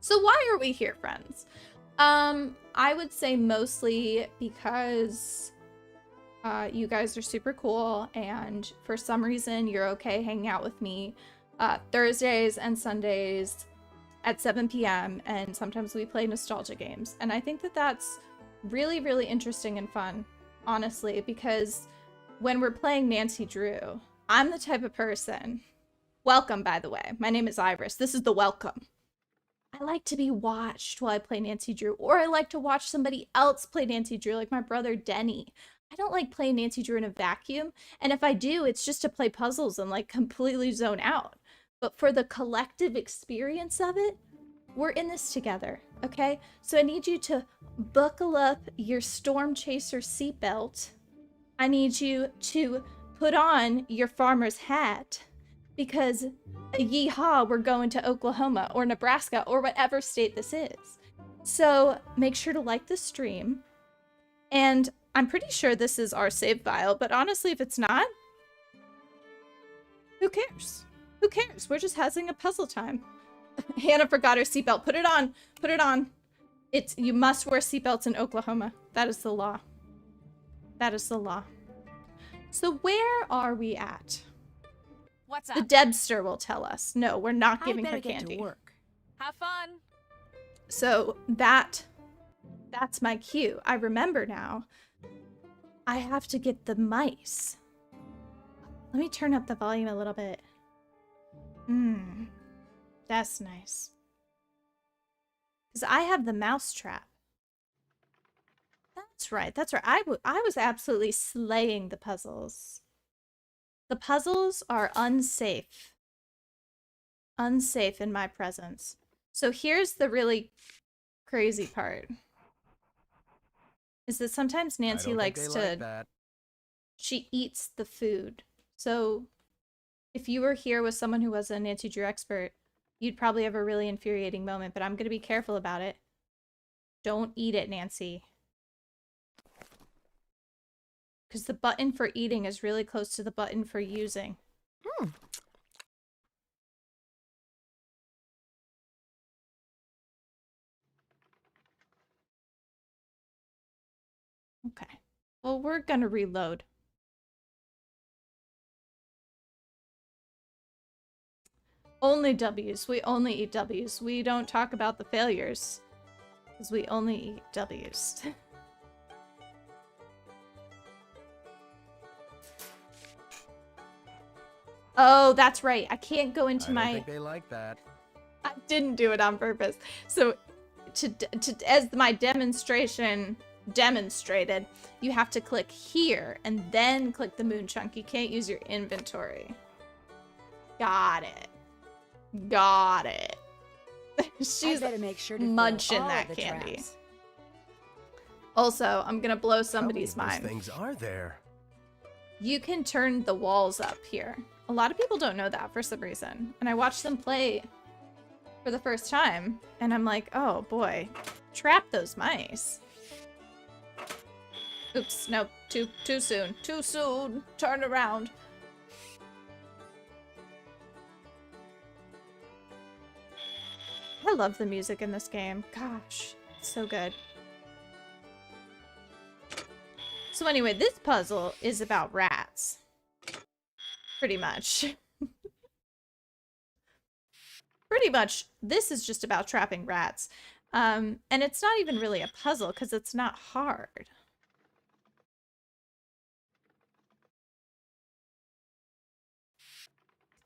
So why are we here, friends? I would say mostly because you guys are super cool, and for some reason you're okay hanging out with me Thursdays and Sundays at 7 p.m. and sometimes we play nostalgia games. And I think that that's really, really interesting and fun, honestly, because when we're playing Nancy Drew, I'm the type of person. Welcome, by the way. My name is Iris. This is the welcome. I like to be watched while I play Nancy Drew, or I like to watch somebody else play Nancy Drew, like my brother Denny. I don't like playing Nancy Drew in a vacuum, and if I do, it's just to play puzzles and like completely zone out. But for the collective experience of it, we're in this together, okay? So I need you to buckle up your Storm Chaser seatbelt. I need you to put on your farmer's hat, because yeehaw, we're going to Oklahoma or Nebraska or whatever state this is. So make sure to like the stream. And I'm pretty sure this is our save file, but honestly, if it's not, who cares? Who cares? We're just having a puzzle time. Hannah forgot her seatbelt. Put it on. Put it on. You must wear seatbelts in Oklahoma. That is the law. That is the law. So where are we at? What's up? The Debster will tell us. No, we're not giving her candy. Get to work. Have fun. So that's my cue. I remember now. I have to get the mice. Let me turn up the volume a little bit. That's nice. Because I have the mouse trap. That's right. That's right. I was absolutely slaying the puzzles. The puzzles are unsafe. Unsafe in my presence. So here's the really crazy part. Is that sometimes Nancy likes to... She eats the food. So if you were here with someone who was a Nancy Drew expert, you'd probably have a really infuriating moment, but I'm going to be careful about it. Don't eat it, Nancy. Because the button for eating is really close to the button for using. Okay. Well, we're gonna reload. Only W's. We only eat W's. We don't talk about the failures. Because we only eat W's. Oh, that's right. I can't go into my... I don't think they like that. I didn't do it on purpose. So, as my demonstration demonstrated, you have to click here and then click the moon chunk. You can't use your inventory. Got it. Got it. She's make sure to munching that candy. Traps. Also, I'm gonna blow somebody's How many of mind. those things are there? You can turn the walls up here. A lot of people don't know that for some reason. And I watched them play for the first time, and I'm like, oh boy, trap those mice. Oops, no, too soon. Too soon. Turn around. I love the music in this game. Gosh, it's so good. So anyway, this puzzle is about rats. Pretty much. Pretty much, this is just about trapping rats. And it's not even really a puzzle because it's not hard.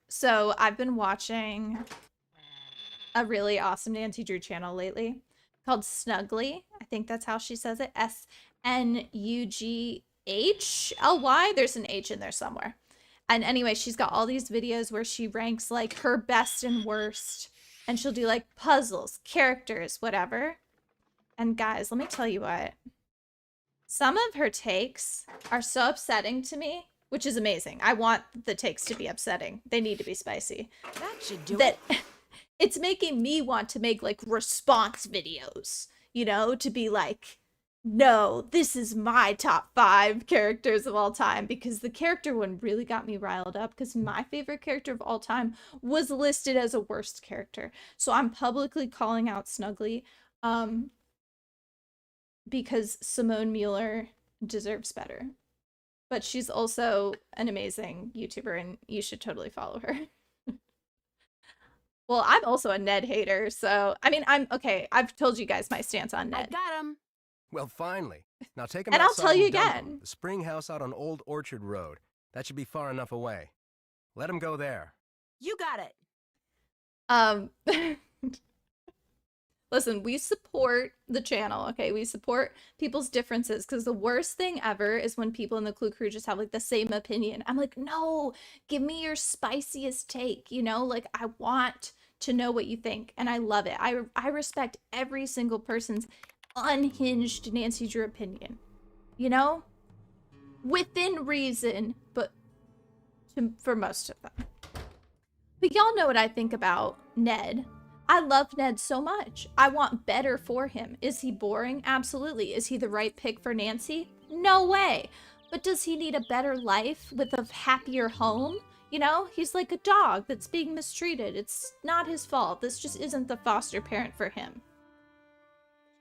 So I've been watching a really awesome Nancy Drew channel lately called Snuggly. I think that's how she says it. SNUGHLY. There's an H in there somewhere. And anyway, she's got all these videos where she ranks like her best and worst. And she'll do like puzzles, characters, whatever. And guys, let me tell you what. Some of her takes are so upsetting to me, which is amazing. I want the takes to be upsetting. They need to be spicy. That should do it. it. It's making me want to make like response videos, you know, to be like, no, this is my top 5 characters of all time, because the character one really got me riled up because my favorite character of all time was listed as a worst character. So I'm publicly calling out Snuggly, because Simone Mueller deserves better. But she's also an amazing YouTuber and you should totally follow her. Well, I'm also a Ned hater, so I mean, I'm okay. I've told you guys my stance on I Ned. got him. Well, finally. Now take him And I'll outside tell you and dump him. again. The spring house out on Old Orchard Road. That should be far enough away. Let him go there. You got it. Listen, we support the channel, okay? We support people's differences, because the worst thing ever is when people in the Clue Crew just have like the same opinion. I'm like, no, give me your spiciest take, you know? Like, I want to know what you think, and I love it. I respect every single person's unhinged Nancy Drew opinion, you know? Within reason, but for most of them. But y'all know what I think about Ned. I love Ned so much. I want better for him. Is he boring? Absolutely. Is he the right pick for Nancy? No way. But does he need a better life with a happier home? You know, he's like a dog that's being mistreated. It's not his fault. This just isn't the foster parent for him.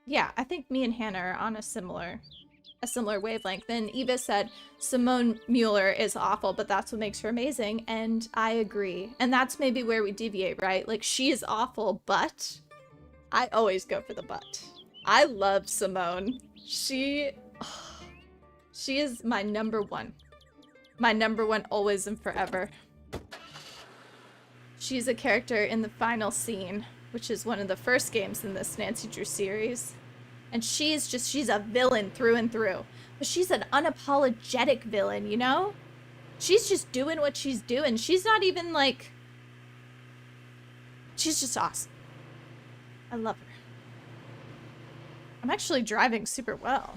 Yeah, I think me and Hannah are on a similar wavelength. And Eva said Simone Mueller is awful, but that's what makes her amazing, and I agree. And that's maybe where we deviate, right? Like, she is awful, but I always go for the but. I love Simone. She is my number one. My number one always and forever. She's a character in the final scene, which is one of the first games in this Nancy Drew series. And she's a villain through and through. But she's an unapologetic villain, you know? She's just doing what she's doing. She's not even like... She's just awesome. I love her. I'm actually driving super well.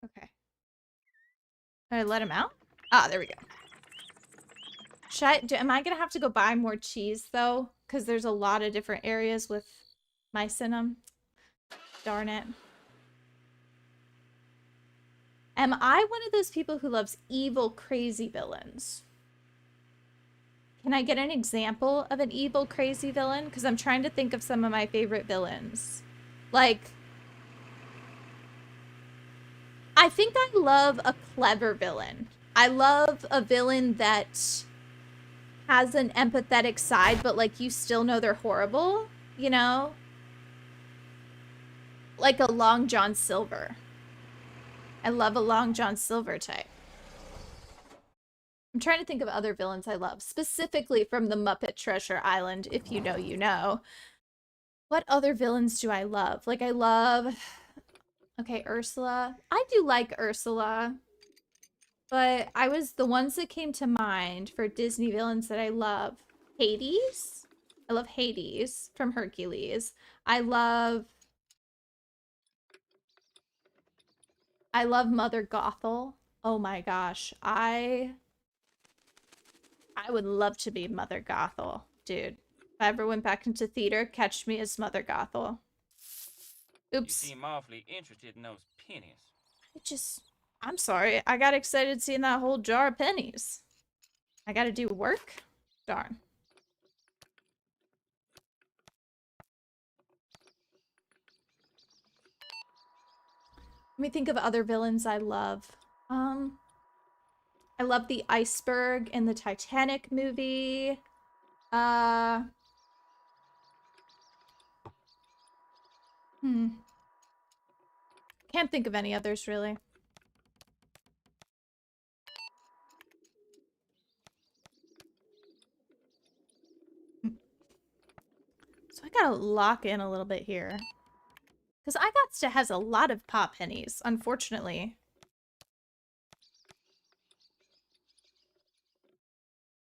Okay. Did I let him out? Ah, there we go. Am I gonna have to go buy more cheese, though? Because there's a lot of different areas with mice in them. Darn it. Am I one of those people who loves evil, crazy villains? Can I get an example of an evil, crazy villain? Because I'm trying to think of some of my favorite villains. Like, I think I love a clever villain. I love a villain that has an empathetic side, but like you still know they're horrible, you know? Like a Long John Silver. I love a Long John Silver type. I'm trying to think of other villains I love, specifically from the Muppet Treasure Island. If you know, you know. What other villains do I love? Like, I love... Okay, Ursula. I do like Ursula. But the ones that came to mind for Disney villains that I love. Hades. I love Hades from Hercules. I love Mother Gothel. Oh my gosh. I would love to be Mother Gothel. Dude. If I ever went back into theater, catch me as Mother Gothel. Oops. You seem awfully interested in those pennies. I'm sorry. I got excited seeing that whole jar of pennies. I gotta do work? Darn. Let me think of other villains I love. I love the iceberg in the Titanic movie. Can't think of any others, really. So I gotta lock in a little bit here. Because Igatsta has a lot of pop pennies, unfortunately.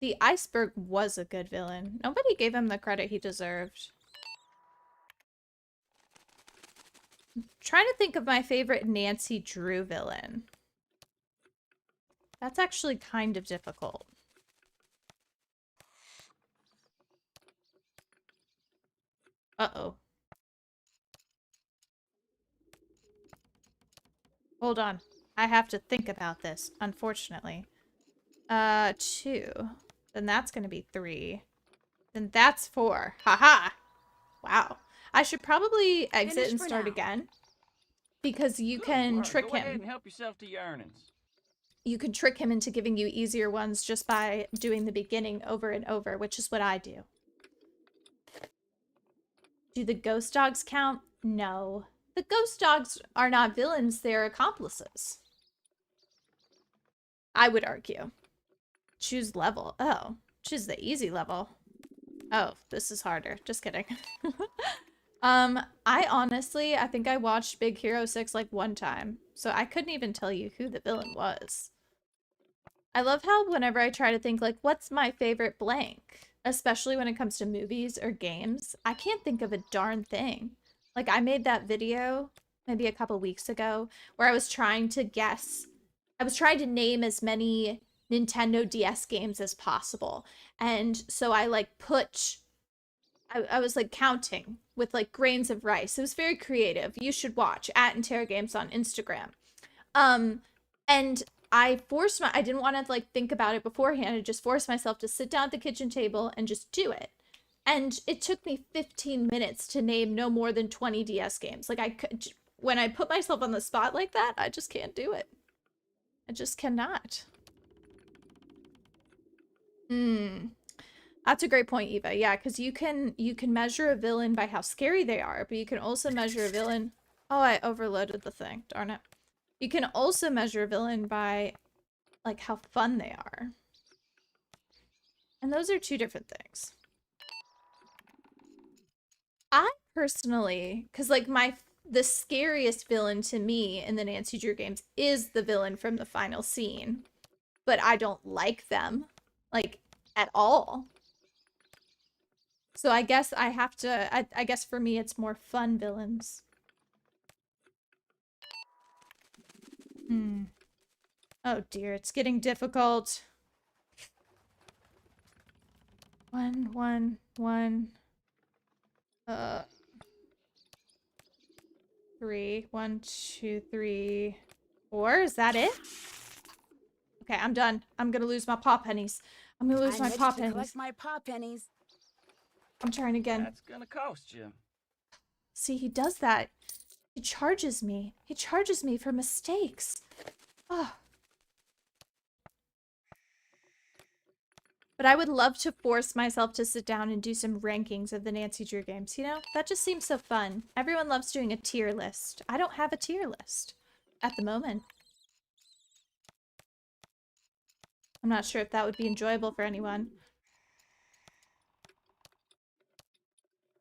The iceberg was a good villain. Nobody gave him the credit he deserved. I'm trying to think of my favorite Nancy Drew villain. That's actually kind of difficult. Uh-oh. Hold on. I have to think about this, unfortunately. 2. Then that's gonna be 3. Then that's 4. Haha! Wow. I should probably exit Finished and for start now. again. Because you Good can work. trick Go ahead him. and help yourself to your earnings. You can trick him into giving you easier ones just by doing the beginning over and over, which is what I do. Do the ghost dogs count? No. The ghost dogs are not villains, they're accomplices. I would argue. Choose level. Oh, choose the easy level. Oh, this is harder. Just kidding. I think I watched Big Hero 6 like one time, so I couldn't even tell you who the villain was. I love how whenever I try to think like, what's my favorite blank? Especially when it comes to movies or games, I can't think of a darn thing. Like I made that video maybe a couple weeks ago where I was trying to guess. I was trying to name as many Nintendo DS games as possible. And so I like put I was like counting with like grains of rice. It was very creative. You should watch at Games on Instagram. Um, and I didn't want to like think about it beforehand. I just forced myself to sit down at the kitchen table and just do it. And it took me 15 minutes to name no more than 20 DS games. Like I could, when I put myself on the spot like that, I just can't do it. I just cannot. That's a great point, Eva. Yeah, because you can measure a villain by how scary they are, but you can also measure a villain. Oh, I overloaded the thing. Darn it. You can also measure a villain by like how fun they are. And those are two different things. I personally, because like the scariest villain to me in the Nancy Drew games is the villain from the final scene. But I don't like them, like, at all. So I guess I have to, I guess for me it's more fun villains. Oh dear, it's getting difficult. 1, 1, 1. 3. 1, 2, 3, 4. Is that it? Okay, I'm done. I'm gonna lose my paw pennies. I'm gonna lose my paw pennies. Collect my paw pennies. I'm trying again. That's gonna cost you. See, he does that. He charges me. He charges me for mistakes. Oh. But I would love to force myself to sit down and do some rankings of the Nancy Drew games, you know? That just seems so fun. Everyone loves doing a tier list. I don't have a tier list at the moment. I'm not sure if that would be enjoyable for anyone.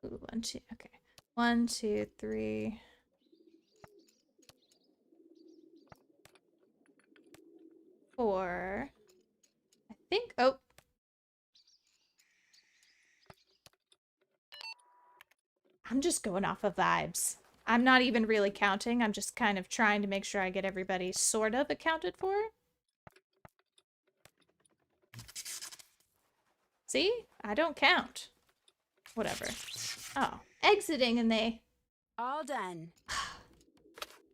Ooh, 1, 2, okay. 1, 2, 3. 4. I think, oh. I'm just going off of vibes. I'm not even really counting. I'm just kind of trying to make sure I get everybody sort of accounted for. See? I don't count. Whatever. Oh, exiting and they... All done.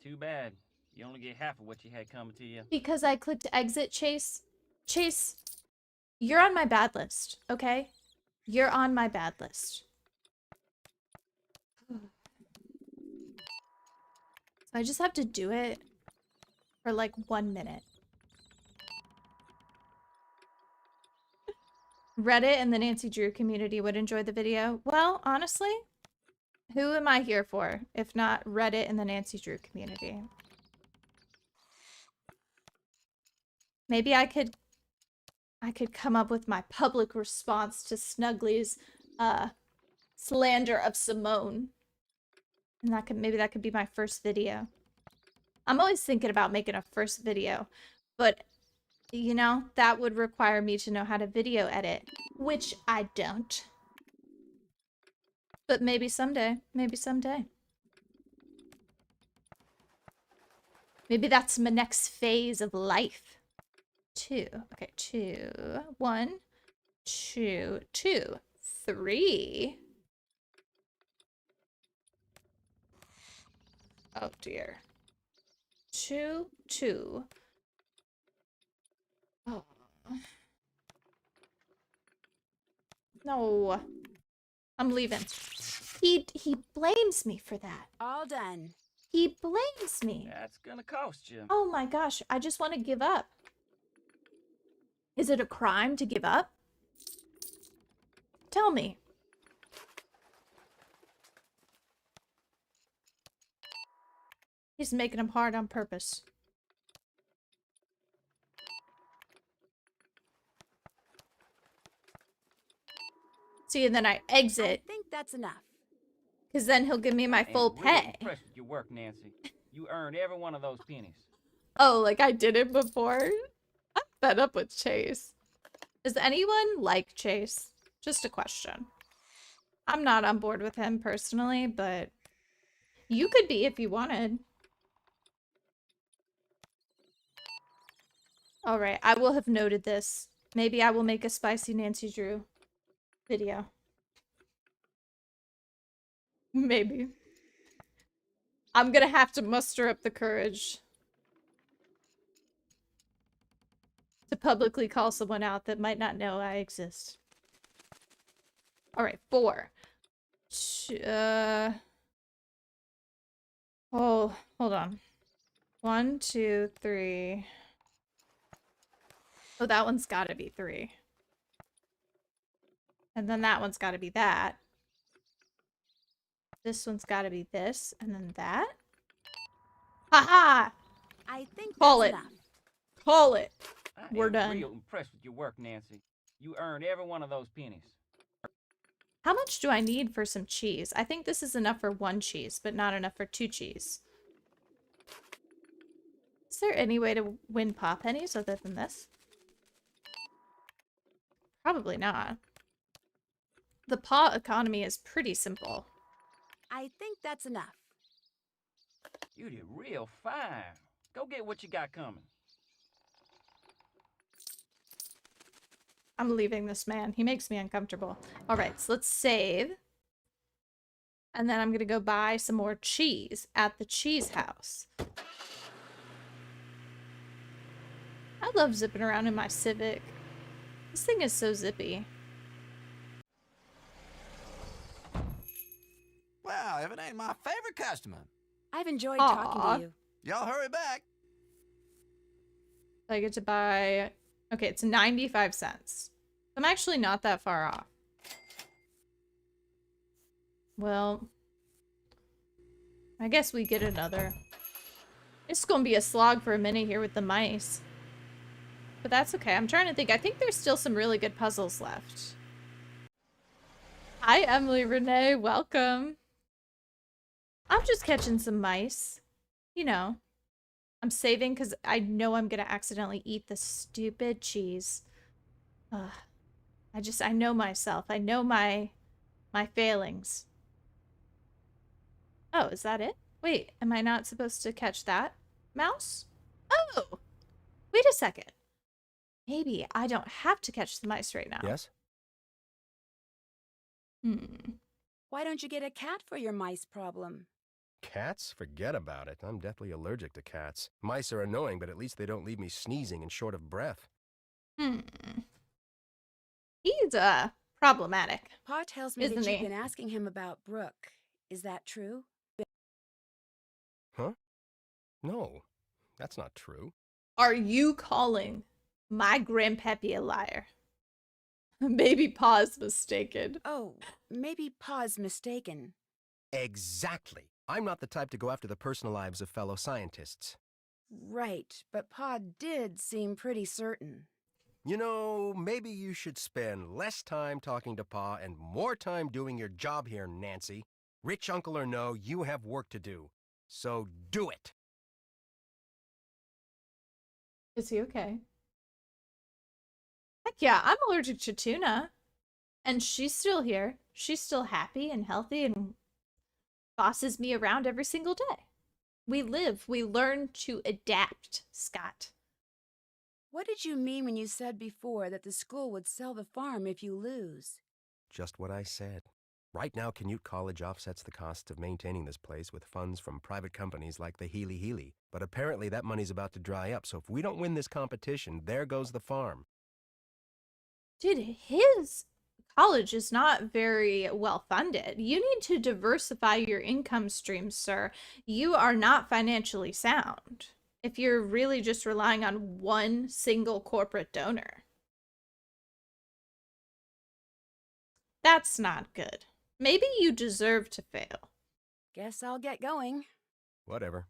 Too bad. You only get half of what you had coming to you. Because I clicked exit, Chase. Chase, you're on my bad list, okay? You're on my bad list. So I just have to do it for like 1 minute. Reddit and the Nancy Drew community would enjoy the video. Well, honestly, who am I here for if not Reddit and the Nancy Drew community? Maybe I could come up with my public response to Snuggly's slander of Simone. And maybe that could be my first video. I'm always thinking about making a first video, but you know, that would require me to know how to video edit, which I don't. But maybe someday, maybe someday. Maybe that's my next phase of life. 2. Okay, 2. 1, 2, 2, 3. Oh dear. 2, 2. Oh. No. I'm leaving. He blames me for that. All done. He blames me. That's gonna cost you. Oh my gosh, I just want to give up. Is it a crime to give up? Tell me. He's making them hard on purpose. See, and then I I exit, think that's enough. because then he'll give me my I full am really pay. impressed with your work, Nancy. You earned every one of those pennies. Oh, like I did it before? I'm fed up with Chase. Does anyone like Chase? Just a question. I'm not on board with him personally, but you could be if you wanted. Alright, I will have noted this. Maybe I will make a spicy Nancy Drew video. Maybe. I'm gonna have to muster up the courage to publicly call someone out that might not know I exist. Alright, 4. Oh, hold on. 1, 2, 3. Oh, that one's gotta be 3. And then that one's gotta be that. This one's gotta be this, and then that. Haha! I think Call that's it. enough. Call it. I We're am done. real impressed with your work, Nancy. You earned every one of those pennies. How much do I need for some cheese? I think this is enough for 1 cheese, but not enough for 2 cheese. Is there any way to win paw pennies other than this? Probably not. The paw economy is pretty simple. I think that's enough. You did real fine. Go get what you got coming. I'm leaving this man. He makes me uncomfortable. Alright, so let's save. And then I'm gonna go buy some more cheese at the cheese house. I love zipping around in my Civic. This thing is so zippy. Wow, Evan ain't my favorite customer. I've enjoyed Aw. talking to you. Y'all hurry back. I get to buy... Okay, it's 95 cents. I'm actually not that far off. Well... I guess we get another. It's gonna be a slog for a minute here with the mice. But that's okay. I'm trying to think. I think there's still some really good puzzles left. Hi, Emily Renee. Welcome. I'm just catching some mice. You know. I'm saving because I know I'm going to accidentally eat the stupid cheese. Ugh. I know myself. I know my failings. Oh, is that it? Wait, am I not supposed to catch that mouse? Oh! Wait a second. Maybe I don't have to catch the mice right now. Yes? Why don't you get a cat for your mice problem? Cats? Forget about it. I'm deathly allergic to cats. Mice are annoying, but at least they don't leave me sneezing and short of breath. He's, problematic. Pa tells me Isn't that you've he? been asking him about Brooke. Is that true? Huh? No, that's not true. Are you calling my grandpappy a liar? Maybe Pa's mistaken. Oh, maybe Pa's mistaken. Exactly. I'm not the type to go after the personal lives of fellow scientists. Right, but Pa did seem pretty certain. You know, maybe you should spend less time talking to Pa and more time doing your job here, Nancy. Rich uncle or no, you have work to do. So do it. Is he okay? Heck yeah, I'm allergic to tuna. And she's still here. She's still happy and healthy and bosses me around every single day. We learn to adapt, Scott. What did you mean when you said before that the school would sell the farm if you lose? Just what I said. Right now, Canute College offsets the cost of maintaining this place with funds from private companies like the Healy. But apparently that money's about to dry up, so if we don't win this competition, there goes the farm. Dude, his college is not very well funded. You need to diversify your income streams, sir. You are not financially sound if you're really just relying on one single corporate donor. That's not good. Maybe you deserve to fail. Guess I'll get going. Whatever.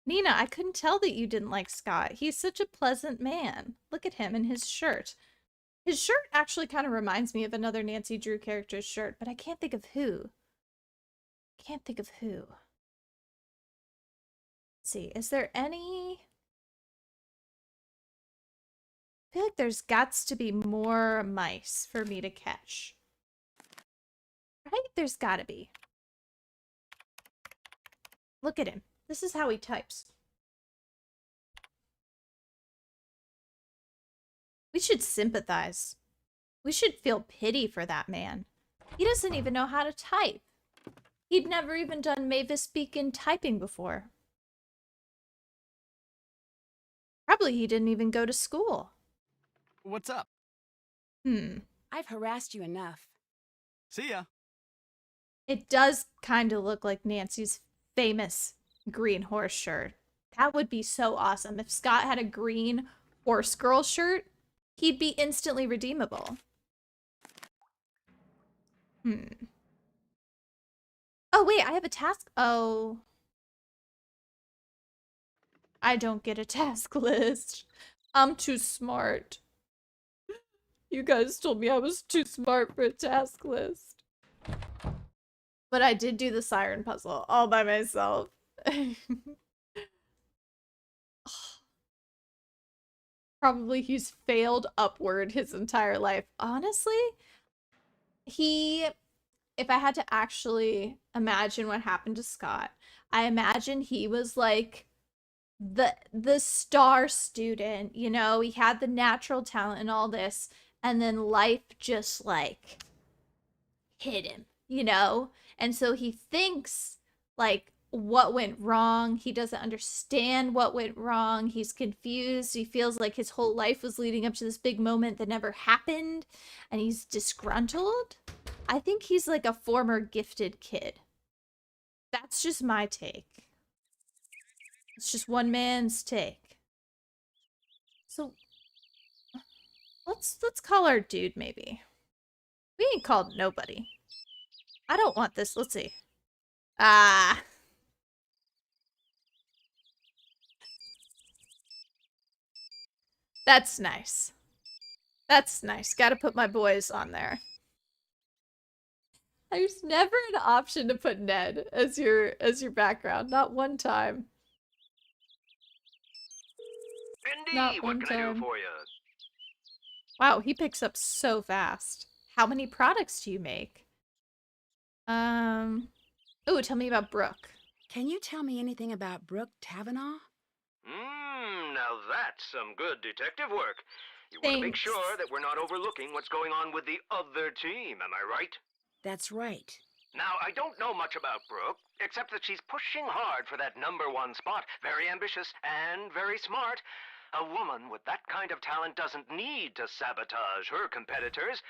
Nina, I couldn't tell that you didn't like Scott. He's such a pleasant man. Look at him in his shirt. His shirt actually kind of reminds me of another Nancy Drew character's shirt, but I can't think of who. Can't think of who. Let's see, is there any... I feel like there's gots to be more mice for me to catch. Right? There's gotta be. Look at him. This is how he types. We should sympathize. We should feel pity for that man. He doesn't even know how to type. He'd never even done Mavis Beacon typing before. Probably he didn't even go to school. What's up? I've harassed you enough. See ya. It does kind of look like Nancy's famous green horse shirt. That would be so awesome. If Scott had a green horse girl shirt, he'd be instantly redeemable. Oh, wait, I have a task. Oh. I don't get a task list. I'm too smart. You guys told me I was too smart for a task list. But I did do the siren puzzle all by myself. Probably he's failed upward his entire life. Honestly, if I had to actually imagine what happened to Scott, I imagine he was like the star student, you know, he had the natural talent and all this, and then life just like hit him, you know? And so he thinks like what went wrong. He doesn't understand what went wrong. He's confused. He feels like his whole life was leading up to this big moment that never happened, and he's disgruntled. I think he's like a former gifted kid. That's just my take. It's just one man's take. So let's call our dude maybe. We ain't called nobody. I don't want this. Let's see. Ah. That's nice. That's nice. Gotta put my boys on there. There's never an option to put Ned as your background. Not one time. Indy, what can I do for you? Wow, he picks up so fast. How many products do you make? Oh, tell me about Brooke. Can you tell me anything about Brooke Tavenaugh? Now that's some good detective work. You want to make Thanks. sure that we're not overlooking what's going on with the other team, am I right? That's right. Now, I don't know much about Brooke, except that she's pushing hard for that #1 spot. Very ambitious and very smart. A woman with that kind of talent doesn't need to sabotage her competitors,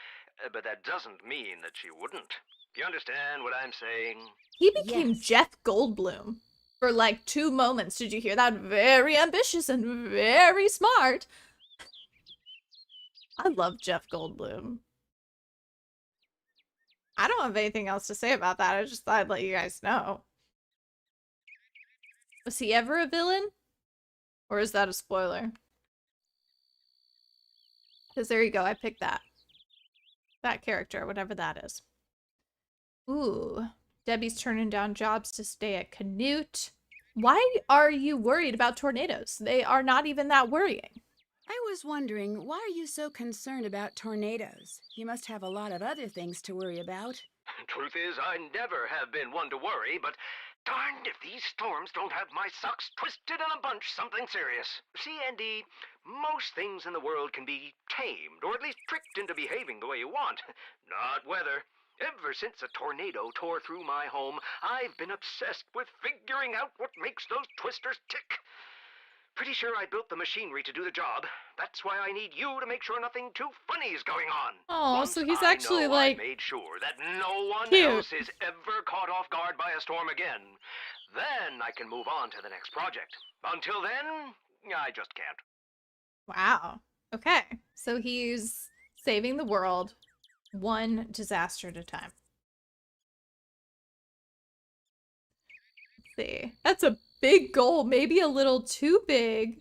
but that doesn't mean that she wouldn't. You understand what I'm saying? He became Yes. Jeff Goldblum for like 2 moments. Did you hear that? Very ambitious and very smart. I love Jeff Goldblum. I don't have anything else to say about that. I just thought I'd let you guys know. Was he ever a villain? Or is that a spoiler? Because there you go, I picked that. That character, whatever that is. Ooh. Debbie's turning down jobs to stay at Canute. Why are you worried about tornadoes? They are not even that worrying. I was wondering, why are you so concerned about tornadoes? You must have a lot of other things to worry about. Truth is, I never have been one to worry, but darned if these storms don't have my socks twisted in a bunch something serious. See, Andy, Most things in the world can be tamed, or at least tricked into behaving the way you want. Not weather. Ever since a tornado tore through my home, I've been obsessed with figuring out what makes those twisters tick. Pretty sure I built the machinery to do the job. That's why I need you to make sure nothing too funny is going on. Oh, Once so he's I actually know like I made sure that no one cute. else is ever caught off guard by a storm again. Then I can move on to the next project. Until then, I just can't. Wow. Okay. So he's saving the world one disaster at a time. Let's see. That's a big goal. Maybe a little too big.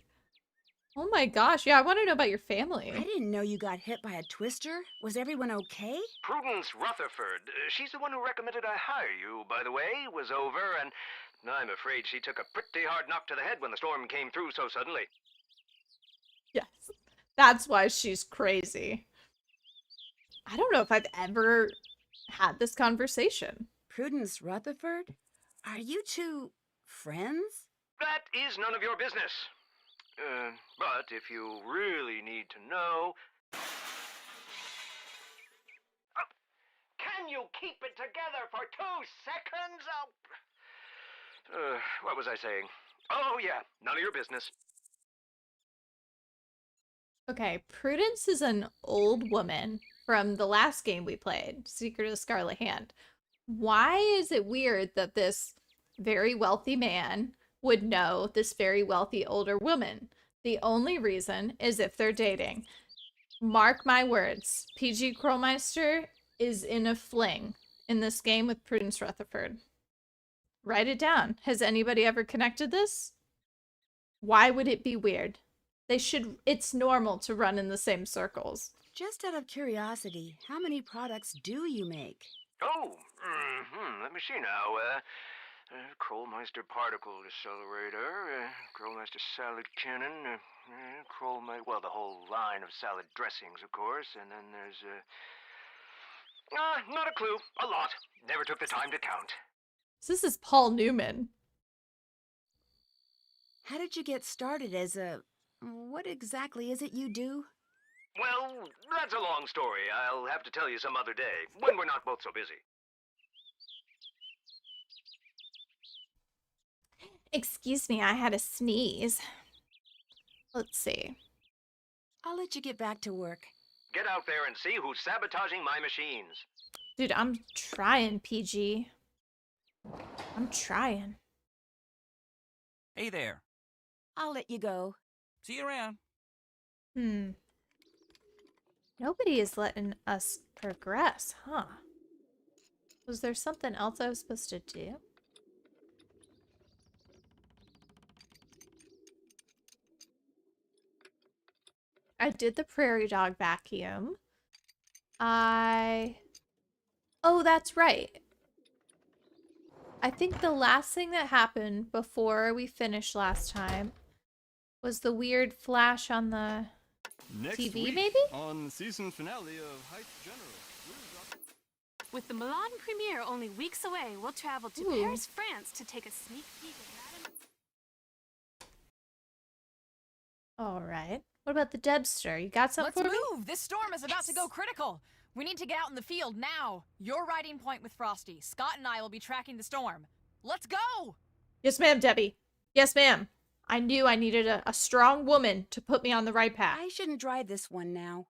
Oh my gosh. Yeah, I want to know about your family. I didn't know you got hit by a twister. Was everyone okay? Prudence Rutherford, she's the one who recommended I hire you, by the way, was over, and I'm afraid she took a pretty hard knock to the head when the storm came through so suddenly. Yes. That's why she's crazy. I don't know if I've ever had this conversation. Prudence Rutherford? Are you two friends? That is none of your business. But if you really need to know... can you keep it together for 2 seconds? What was I saying? Oh, yeah, none of your business. Okay, Prudence is an old woman from the last game we played, Secret of the Scarlet Hand. Why is it weird that this very wealthy man would know this very wealthy older woman? The only reason is if they're dating. Mark my words, PG Krollmeister is in a fling in this game with Prudence Rutherford. Write it down. Has anybody ever connected this? Why would it be weird? It's normal to run in the same circles. Just out of curiosity, how many products do you make? Oh, let me see now. Krollmeister Particle Accelerator, Krollmeister Salad Cannon, well, the whole line of salad dressings, of course, and then there's, not a clue. A lot. Never took the time to count. So this is Paul Newman. How did you get started as a... What exactly is it you do? Well, that's a long story. I'll have to tell you some other day, when we're not both so busy. Excuse me, I had a sneeze. Let's see. I'll let you get back to work. Get out there and see who's sabotaging my machines. Dude, I'm trying, PG. I'm trying. Hey there. I'll let you go. See you around. Nobody is letting us progress, huh? Was there something else I was supposed to do? I did the prairie dog vacuum. Oh, that's right. I think the last thing that happened before we finished last time was the weird flash on the Next TV, week, maybe? on the season finale of Heights General. With the Milan premiere only weeks away, we'll travel to Ooh. Paris, France to take a sneak peek of Madame... All right. What about the Debster? You got something Let's for me? move! This storm is about to go critical! We need to get out in the field now! You're riding point with Frosty. Scott and I will be tracking the storm. Let's go! Yes, ma'am, Debbie. Yes, ma'am. I knew I needed a strong woman to put me on the right path. I shouldn't drive this one now.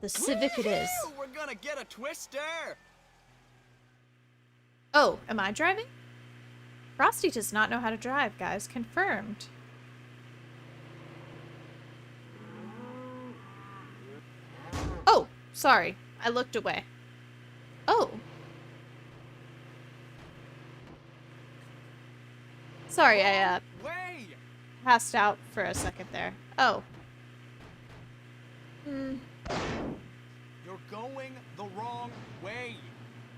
The Civic it is. Woo! We're gonna get a twister! Oh, am I driving? Frosty does not know how to drive, guys. Confirmed. Oh, sorry. I looked away. Oh. Sorry, I Way! passed out for a second there. Oh. You're going the wrong way.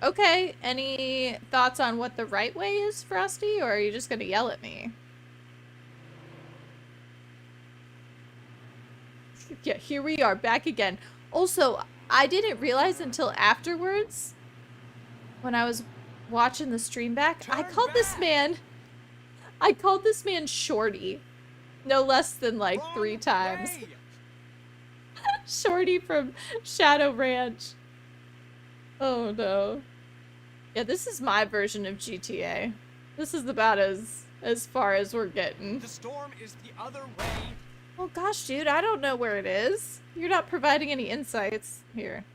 Okay, any thoughts on what the right way is, Frosty, or are you just gonna yell at me? Yeah, here we are, back again. Also, I didn't realize until afterwards, when I was watching the stream back, I called this man Shorty. No less than like Wrong 3 times. way. Shorty from Shadow Ranch. Oh no. Yeah, this is my version of GTA. This is about as far as we're getting. The storm is the other way. Oh gosh, dude, I don't know where it is. You're not providing any insights here.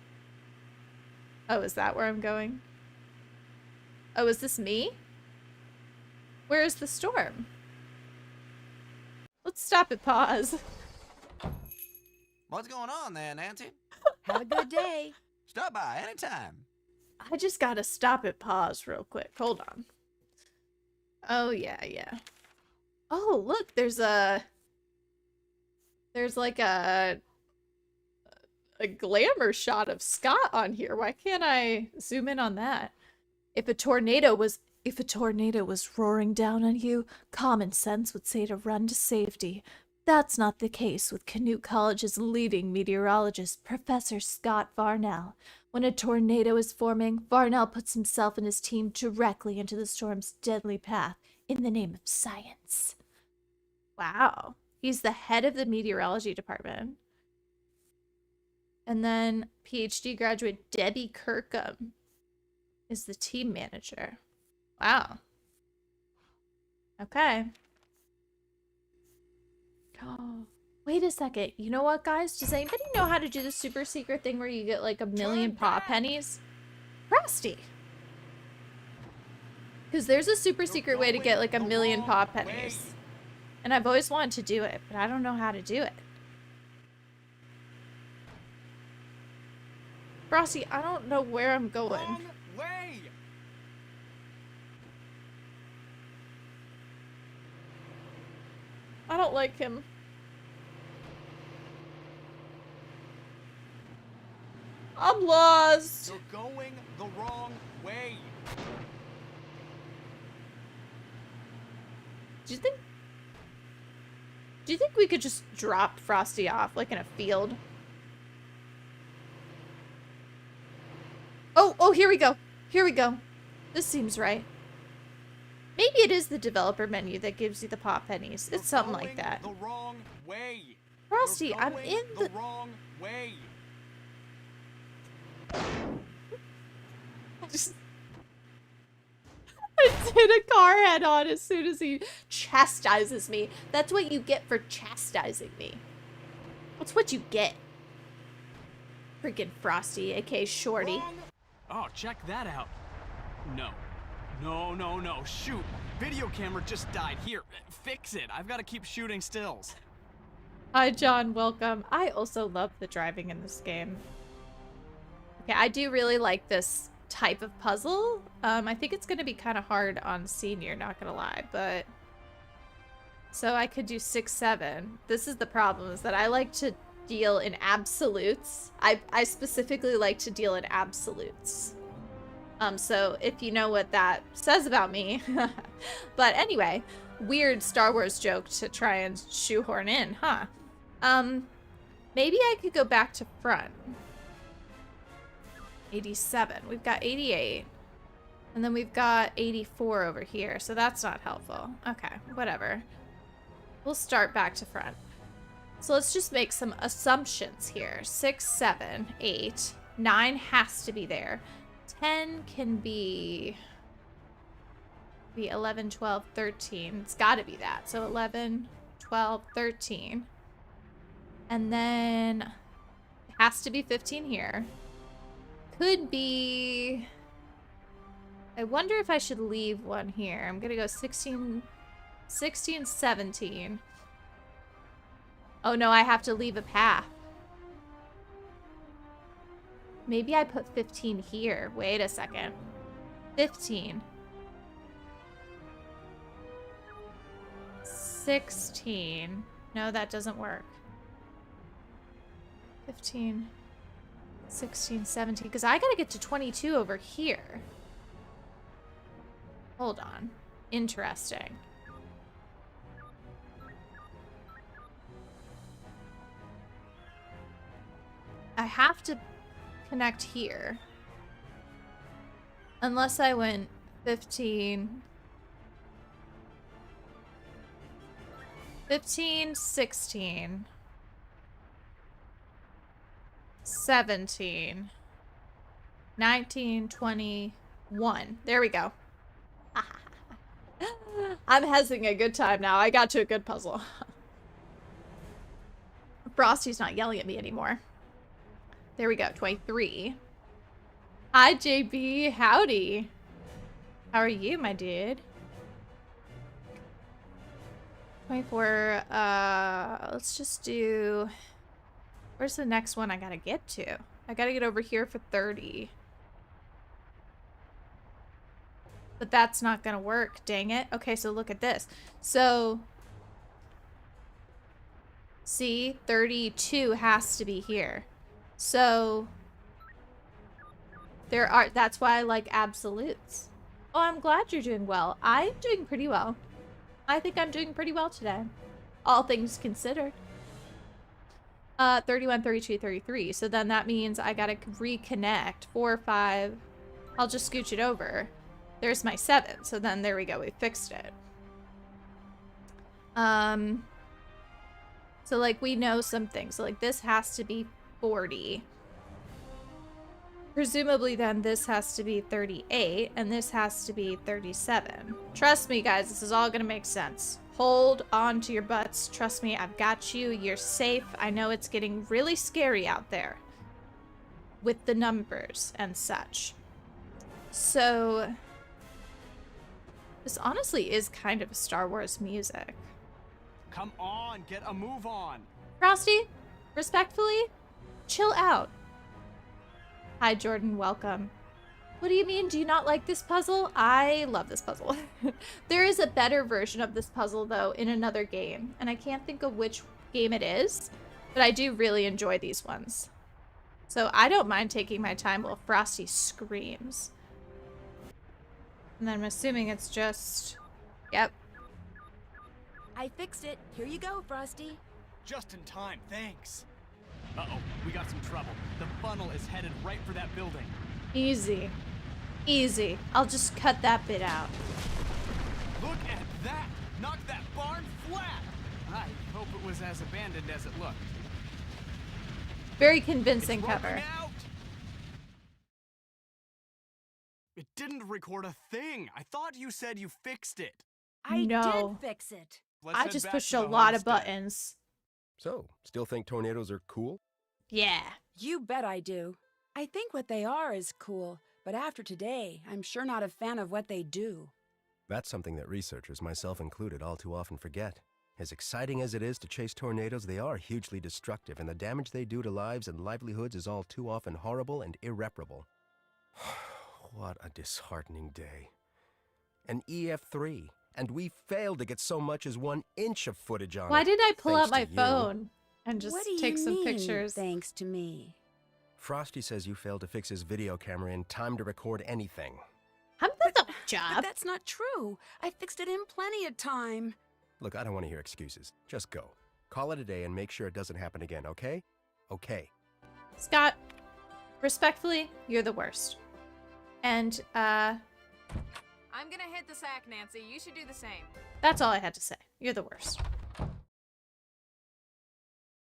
Oh, is that where I'm going? Oh, is this me? Where is the storm? Let's stop at pause. What's going on there, Nancy? Have a good day. Stop by anytime. I just gotta stop at pause real quick. Hold on. Oh, yeah. Oh, look, there's like a glamour shot of Scott on here. Why can't I zoom in on that? If a tornado was roaring down on you, common sense would say to run to safety. That's not the case with Canute College's leading meteorologist, Professor Scott Varnell. When a tornado is forming, Varnell puts himself and his team directly into the storm's deadly path in the name of science. Wow. He's the head of the meteorology department. And then PhD graduate Debbie Kirkham is the team manager. Wow. Okay. Oh, wait a second. You know what, guys? Does anybody know how to do the super secret thing where you get like 1,000,000 paw pennies? Frosty. Because there's a super secret way to get like 1,000,000 paw pennies. And I've always wanted to do it, but I don't know how to do it. Frosty, I don't know where I'm going. Wrong way. I don't like him. I'm lost. You're going the wrong way. Do you think we could just drop Frosty off like in a field? Oh, here we go. Here we go. This seems right. Maybe it is the developer menu that gives you the paw pennies. It's something like that. The wrong way. Frosty, You're I'm going in the... wrong way. I did a car head on as soon as he chastises me. That's what you get for chastising me. That's what you get. Freaking Frosty, aka Shorty. Wrong. Oh, check that out. No. Shoot. Video camera just died. Here, fix it. I've got to keep shooting stills. Hi, John. Welcome. I also love the driving in this game. Okay, I do really like this type of puzzle. I think it's going to be kind of hard on Senior, not going to lie, but... So I could do 6, 7. This is the problem, is that I like to deal in absolutes. I specifically like to deal in absolutes. So if you know what that says about me. But anyway, weird Star Wars joke to try and shoehorn in, huh? Maybe I could go back to front. 87. We've got 88. And then we've got 84 over here, so that's not helpful. Okay, whatever. We'll start back to front. So let's just make some assumptions here. 6, 7, 8. 9 has to be there. 10 can be 11, 12, 13. It's got to be that. So 11, 12, 13. And then it has to be 15 here. Could be... I wonder if I should leave one here. I'm going to go 16, 17. Oh no, I have to leave a path. Maybe I put 15 here. Wait a second. 15. 16. No, that doesn't work. 15. 16, 17. Because I gotta get to 22 over here. Hold on. Interesting. I have to connect here. Unless I went 15. 15, 16, 17, 19, 21. There we go. I'm having a good time now. I got to a good puzzle. Frosty's not yelling at me anymore. There we go. 23. Hi, JB. Howdy. How are you, my dude? 24. Let's just do... Where's the next one I gotta get to? I gotta get over here for 30. But that's not gonna work, dang it. Okay, so look at this. So, see, 32 has to be here. So, that's why I like absolutes. Oh, I'm glad you're doing well. I'm doing pretty well. I think I'm doing pretty well today. All things considered. 31, 32, 33. So then that means I gotta reconnect. 4, 5. I'll just scooch it over. There's my 7. So then there we go. We fixed it. So like we know some things. So like this has to be 40. Presumably then this has to be 38 and this has to be 37. Trust me guys, this is all gonna make sense. Hold on to your butts. Trust me, I've got you. You're safe. I know it's getting really scary out there with the numbers and such. So this honestly is kind of Star Wars music. Come on, get a move on. Frosty, respectfully, chill out. Hi, Jordan. Welcome. What do you mean? Do you not like this puzzle? I love this puzzle. There is a better version of this puzzle, though, in another game. And I can't think of which game it is. But I do really enjoy these ones. So I don't mind taking my time while Frosty screams. And then I'm assuming it's just... Yep. I fixed it. Here you go, Frosty. Just in time, thanks. Uh-oh, we got some trouble. The funnel is headed right for that building. Easy. Easy. I'll just cut that bit out. Look at that! Knock that barn flat! I hope it was as abandoned as it looked. Very convincing It's cover. working out. It didn't record a thing. I thought you said you fixed it. I No. did fix it. Let's I head just back pushed to a the lot of homestead. buttons. So, still think tornadoes are cool? Yeah. You bet I do. I think what they are is cool, but after today, I'm sure not a fan of what they do. That's something that researchers, myself included, all too often forget. As exciting as it is to chase tornadoes, they are hugely destructive, and the damage they do to lives and livelihoods is all too often horrible and irreparable. What a disheartening day. An EF3, and we failed to get so much as 1 inch of footage on it. Why did I pull thanks out my to you. phone and just What do take you some mean, pictures? thanks to me? Frosty says you failed to fix his video camera in time to record anything. That's a But job. that's not true. I fixed it in plenty of time. Look, I don't want to hear excuses. Just go. Call it a day and make sure it doesn't happen again, okay? Okay. Scott, respectfully, you're the worst. And, I'm gonna hit the sack, Nancy. You should do the same. that's all I had to say. You're the worst.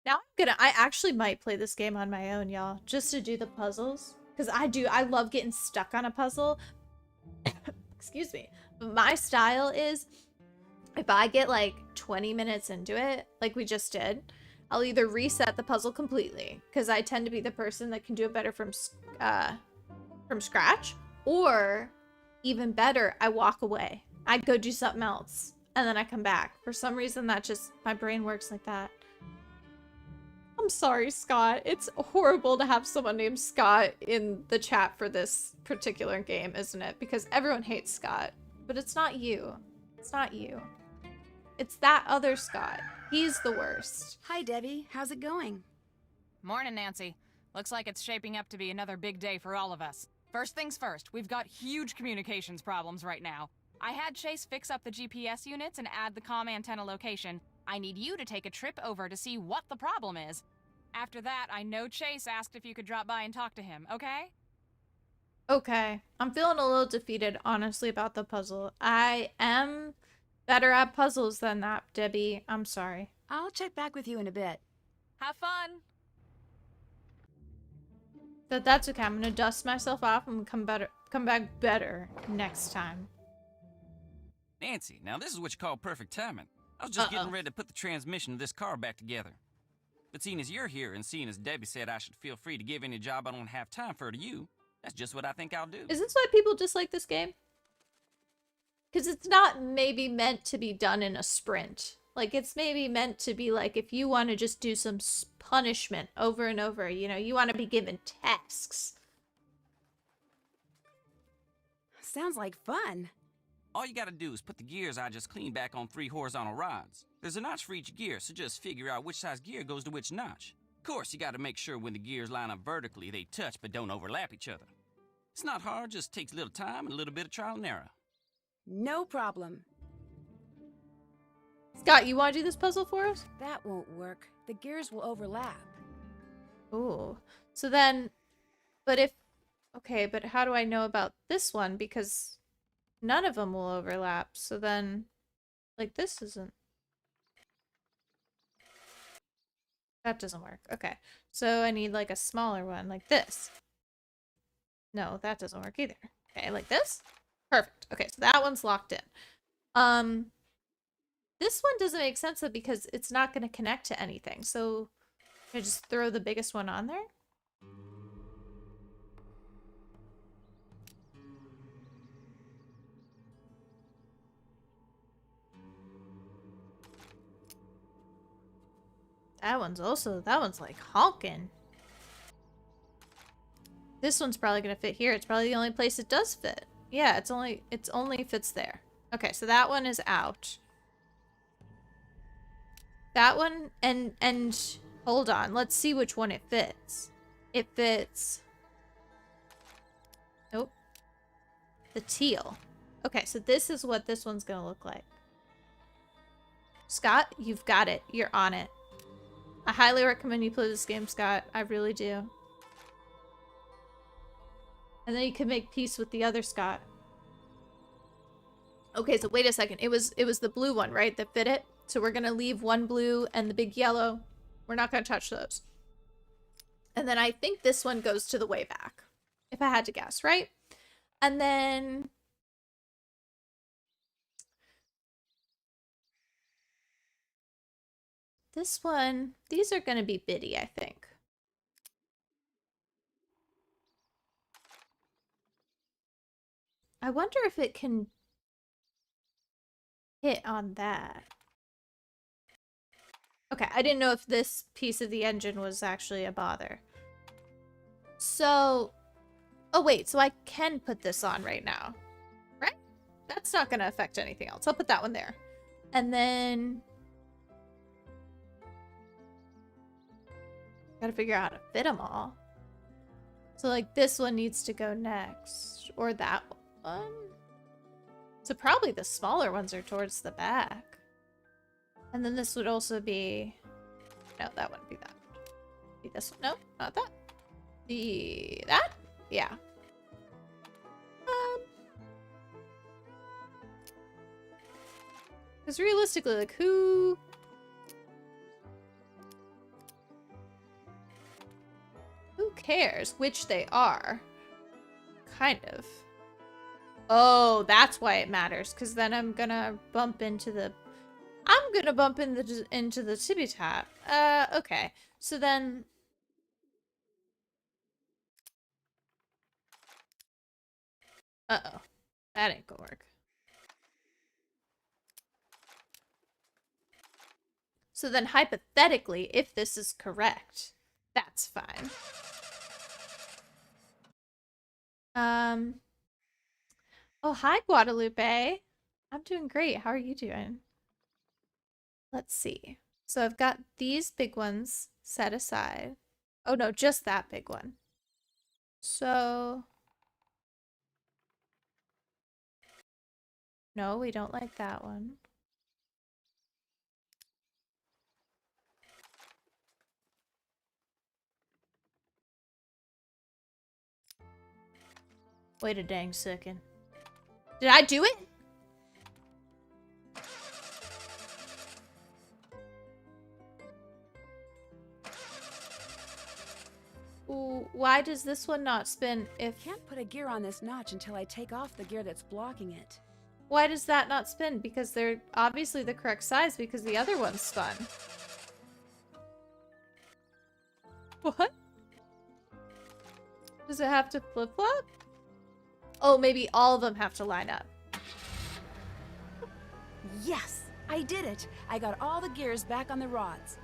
Now I actually might play this game on my own, y'all, just to do the puzzles. Because I love getting stuck on a puzzle. Excuse me. But my style is, if I get like 20 minutes into it, like we just did, I'll either reset the puzzle completely, because I tend to be the person that can do it better from scratch, or even better, I walk away. I go do something else, and then I come back. For some reason, that just, my brain works like that. I'm sorry, Scott. It's horrible to have someone named Scott in the chat for this particular game, isn't it? Because everyone hates Scott. But it's not you. It's not you. It's that other Scott. He's the worst. Hi, Debbie. How's it going? Morning, Nancy. Looks like it's shaping up to be another big day for all of us. First things first, we've got huge communications problems right now. I had Chase fix up the GPS units and add the comm antenna location. I need you to take a trip over to see what the problem is. After that, I know Chase asked if you could drop by and talk to him, okay? Okay. I'm feeling a little defeated, honestly, about the puzzle. I am better at puzzles than that, Debbie. I'm sorry. I'll check back with you in a bit. Have fun. That's okay. I'm gonna dust myself off and come back better next time. Nancy, now this is what you call perfect timing. I was just getting ready to put the transmission of this car back together. But seeing as you're here and seeing as Debbie said I should feel free to give any job I don't have time for to you, that's just what I think I'll do. Is this why people dislike this game? Because it's not maybe meant to be done in a sprint. Like, it's maybe meant to be like, if you want to just do some punishment over and over, you know, you want to be given tasks. Sounds like fun. All you gotta do is put the gears I just cleaned back on 3 horizontal rods. There's a notch for each gear, so just figure out which size gear goes to which notch. Of course, you gotta make sure when the gears line up vertically, they touch but don't overlap each other. It's not hard, just takes a little time and a little bit of trial and error. No problem. Scott, you want to do this puzzle for us? That won't work. The gears will overlap. Ooh. So then, but if, okay, but how do I know about this one? Because none of them will overlap. So then, like, this isn't. That doesn't work. Okay. So I need, like, a smaller one, like this. No, that doesn't work either. Okay, like this? Perfect. Okay, so that one's locked in. This one doesn't make sense though because it's not going to connect to anything. So I just throw the biggest one on there. That one's like honking. This one's probably going to fit here. It's probably the only place it does fit. Yeah, it's only fits there. Okay, so that one is out. That one, and hold on, let's see which one it fits. It fits, nope, the teal. Okay, so this is what this one's gonna look like. Scott, you've got it. You're on it. I highly recommend you play this game, Scott. I really do. And then you can make peace with the other Scott. Okay, so wait a second. It was the blue one, right, that fit it? So we're gonna leave one blue and the big yellow. We're not gonna touch those. And then I think this one goes to the way back, if I had to guess, right? And then this one, these are gonna be bitty, I think. I wonder if it can hit on that. Okay, I didn't know if this piece of the engine was actually a bother. So, oh wait, so I can put this on right now, right? That's not gonna affect anything else. I'll put that one there. And then gotta figure out how to fit them all. So like this one needs to go next, or that one. So probably the smaller ones are towards the back. And then this would also be, no, that wouldn't be that. Be this one, no, not that. That? Yeah. Because realistically, like who cares which they are? Kind of. Oh, that's why it matters. Because then I'm gonna bump into the tippy top. Okay. So then uh-oh. That ain't gonna work. So then hypothetically, if this is correct, that's fine. Oh, hi, Guadalupe. I'm doing great. How are you doing? Let's see. So I've got these big ones set aside. Oh, no, just that big one. So, no, we don't like that one. Wait a dang second. Did I do it? why does this one not spin if... Can't put a gear on this notch until I take off the gear that's blocking it. Why does that not spin? Because they're obviously the correct size because the other one's spun. What? Does it have to flip-flop? Oh, maybe all of them have to line up. Yes! I did it! I got all the gears back on the rods.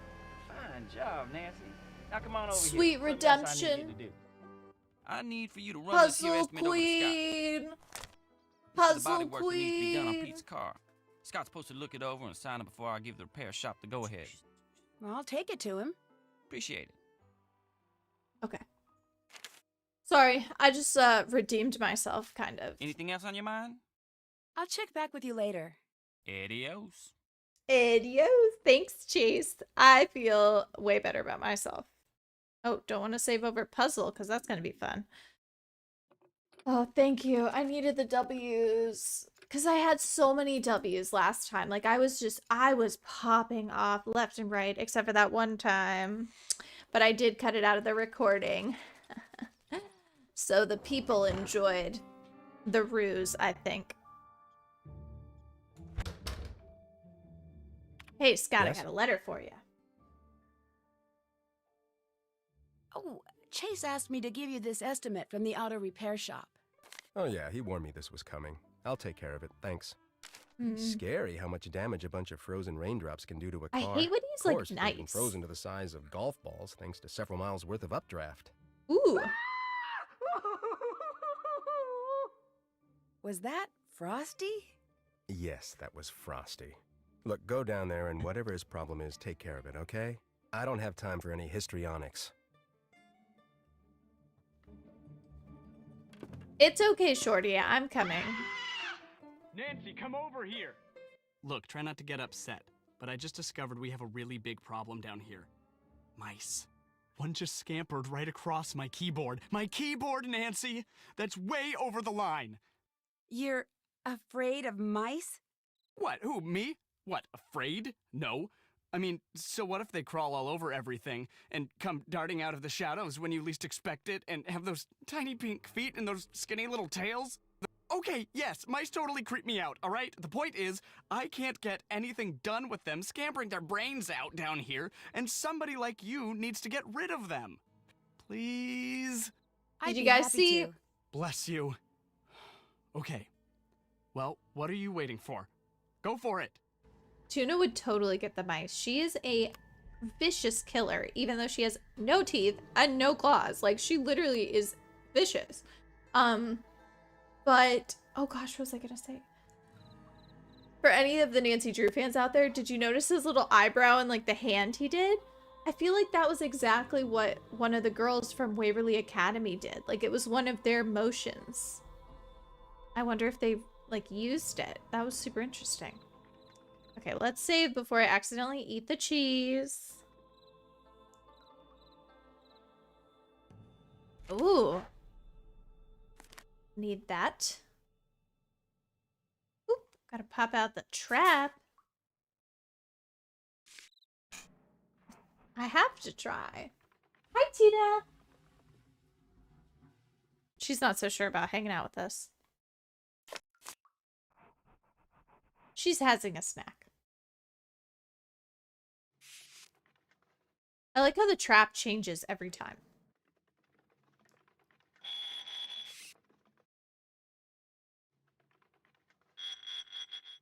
Fine job, Nancy. Now come on over Sweet here. Something else redemption. I need you to do. I need for you to run this here Puzzle estimate over to Scott. Queen! The Puzzle body work that needs to be done on Queen! Pete's car. Scott's supposed to look it over and sign it before I give the repair shop the go-ahead. Well, I'll take it to him. Appreciate it. Okay. Sorry, I just redeemed myself, kind of. Anything else on your mind? I'll check back with you later. Adios. Adios. Thanks, Chase. I feel way better about myself. Oh, don't want to save over puzzle, because that's going to be fun. Oh, thank you. I needed the W's. Because I had so many W's last time. Like, I was popping off left and right, except for that one time. But I did cut it out of the recording. So the people enjoyed the ruse, I think. Hey, Scott, Yes? I got a letter for you. Oh, Chase asked me to give you this estimate from the auto repair shop. Oh yeah, he warned me this was coming. I'll take care of it, thanks. Mm. Scary how much damage a bunch of frozen raindrops can do to a I car. hate when he's, Of like, course, they've been nice. frozen to the size of golf balls thanks to several miles worth of updraft. Ooh. Was that Frosty? Yes, that was Frosty. Look, go down there and whatever his problem is, take care of it, okay? I don't have time for any histrionics. It's okay, Shorty. I'm coming. Nancy, come over here. Look, try not to get upset, but I just discovered we have a really big problem down here. Mice. One just scampered right across my keyboard. My keyboard, Nancy! That's way over the line. You're afraid of mice? What, who, me? What, afraid? No. I mean, so what if they crawl all over everything and come darting out of the shadows when you least expect it and have those tiny pink feet and those skinny little tails? Okay, yes, mice totally creep me out, all right? The point is, I can't get anything done with them scampering their brains out down here, and somebody like you needs to get rid of them. Please? I'd you be guys happy see- to. Bless you. Okay. Well, what are you waiting for? Go for it. Tuna would totally get the mice. She is a vicious killer, even though she has no teeth and no claws. Like, she literally is vicious. But, oh gosh, what was I gonna say? For any of the Nancy Drew fans out there, did you notice his little eyebrow and, like, the hand he did? I feel like that was exactly what one of the girls from Waverly Academy did. Like, it was one of their motions. I wonder if they, like, used it. That was super interesting. Okay, let's save before I accidentally eat the cheese. Ooh. Need that. Oop, gotta pop out the trap. I have to try. Hi, Tina. She's not so sure about hanging out with us. She's having a snack. I like how the trap changes every time.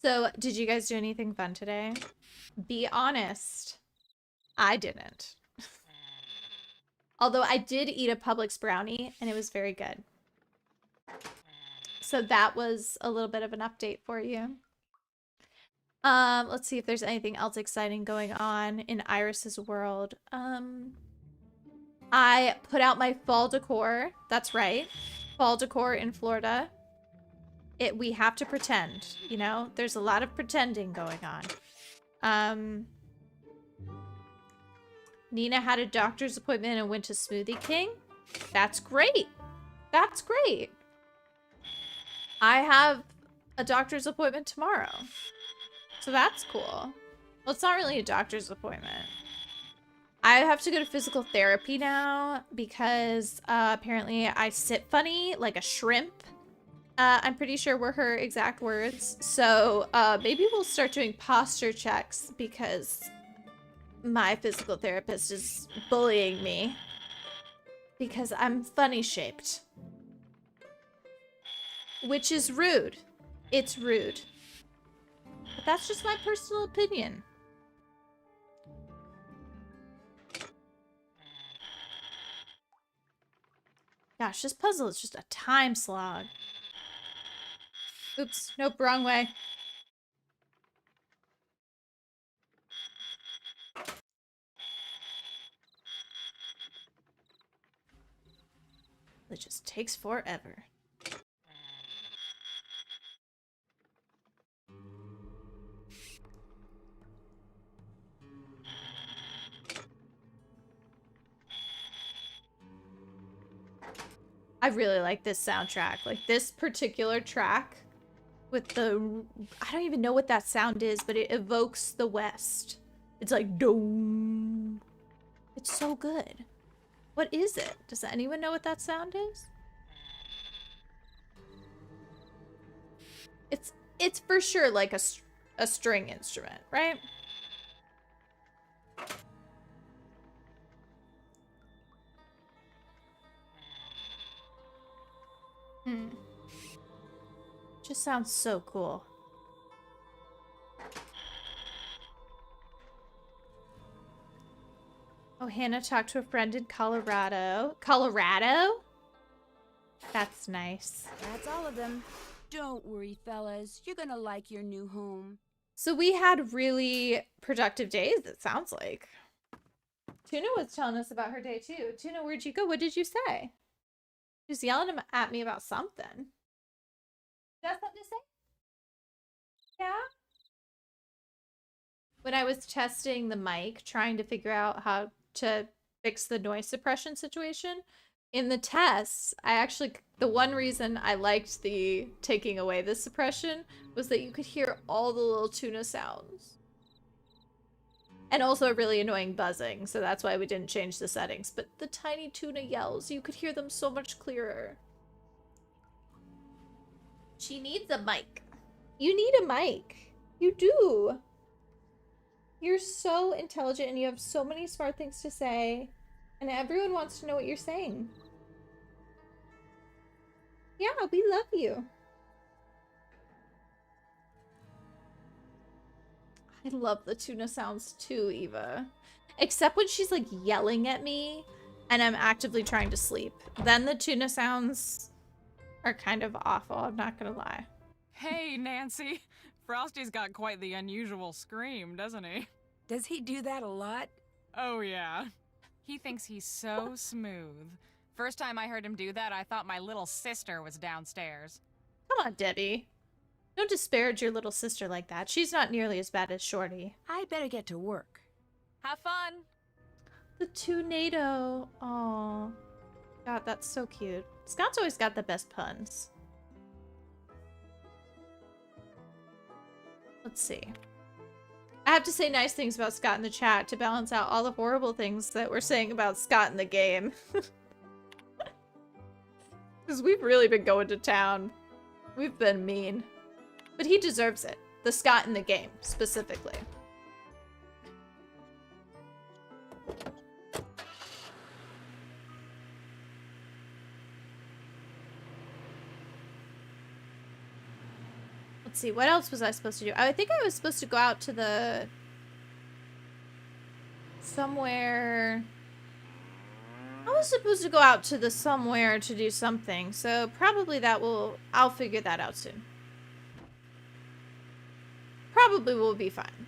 So, did you guys do anything fun today? Be honest. I didn't. Although I did eat a Publix brownie and it was very good. So that was a little bit of an update for you. Let's see if there's anything else exciting going on in Iris's world. I put out my fall decor. That's right. Fall decor in Florida. We have to pretend, you know? There's a lot of pretending going on. Nina had a doctor's appointment and went to Smoothie King. That's great. That's great. I have a doctor's appointment tomorrow. So that's cool. Well, it's not really a doctor's appointment. I have to go to physical therapy now because apparently I sit funny like a shrimp. I'm pretty sure were her exact words. So maybe we'll start doing posture checks because my physical therapist is bullying me because I'm funny shaped. Which is rude. It's rude. But that's just my personal opinion. Gosh, this puzzle is just a time slog. Oops, nope, wrong way. It just takes forever. I really like this soundtrack. Like this particular track with the... I don't even know what that sound is, but it evokes the West. It's like dome. It's so good. What is it? Does anyone know what that sound is? It's for sure like a string instrument, right? Just sounds so cool. Oh, Hannah talked to a friend in Colorado. Colorado? That's nice. That's all of them. Don't worry, fellas. You're gonna like your new home. So we had really productive days, it sounds like. Tuna was telling us about her day too. Tuna, where'd you go? What did you say? She was yelling at me about something. You got something to say? Yeah? When I was testing the mic, trying to figure out how to fix the noise suppression situation, in the tests, the one reason I liked the taking away the suppression was that you could hear all the little tuna sounds. And also a really annoying buzzing, so that's why we didn't change the settings. But the tiny tuna yells, you could hear them so much clearer. She needs a mic. You need a mic. You do. You're so intelligent and you have so many smart things to say. And everyone wants to know what you're saying. Yeah, we love you. I love the tuna sounds too, Eva. Except when she's like yelling at me and I'm actively trying to sleep. Then the tuna sounds are kind of awful, I'm not gonna lie. Hey, Nancy. Frosty's got quite the unusual scream, doesn't he? Does he do that a lot? Oh, yeah. He thinks he's so smooth. First time I heard him do that, I thought my little sister was downstairs. Come on, Debbie. Don't disparage your little sister like that. She's not nearly as bad as Shorty. I'd better get to work. Have fun! The PUZZLE-NADO. Aw. God, that's so cute. Scott's always got the best puns. Let's see. I have to say nice things about Scott in the chat to balance out all the horrible things that we're saying about Scott in the game. Because we've really been going to town. We've been mean. But he deserves it. The Scott in the game, specifically. Let's see, what else was I supposed to do? I think I was supposed to go out to the... somewhere... I was supposed to go out to the somewhere to do something, so probably that will... I'll figure that out soon. Probably we'll be fine.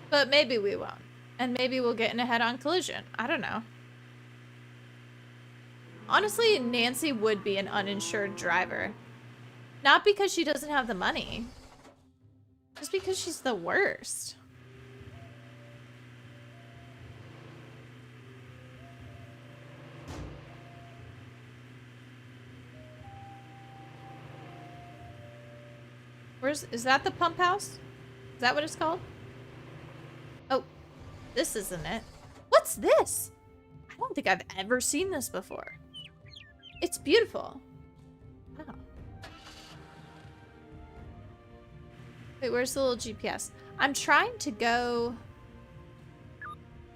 But maybe we won't. And maybe we'll get in a head-on collision. I don't know. Honestly, Nancy would be an uninsured driver. Not because she doesn't have the money. Just because she's the worst. Is that the pump house? Is that what it's called? Oh, this isn't it. What's What's this? I don't think I've ever seen this before. It's beautiful. Wow. Wait, where's the little GPS? I'm trying to go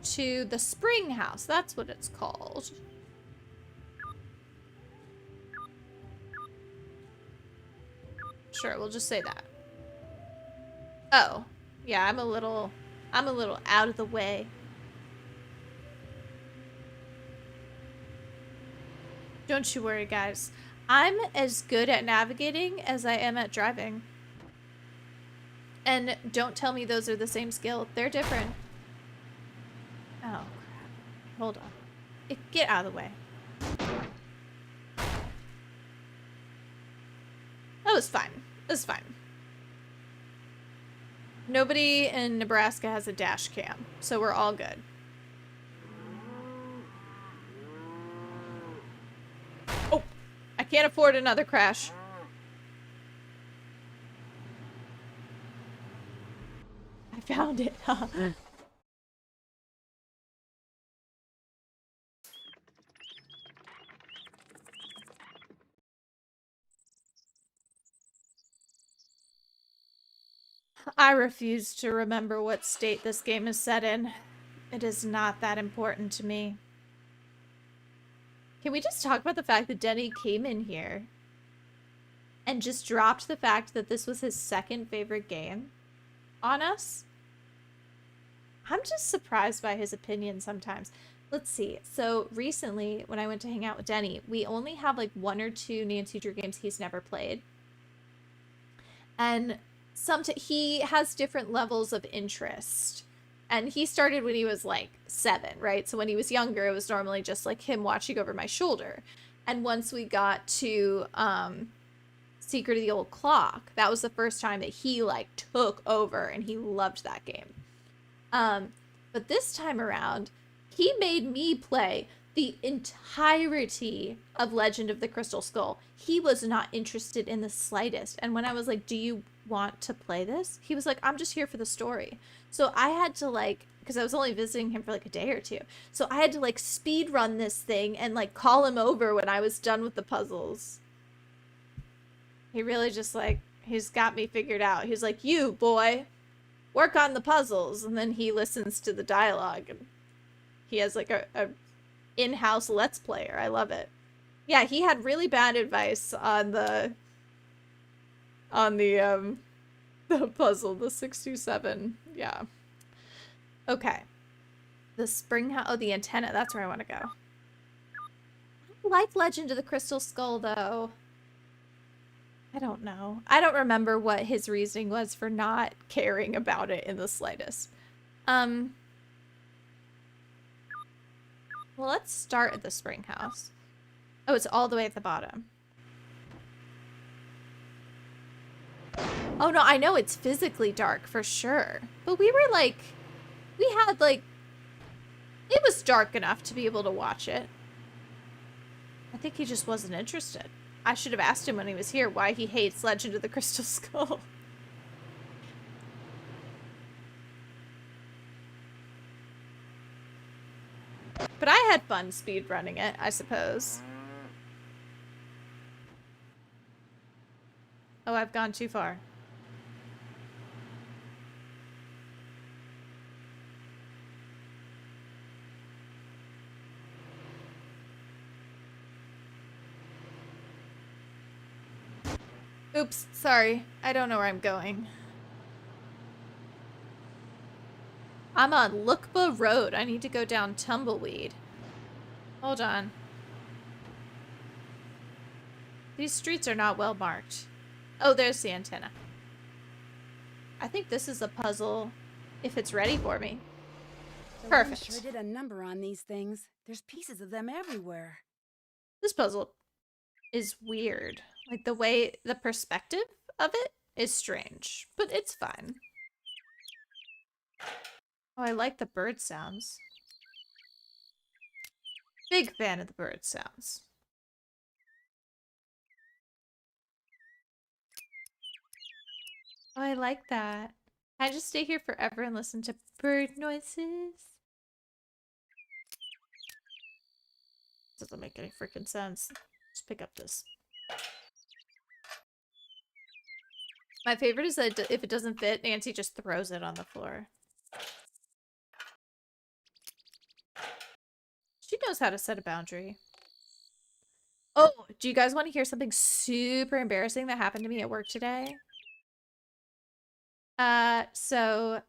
to the spring house. That's what it's called. Sure, we'll just say that. Oh, yeah, I'm a little out of the way. Don't you worry, guys. I'm as good at navigating as I am at driving. And don't tell me those are the same skill. They're different. Oh, crap. Hold on. Get out of the way. That was fine. It was fine. Nobody in Nebraska has a dash cam, so we're all good. Oh, I can't afford another crash. I found it. I refuse to remember what state this game is set in. It is not that important to me. Can we just talk about the fact that Denny came in here and just dropped the fact that this was his second favorite game on us? I'm just surprised by his opinion sometimes. Let's see. So recently, when I went to hang out with Denny, we only have like 1 or 2 Nancy Drew games he's never played. And he has different levels of interest. And he started when he was like 7, right? So when he was younger, it was normally just like him watching over my shoulder. And once we got to Secret of the Old Clock, that was the first time that he like took over, and he loved that game. But this time around, he made me play the entirety of Legend of the Crystal Skull. He was not interested in the slightest. And when I was like, do you want to play this? He was like, I'm just here for the story. So I had to like, because I was only visiting him for like a day or 2. So I had to like speed run this thing and like call him over when I was done with the puzzles. He really just like, he's got me figured out. He's like, you boy, work on the puzzles. And then he listens to the dialogue, and he has like a in-house Let's Player. I love it. Yeah, he had really bad advice on the puzzle, the 627. Yeah. Okay. The spring house. Oh, the antenna. That's where I want to go. I like Legend of the Crystal Skull, though. I don't know. I don't remember what his reasoning was for not caring about it in the slightest. Well, let's start at the spring house. Oh, it's all the way at the bottom. Oh, no, I know it's physically dark for sure. But we were like, we had like, it was dark enough to be able to watch it. I think he just wasn't interested. I should have asked him when he was here why he hates Legend of the Crystal Skull. But I had fun speedrunning it, I suppose. Oh, I've gone too far. Oops, sorry. I don't know where I'm going. I'm on Lukba Road. I need to go down Tumbleweed. Hold on. These streets are not well marked. Oh, there's the antenna. I think this is a puzzle if it's ready for me. Perfect. Sure did a number on these things. There's pieces of them everywhere. This puzzle is weird. Like the perspective of it is strange, but it's fine. Oh, I like the bird sounds. Big fan of the bird sounds. Oh, I like that. Can I just stay here forever and listen to bird noises? Doesn't make any freaking sense. Just pick up this. My favorite is that if it doesn't fit, Nancy just throws it on the floor. She knows how to set a boundary. Oh, do you guys want to hear something super embarrassing that happened to me at work today? So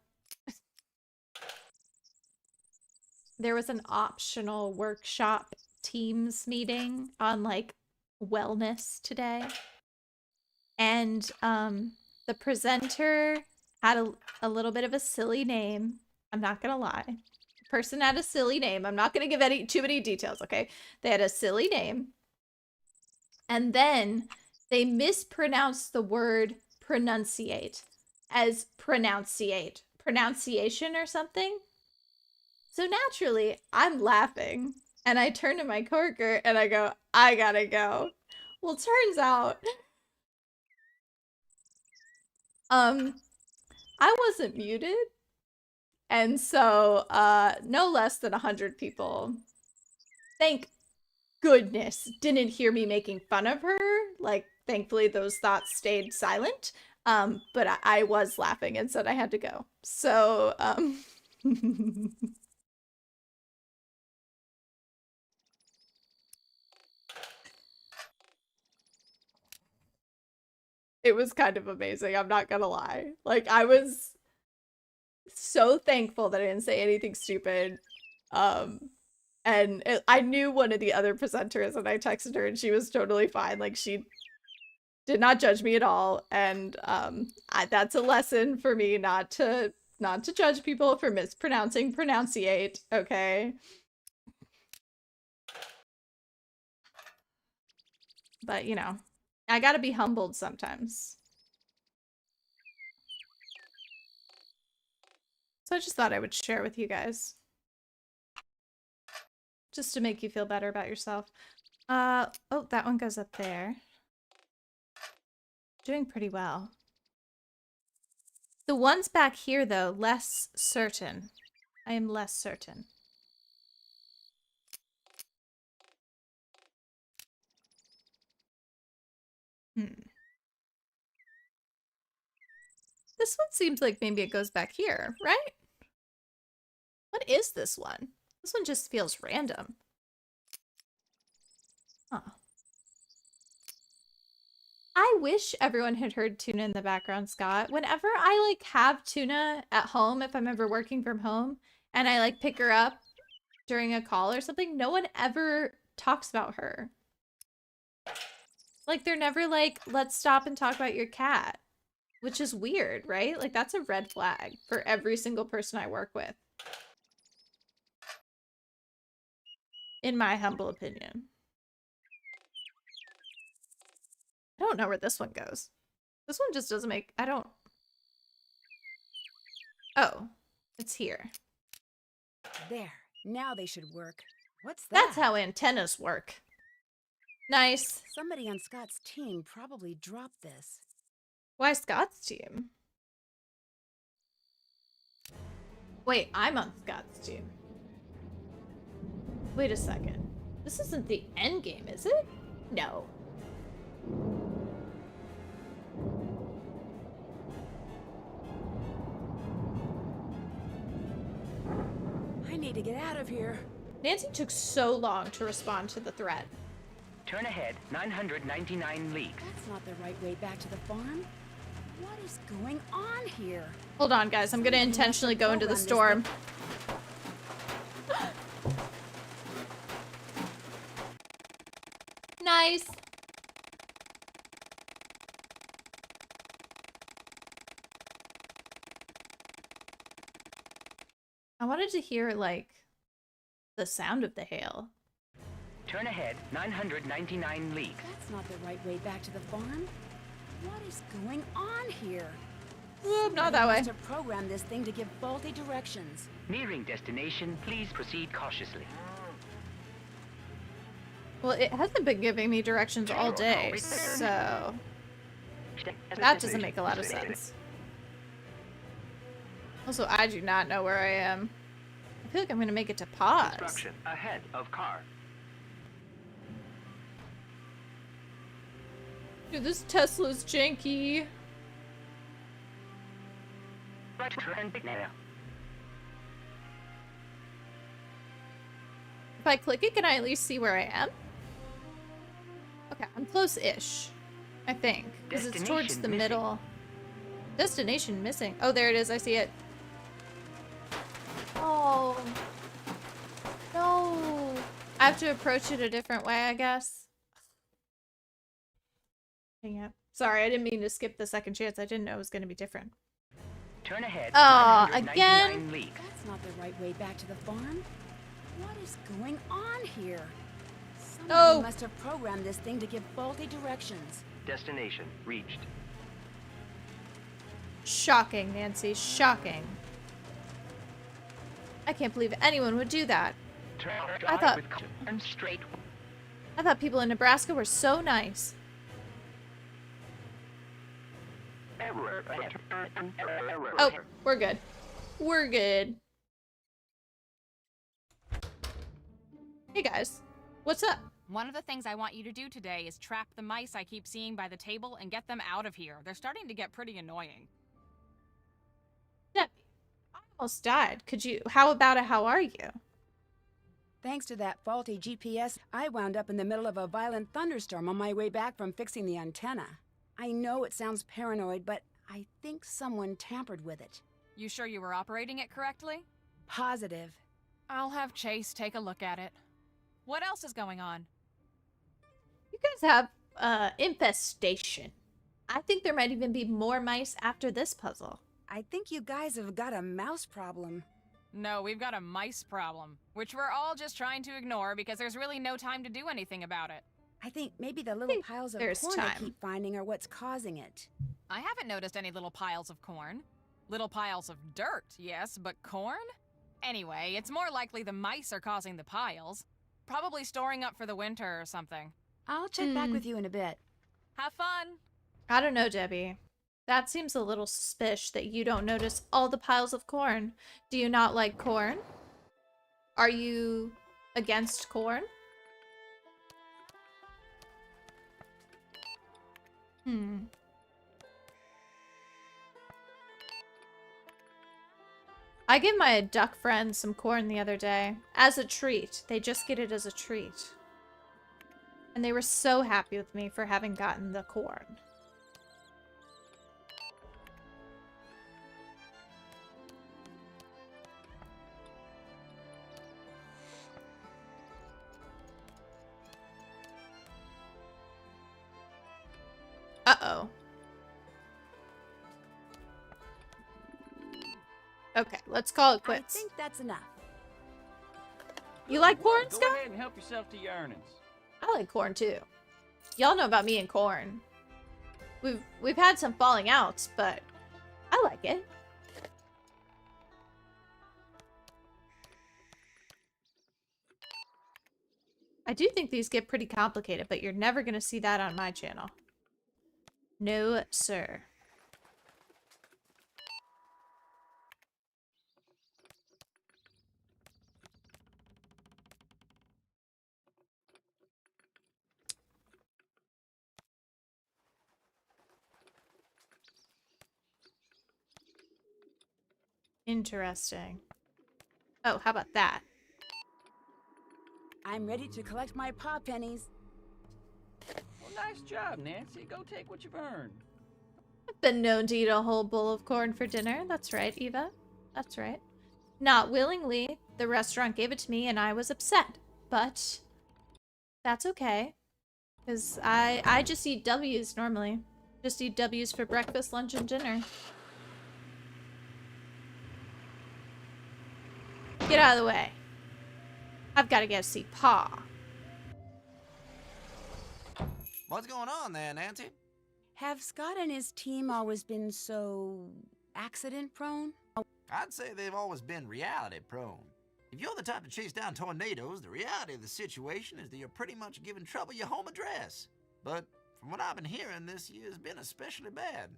there was an optional workshop Teams meeting on like wellness today. And the presenter had a little bit of a silly name. I'm not gonna lie. The person had a silly name. I'm not gonna give too many details, okay? They had a silly name. And then they mispronounced the word pronunciate as pronunciate. Pronunciation or something. So naturally, I'm laughing. And I turn to my coworker and I go, I gotta go. Well, turns out I wasn't muted. And so no less than 100 people, thank goodness, didn't hear me making fun of her. Like, thankfully those thoughts stayed silent. But I was laughing and said I had to go. So it was kind of amazing, I'm not gonna lie. Like, I was so thankful that I didn't say anything stupid. And I knew one of the other presenters and I texted her and she was totally fine. Like, she did not judge me at all. And that's a lesson for me not to judge people for mispronouncing pronunciate, okay? But, you know, I gotta be humbled sometimes. So I just thought I would share with you guys. Just to make you feel better about yourself. Oh, that one goes up there. Doing pretty well. The ones back here, though, less certain. I am less certain. This one seems like maybe it goes back here, right? What is this one? This one just feels random. Huh. I wish everyone had heard Tuna in the background, Scott. Whenever I, like, have Tuna at home, if I'm ever working from home, and I, like, pick her up during a call or something, no one ever talks about her. Like, they're never like, let's stop and talk about your cat. Which is weird, right? Like, that's a red flag for every single person I work with. In my humble opinion. I don't know where this one goes. This one just doesn't make... I don't... Oh. It's here. There. Now they should work. What's that? That's how antennas work. Nice. Somebody on Scott's team probably dropped this. Why Scott's team? Wait, I'm on Scott's team. Wait a second. This isn't the end game, is it? No. I need to get out of here. Nancy took so long to respond to the threat. Turn ahead 999 leagues. That's not the right way back to the farm. What is going on here? Hold on, guys. I'm gonna intentionally go into the storm. Nice. I wanted to hear, like, the sound of the hail. Turn ahead 999 leagues. That's not the right way back to the farm. What is going on here? Whoop, not that way. To program this thing to give faulty directions. Nearing destination, please proceed cautiously. Well, it hasn't been giving me directions all day, so that doesn't make a lot of sense. Also, I do not know where I am. I feel like I'm gonna make it to pause. Instruction ahead of car. Dude, this Tesla's janky. Right turn now. If I click it, can I at least see where I am? Okay, I'm close-ish. I think. Because it's towards the middle. Destination missing. Oh, there it is. I see it. Oh. No. I have to approach it a different way, I guess. Dang it. Sorry, I didn't mean to skip the second chance. I didn't know it was going to be different. Turn ahead. Oh, 999 again? leagues. That's not the right way back to the farm. What is going on here? Someone must have programmed this thing to give faulty directions. Destination reached. Shocking, Nancy. Shocking. I can't believe anyone would do that. I thought people in Nebraska were so nice. Oh, we're good. We're good. Hey guys, what's up? One of the things I want you to do today is trap the mice I keep seeing by the table and get them out of here. They're starting to get pretty annoying. Debbie, I almost died. Could you, how about it, how are you? Thanks to that faulty GPS, I wound up in the middle of a violent thunderstorm on my way back from fixing the antenna. I know it sounds paranoid, but I think someone tampered with it. You sure you were operating it correctly? Positive. I'll have Chase take a look at it. What else is going on? You guys have, infestation. I think there might even be more mice after this puzzle. I think you guys have got a mouse problem. No, we've got a mice problem, which we're all just trying to ignore because there's really no time to do anything about it. I think maybe the little piles of corn I keep finding are what's causing it. I haven't noticed any little piles of corn. Little piles of dirt, yes, but corn? Anyway, it's more likely the mice are causing the piles. Probably storing up for the winter or something. I'll check back with you in a bit. Have fun! I don't know, Debbie. That seems a little suspicious that you don't notice all the piles of corn. Do you not like corn? Are you against corn? I gave my duck friend some corn the other day. As a treat. They just get it as a treat. And they were so happy with me for having gotten the corn. Uh-oh. Okay, let's call it quits. I think that's enough. You like corn, Go Scott? ahead and help yourself to your earnings. I like corn too. Y'all know about me and corn. We've had some falling outs, but I like it. I do think these get pretty complicated, but you're never gonna see that on my channel. No, sir. Interesting. Oh, how about that? I'm ready to collect my paw pennies. Well, nice job, Nancy. Go take what you've earned. I've been known to eat a whole bowl of corn for dinner. That's right, Eva. That's right. Not willingly. The restaurant gave it to me and I was upset. But that's okay. Because I just eat W's normally. Just eat W's for breakfast, lunch, and dinner. Get out of the way. I've got to go see Pa. What's going on there, Nancy? Have Scott and his team always been so accident-prone? I'd say they've always been reality-prone. If you're the type to chase down tornadoes, the reality of the situation is that you're pretty much giving trouble your home address. But from what I've been hearing, this year's been especially bad.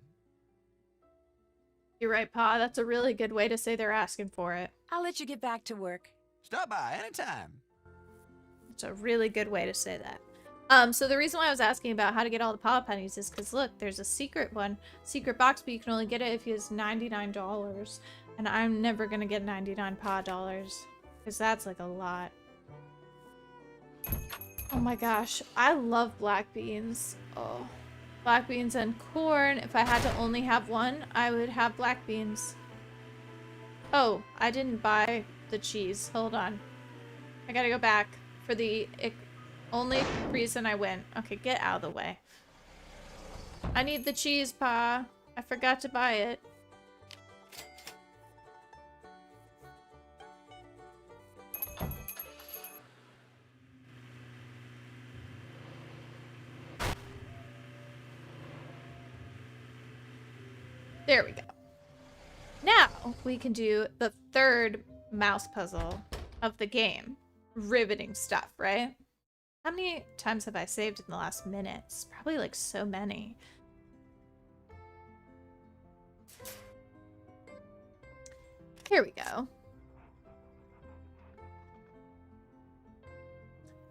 You're right, Pa. That's a really good way to say they're asking for it. I'll let you get back to work. Stop by anytime. It's a really good way to say that. So the reason why I was asking about how to get all the paw pennies is because look, there's a secret box, but you can only get it if you use $99. And I'm never gonna get 99 paw dollars. Because that's like a lot. Oh my gosh, I love black beans. Oh. Black beans and corn. If I had to only have one, I would have black beans. Oh, I didn't buy the cheese. Hold on. I gotta go back for the only reason I went. Okay, get out of the way. I need the cheese, Pa. I forgot to buy it. There we go. Now we can do the third mouse puzzle of the game. Riveting stuff, right? How many times have I saved in the last minute? It's probably like so many. Here we go.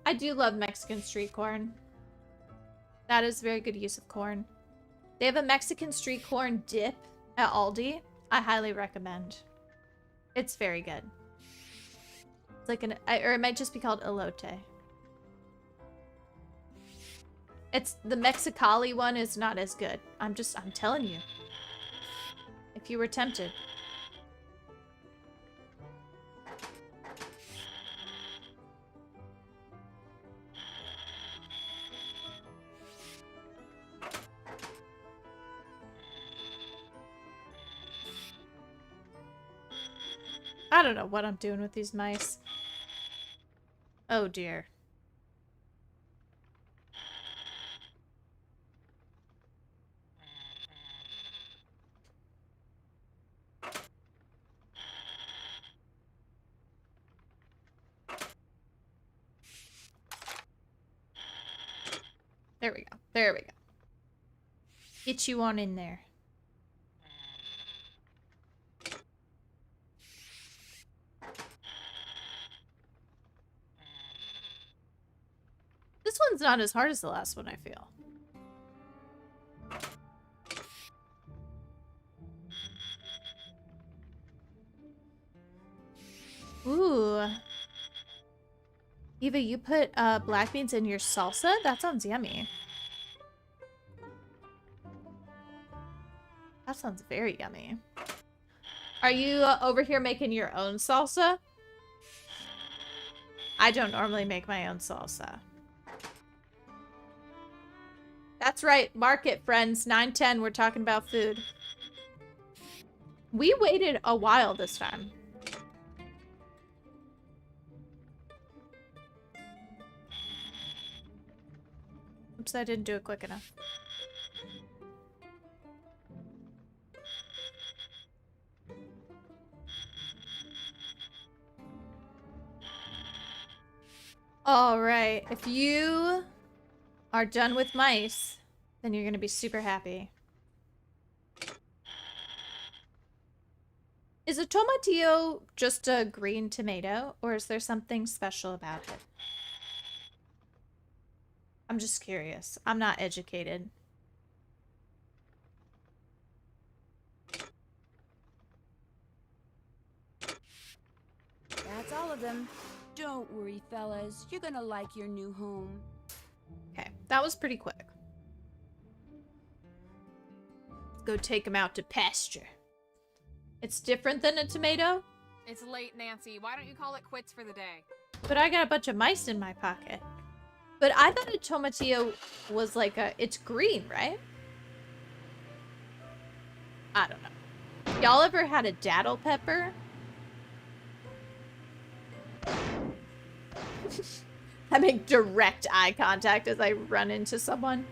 I do love Mexican street corn. That is very good use of corn. They have a Mexican street corn dip at Aldi. I highly recommend. It's very good. It's like or it might just be called elote. It's the Mexicali one is not as good. I'm telling you. If you were tempted. I don't know what I'm doing with these mice. Oh dear. There we go. There we go. Get you on in there. This one's not as hard as the last one, I feel. Ooh. Eva, you put black beans in your salsa? That sounds yummy. That sounds very yummy. Are you over here making your own salsa? I don't normally make my own salsa. That's right. Market, friends. 9:10. We're talking about food. We waited a while this time. Oops, I didn't do it quick enough. Alright, if you are done with mice, then you're gonna be super happy. Is a tomatillo just a green tomato, or is there something special about it? I'm just curious. I'm not educated. That's all of them. Don't worry, fellas. You're gonna like your new home. Okay, that was pretty quick. Let's go take him out to pasture. It's different than a tomato? It's late, Nancy. Why don't you call it quits for the day? But I got a bunch of mice in my pocket. But I thought a tomatillo was like it's green, right? I don't know. Y'all ever had a daddle pepper? I make direct eye contact as I run into someone.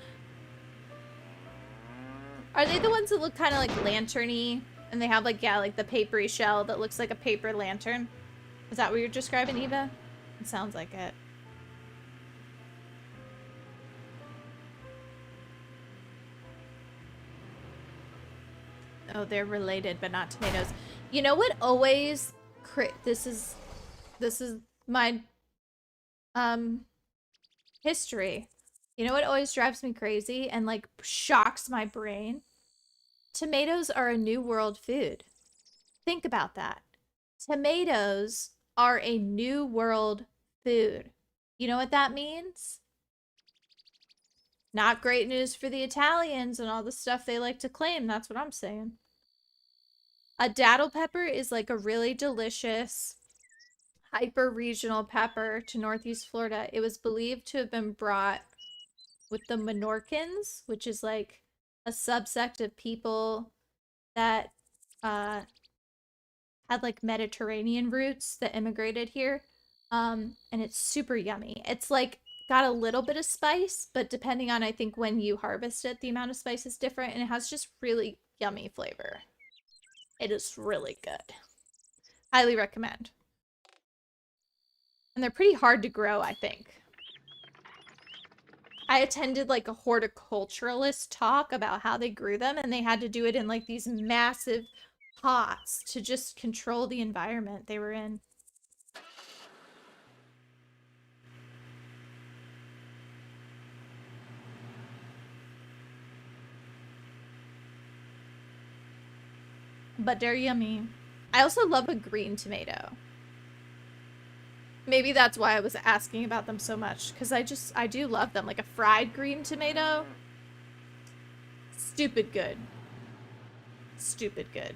Are they the ones that look kind of like lanterny? And they have like, yeah, like the papery shell that looks like a paper lantern? Is that what you're describing, Eva? It sounds like it. Oh, they're related, but not tomatoes. You know what always... This is my... history. You know what always drives me crazy and like shocks my brain? Tomatoes are a new world food. Think about that. Tomatoes are a new world food. You know what that means? Not great news for the Italians and all the stuff they like to claim. That's what I'm saying. A daddle pepper is like a really delicious hyper-regional pepper to Northeast Florida. It was believed to have been brought with the Menorcans, which is like a subsect of people that had like Mediterranean roots that immigrated here. And it's super yummy. It's like got a little bit of spice, but depending on I think when you harvest it, the amount of spice is different, and it has just really yummy flavor. It is really good. Highly recommend. And they're pretty hard to grow, I think. I attended like a horticulturalist talk about how they grew them, and they had to do it in like these massive pots to just control the environment they were in. But they're yummy. I also love a green tomato. Maybe that's why I was asking about them so much, because I do love them. Like a fried green tomato. Stupid good. Stupid good.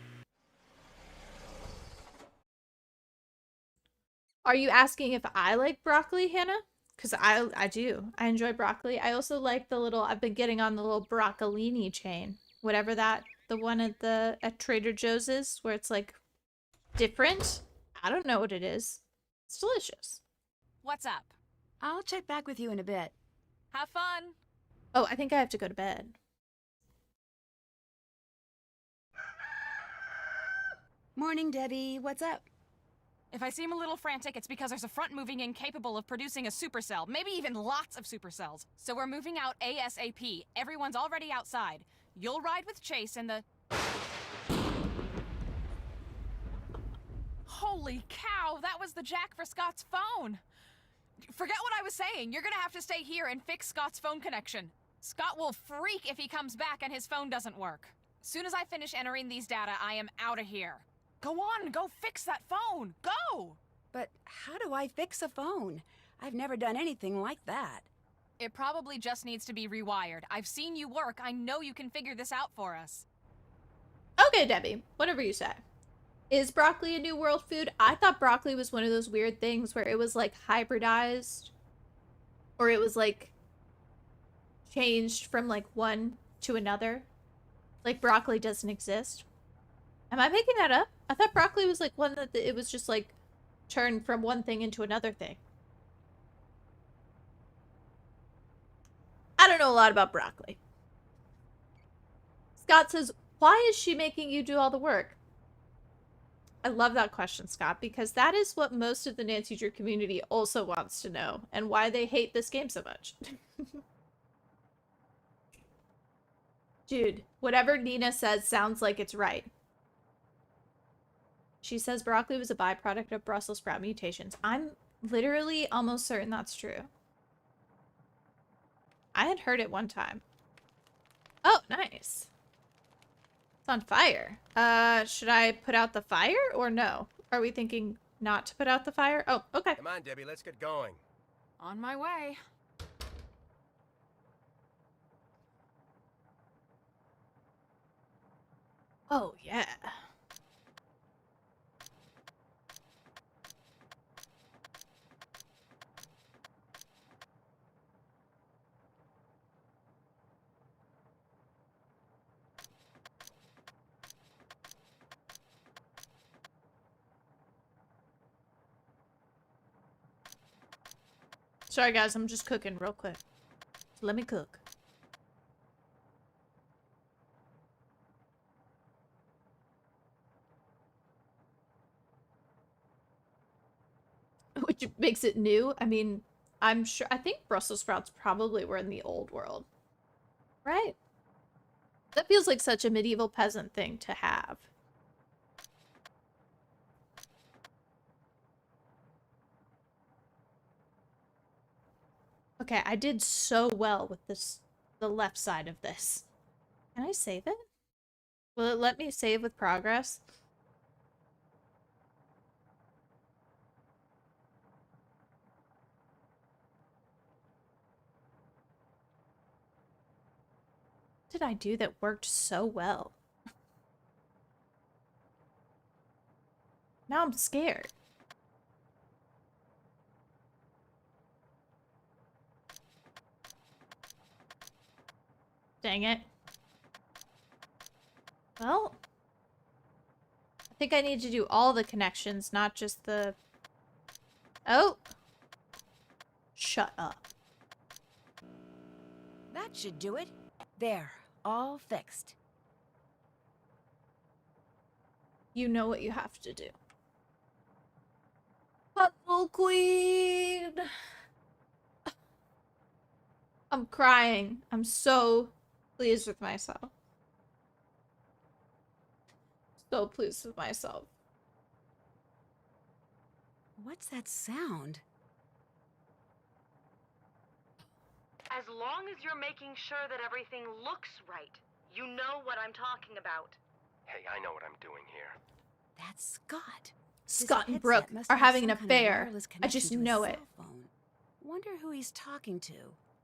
Are you asking if I like broccoli, Hannah? Because I do. I enjoy broccoli. I also like the little, I've been getting on the little broccolini chain. Whatever that, the one at Trader Joe's is, where it's like different. I don't know what it is. It's delicious. What's up? I'll check back with you in a bit. Have fun. Oh, I think I have to go to bed. Morning, Debbie. What's up? If I seem a little frantic, it's because there's a front moving in capable of producing a supercell, maybe even lots of supercells. So we're moving out ASAP. Everyone's already outside. You'll ride with Chase in the... Holy cow, that was the jack for Scott's phone. Forget what I was saying. You're gonna have to stay here and fix Scott's phone connection. Scott will freak if he comes back and his phone doesn't work. Soon as I finish entering these data, I am out of here. Go on, go fix that phone. Go! But how do I fix a phone? I've never done anything like that. It probably just needs to be rewired. I've seen you work. I know you can figure this out for us. Okay, Debbie. Whatever you say. Is broccoli a new world food? I thought broccoli was one of those weird things where it was like hybridized. Or it was like changed from like one to another. Like broccoli doesn't exist. Am I making that up? I thought broccoli was like one that it was just like turned from one thing into another thing. I don't know a lot about broccoli. Scott says, why is she making you do all the work? I love that question, Scott, because that is what most of the Nancy Drew community also wants to know, and why they hate this game so much. Dude, whatever Nina says sounds like it's right. She says broccoli was a byproduct of Brussels sprout mutations. I'm literally almost certain that's true. I had heard it one time. Oh, nice. It's on fire. Should I put out the fire or no? Are we thinking not to put out the fire? Oh, okay. Come on, Debbie, let's get going. On my way. Oh, yeah. Sorry, guys, I'm just cooking real quick. Let me cook. Which makes it new. I mean, I'm sure, I think Brussels sprouts probably were in the old world. Right? That feels like such a medieval peasant thing to have. Okay, I did so well with this, the left side of this. Can I save it? Will it let me save with progress? What did I do that worked so well? Now I'm scared. Dang it. Well, I think I need to do all the connections, not just the... Oh! Shut up. That should do it. There, all fixed. You know what you have to do. Puzzle Queen! I'm crying. I'm so pleased with myself. So pleased with myself. What's that sound? As long as you're making sure that everything looks right, you know what I'm talking about. Hey, I know what I'm doing here. That's Scott. Scott and His Brooke headset must are have having an some kind of affair. wireless I just connection to his know it. cell phone. Wonder who he's talking to.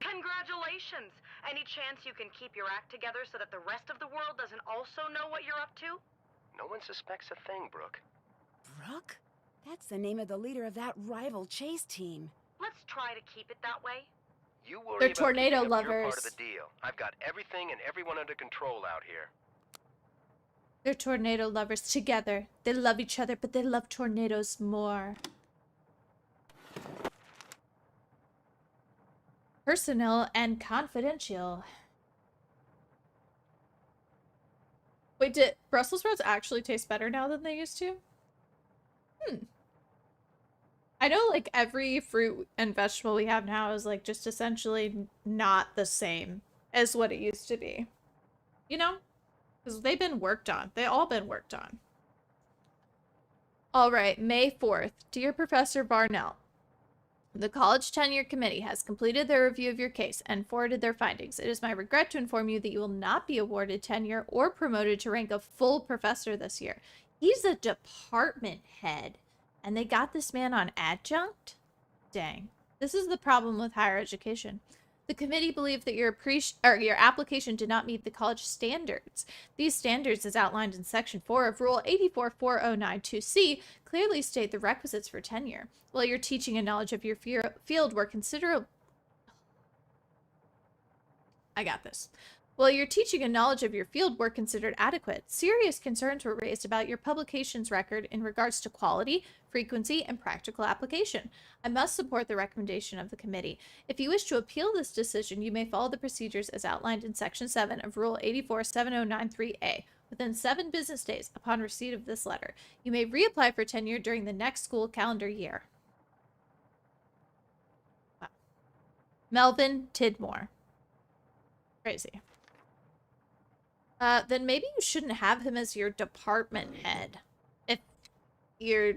Congratulations! Any chance you can keep your act together so that the rest of the world doesn't also know what you're up to? No one suspects a thing, Brooke. Brooke? That's the name of the leader of that rival chase team. Let's try to keep it that way. You worry They're about tornado keeping up your part of lovers. the deal. I've got everything and everyone under control out here. They're tornado lovers together. They love each other, but they love tornadoes more. Personal and confidential. Wait, did Brussels sprouts actually taste better now than they used to? I know like every fruit and vegetable we have now is like just essentially not the same as what it used to be. You know? Because they've been worked on. They all been worked on. All right, May 4th. Dear Professor Barnell, the College Tenure Committee has completed their review of your case and forwarded their findings. It is my regret to inform you that you will not be awarded tenure or promoted to rank of full professor this year. He's a department head, and they got this man on adjunct? Dang. This is the problem with higher education. The committee believed that your application did not meet the college standards. These standards, as outlined in Section 4 of Rule 844092C, clearly state the requisites for tenure. While your teaching and knowledge of your field were considerable... I got this. While your teaching and knowledge of your field were considered adequate, serious concerns were raised about your publications record in regards to quality, frequency, and practical application. I must support the recommendation of the committee. If you wish to appeal this decision, you may follow the procedures as outlined in Section 7 of Rule 847093A. Within 7 business days upon receipt of this letter, you may reapply for tenure during the next school calendar year. Wow. Melvin Tidmore. Crazy. Then maybe you shouldn't have him as your department head if you're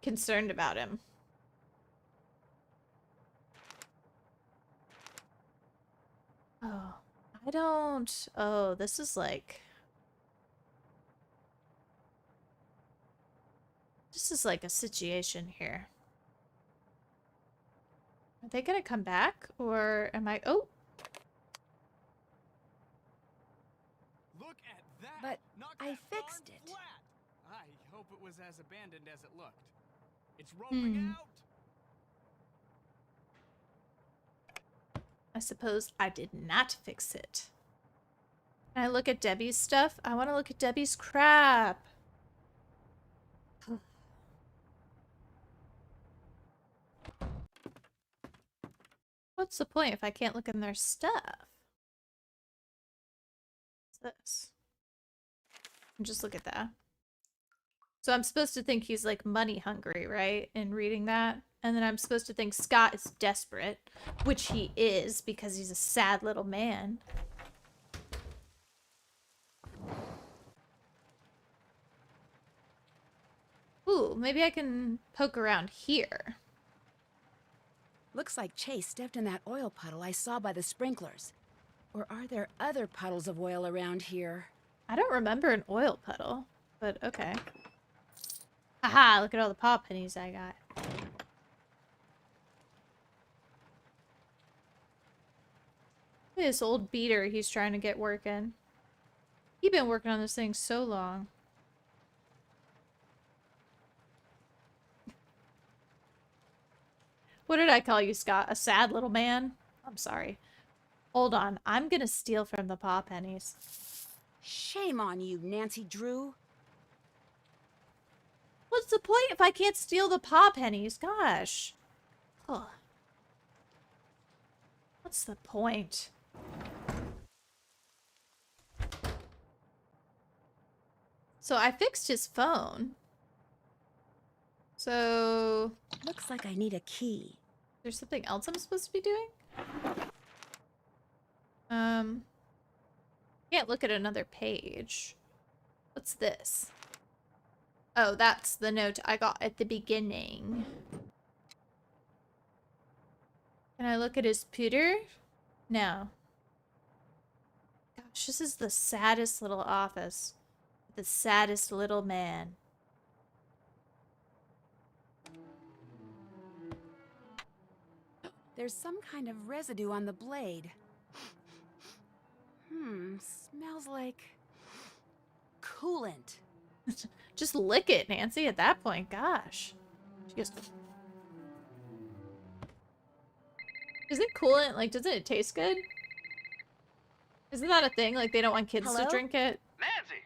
concerned about him. Oh, I don't... Oh, this is like... This is like a situation here. Are they gonna come back? Or am I... Oh! Look at that! But Knock I that fixed barn it. flat. I hope it was as abandoned as it looked. It's rolling out. I suppose I did not fix it. Can I look at Debbie's stuff? I want to look at Debbie's crap. What's the point if I can't look in their stuff? What's this? Just look at that. So I'm supposed to think he's like money hungry, right? In reading that. And then I'm supposed to think Scott is desperate, which he is because he's a sad little man. Ooh, maybe I can poke around here. Looks like Chase stepped in that oil puddle I saw by the sprinklers. Or are there other puddles of oil around here? I don't remember an oil puddle, but okay. Haha, look at all the paw pennies I got. Look at this old beater he's trying to get working. He's been working on this thing so long. What did I call you, Scott? A sad little man? I'm sorry. Hold on. I'm gonna steal from the paw pennies. Shame on you, Nancy Drew. What's the point if I can't steal the paw pennies? Gosh. Ugh. What's the point? So I fixed his phone. So... Looks like I need a key. There's something else I'm supposed to be doing? Can't look at another page. What's this? Oh, that's the note I got at the beginning. Can I look at his pooter? No. Gosh, this is the saddest little office. The saddest little man. There's some kind of residue on the blade. Smells like... coolant. Just lick it, Nancy, at that point. Gosh. She goes... Is it coolant? Like, doesn't it taste good? Isn't that a thing? Like, they don't want kids to drink it? Nancy!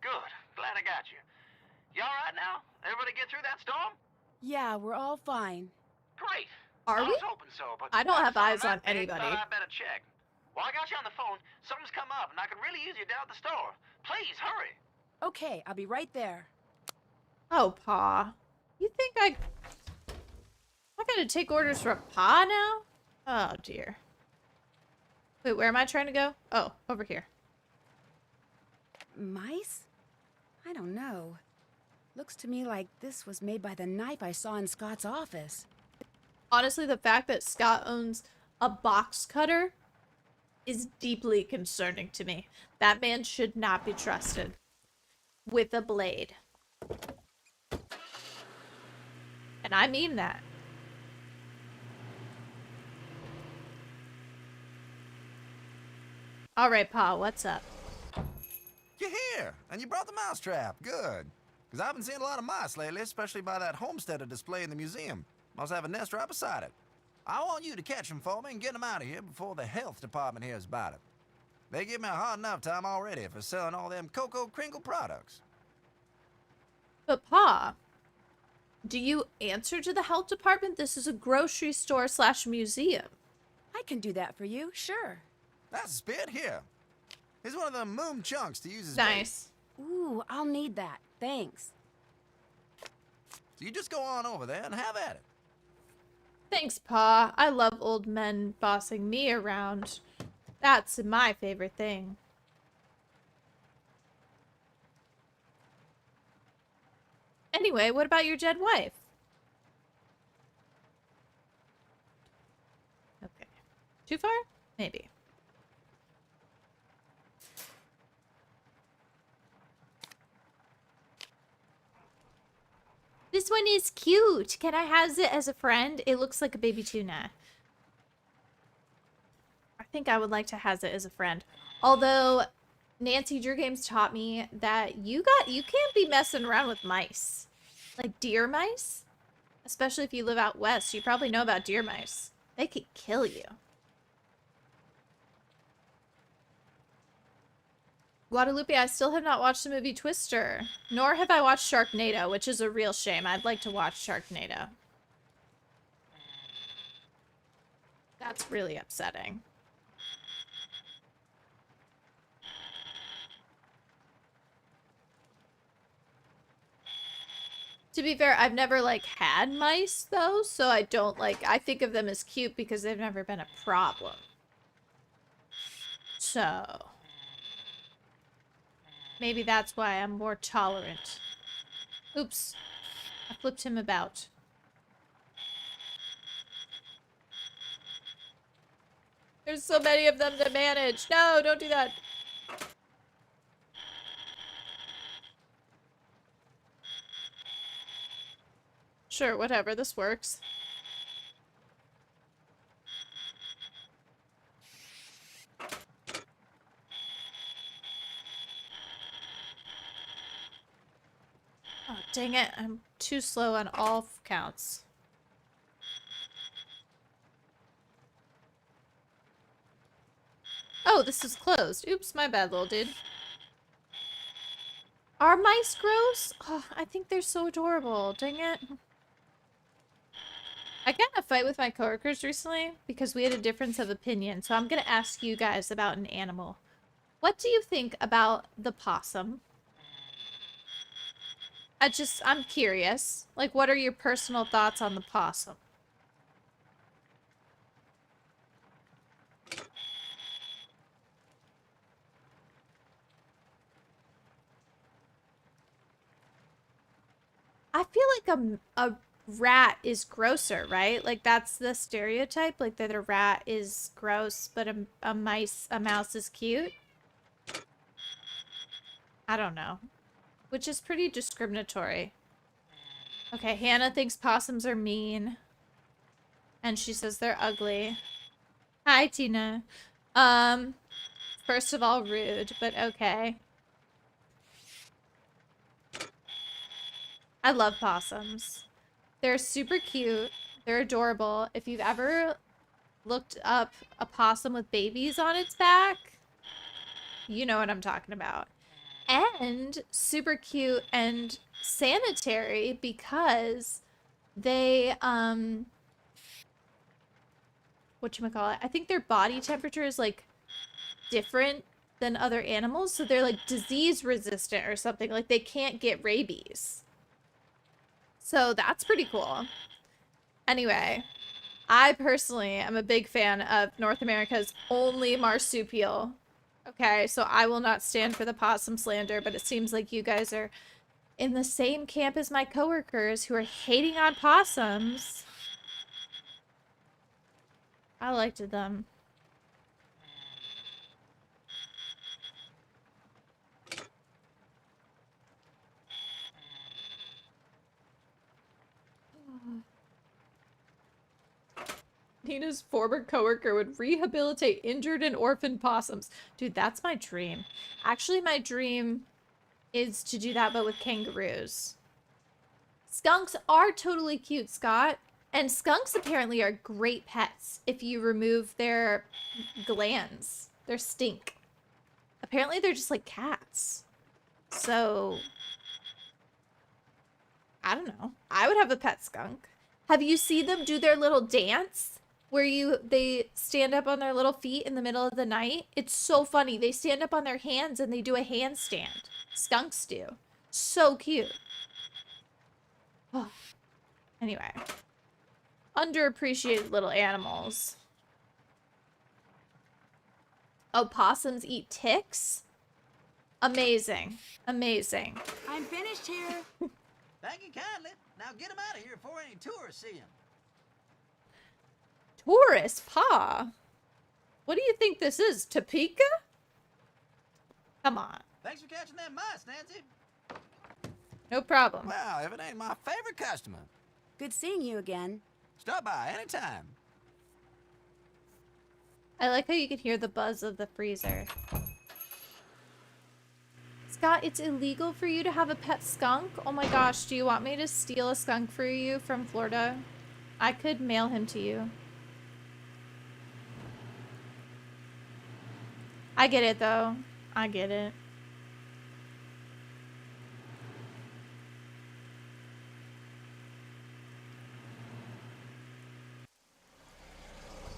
Good. Glad I got you. You alright now? Everybody get through that storm? Yeah, we're all fine. Great. Are I we? was hoping so, but I don't have eyes on that big, anybody. thought I better check. Well, I got you on the phone. Something's come up, and I could really use you down at the store. Please, hurry. Okay, I'll be right there. Oh, Pa. You think I'm gonna take orders from Pa now? Oh, dear. Wait, where am I trying to go? Oh, over here. Mice? I don't know. Looks to me like this was made by the knife I saw in Scott's office. Honestly, the fact that Scott owns a box cutter is deeply concerning to me. That man should not be trusted with a blade. And I mean that. All right, Pa, what's up? You're here, and you brought the mousetrap. Good. Because I've been seeing a lot of mice lately, especially by that homesteader display in the museum. Must have a nest right beside it. I want you to catch them for me and get them out of here before the health department hears about it. They give me a hard enough time already for selling all them Cocoa Kringle products. But Pa, do you answer to the health department? This is a grocery store / museum. I can do that for you, sure. That's a spit here. Here's one of them moon chunks to use as Nice. Ooh, I'll need that. Thanks. bait. So you just go on over there and have at it. Thanks, Pa. I love old men bossing me around. That's my favorite thing. Anyway, what about your dead wife? Okay. Too far? Maybe. This one is cute. Can I have it as a friend? It looks like a baby tuna. I think I would like to have it as a friend. Although, Nancy Drew Games taught me that you can't be messing around with mice. Like deer mice. Especially if you live out west. You probably know about deer mice. They could kill you. Guadalupe, I still have not watched the movie Twister. Nor have I watched Sharknado, which is a real shame. I'd like to watch Sharknado. That's really upsetting. To be fair, I've never, like, had mice, though, so I don't, like, I think of them as cute because they've never been a problem. So, maybe that's why I'm more tolerant. Oops. I flipped him about. There's so many of them to manage. No, don't do that. Sure, whatever. This works. Oh, dang it. I'm too slow on all counts. Oh, this is closed. Oops, my bad, little dude. Are mice gross? Oh, I think they're so adorable. Dang it. I got in a fight with my coworkers recently because we had a difference of opinion. So I'm going to ask you guys about an animal. What do you think about the possum? I'm curious. Like, what are your personal thoughts on the possum? I feel like a rat is grosser, right? Like, that's the stereotype, like that a rat is gross, but a mouse is cute. I don't know. Which is pretty discriminatory. Okay, Hannah thinks possums are mean. And she says they're ugly. Hi, Tina. First of all, rude, but okay. I love possums. They're super cute. They're adorable. If you've ever looked up a possum with babies on its back, you know what I'm talking about. And super cute and sanitary because they, whatchamacallit, I think their body temperature is, like, different than other animals, so they're, like, disease resistant or something. Like, they can't get rabies. So that's pretty cool. Anyway, I personally am a big fan of North America's only marsupial. Okay, so I will not stand for the possum slander, but it seems like you guys are in the same camp as my coworkers who are hating on possums. I liked them. Nina's former coworker would rehabilitate injured and orphaned possums. Dude, that's my dream. Actually, my dream is to do that, but with kangaroos. Skunks are totally cute, Scott. And skunks apparently are great pets if you remove their glands, their stink. Apparently they're just like cats. So, I don't know. I would have a pet skunk. Have you seen them do their little dance? Where they stand up on their little feet in the middle of the night? It's so funny. They stand up on their hands and they do a handstand. Skunks do. So cute. Oh. Anyway. Underappreciated little animals. Oh, possums eat ticks? Amazing. Amazing. I'm finished here. Thank you kindly. Now get him out of here before any tourists see him. Tourist Pa? What do you think this is, Topeka? Come on. Thanks for catching that mice, Nancy. No problem. Well, if it ain't my favorite customer. Good seeing you again. Stop by anytime. I like how you can hear the buzz of the freezer. Scott, it's illegal for you to have a pet skunk? Oh my gosh, do you want me to steal a skunk for you from Florida? I could mail him to you. I get it, though. I get it.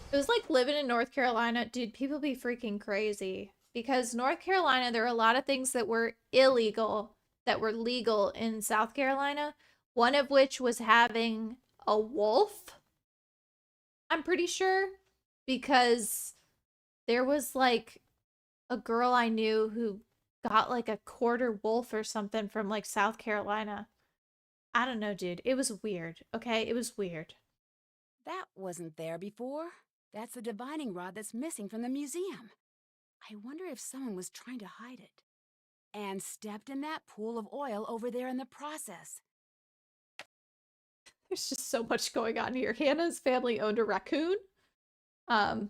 It was like living in North Carolina. Dude, people be freaking crazy. Because North Carolina, there are a lot of things that were illegal that were legal in South Carolina. One of which was having a wolf. I'm pretty sure. Because there was like a girl I knew who got like a quarter wolf or something from like South Carolina. I don't know, dude. It was weird. Okay? It was weird. That wasn't there before. That's the divining rod that's missing from the museum. I wonder if someone was trying to hide it. And stepped in that pool of oil over there in the process. There's just so much going on here. Hannah's family owned a raccoon. Scott,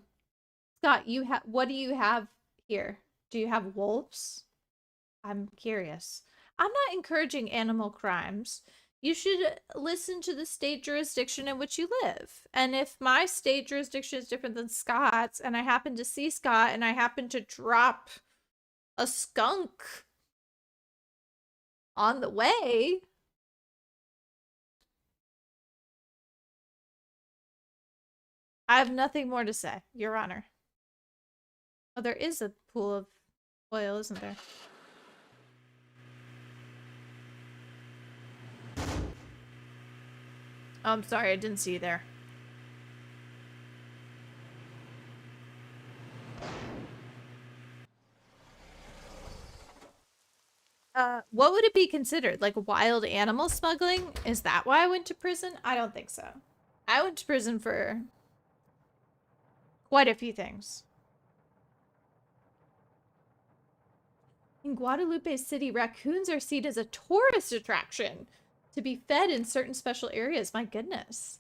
what do you have here? Do you have wolves? I'm curious. I'm not encouraging animal crimes. You should listen to the state jurisdiction in which you live. And if my state jurisdiction is different than Scott's, and I happen to see Scott and I happen to drop a skunk on the way, I have nothing more to say, Your Honor. Oh, there is a pool of oil, isn't there? Oh, I'm sorry, I didn't see you there. What would it be considered? Like wild animal smuggling? Is that why I went to prison? I don't think so. I went to prison for quite a few things. In Guadalupe City, raccoons are seen as a tourist attraction to be fed in certain special areas. My goodness.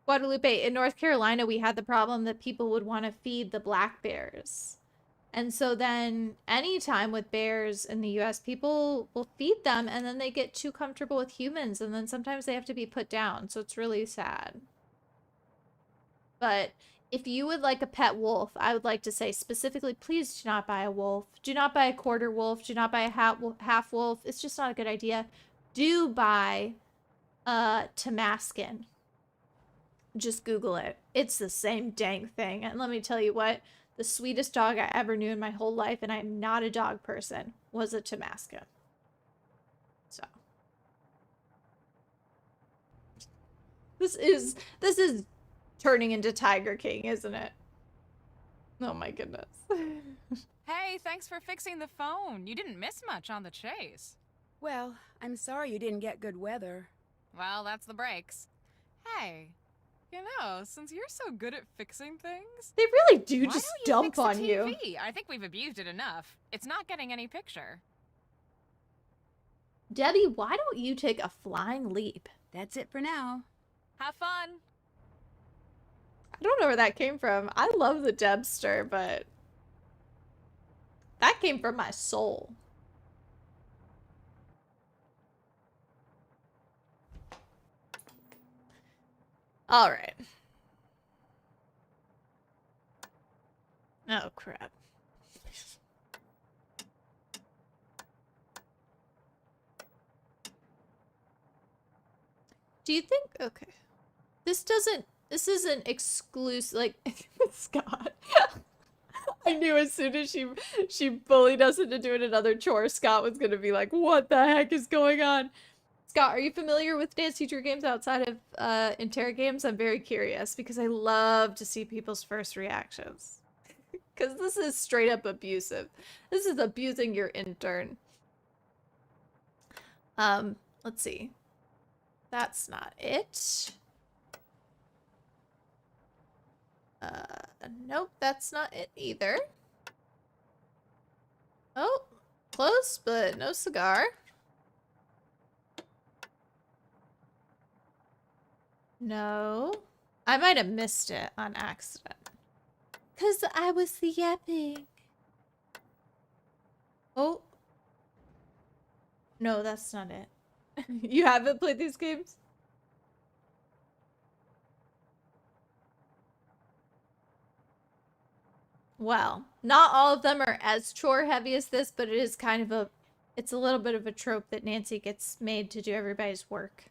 Guadalupe, in North Carolina, we had the problem that people would want to feed the black bears. And so then anytime with bears in the US, people will feed them and then they get too comfortable with humans and then sometimes they have to be put down. So it's really sad. But if you would like a pet wolf, I would like to say specifically, please do not buy a wolf. Do not buy a quarter wolf. Do not buy a half wolf. It's just not a good idea. Do buy a Tamascan. Just Google it. It's the same dang thing. And let me tell you what, the sweetest dog I ever knew in my whole life, and I'm not a dog person, was a Tamascan. So. This is turning into Tiger King, isn't it? Oh my goodness. Hey, thanks for fixing the phone. You didn't miss much on the chase. Well, I'm sorry you didn't get good weather. Well, that's the breaks. Hey, you know, since you're so good at fixing things, they really do why just don't dump fix on the you. TV? I think we've abused it enough. It's not getting any picture. Debbie, why don't you take a flying leap? That's it for now. Have fun. I don't know where that came from. I love the Debster, but that came from my soul. All right. Oh, crap. Do you think, okay. This isn't exclusive, like, Scott. I knew as soon as she bullied us into doing another chore, Scott was gonna be like, what the heck is going on? Scott, are you familiar with Dance Teacher games outside of Interra games? I'm very curious because I love to see people's first reactions. Because this is straight up abusive. This is abusing your intern. Let's see. That's not it. Nope, that's not it either. Oh, close, but no cigar. No. I might have missed it on accident. 'Cause I was yapping. Oh. No, that's not it. You haven't played these games? Well, not all of them are as chore heavy as this, but it is kind of it's a little bit of a trope that Nancy gets made to do everybody's work.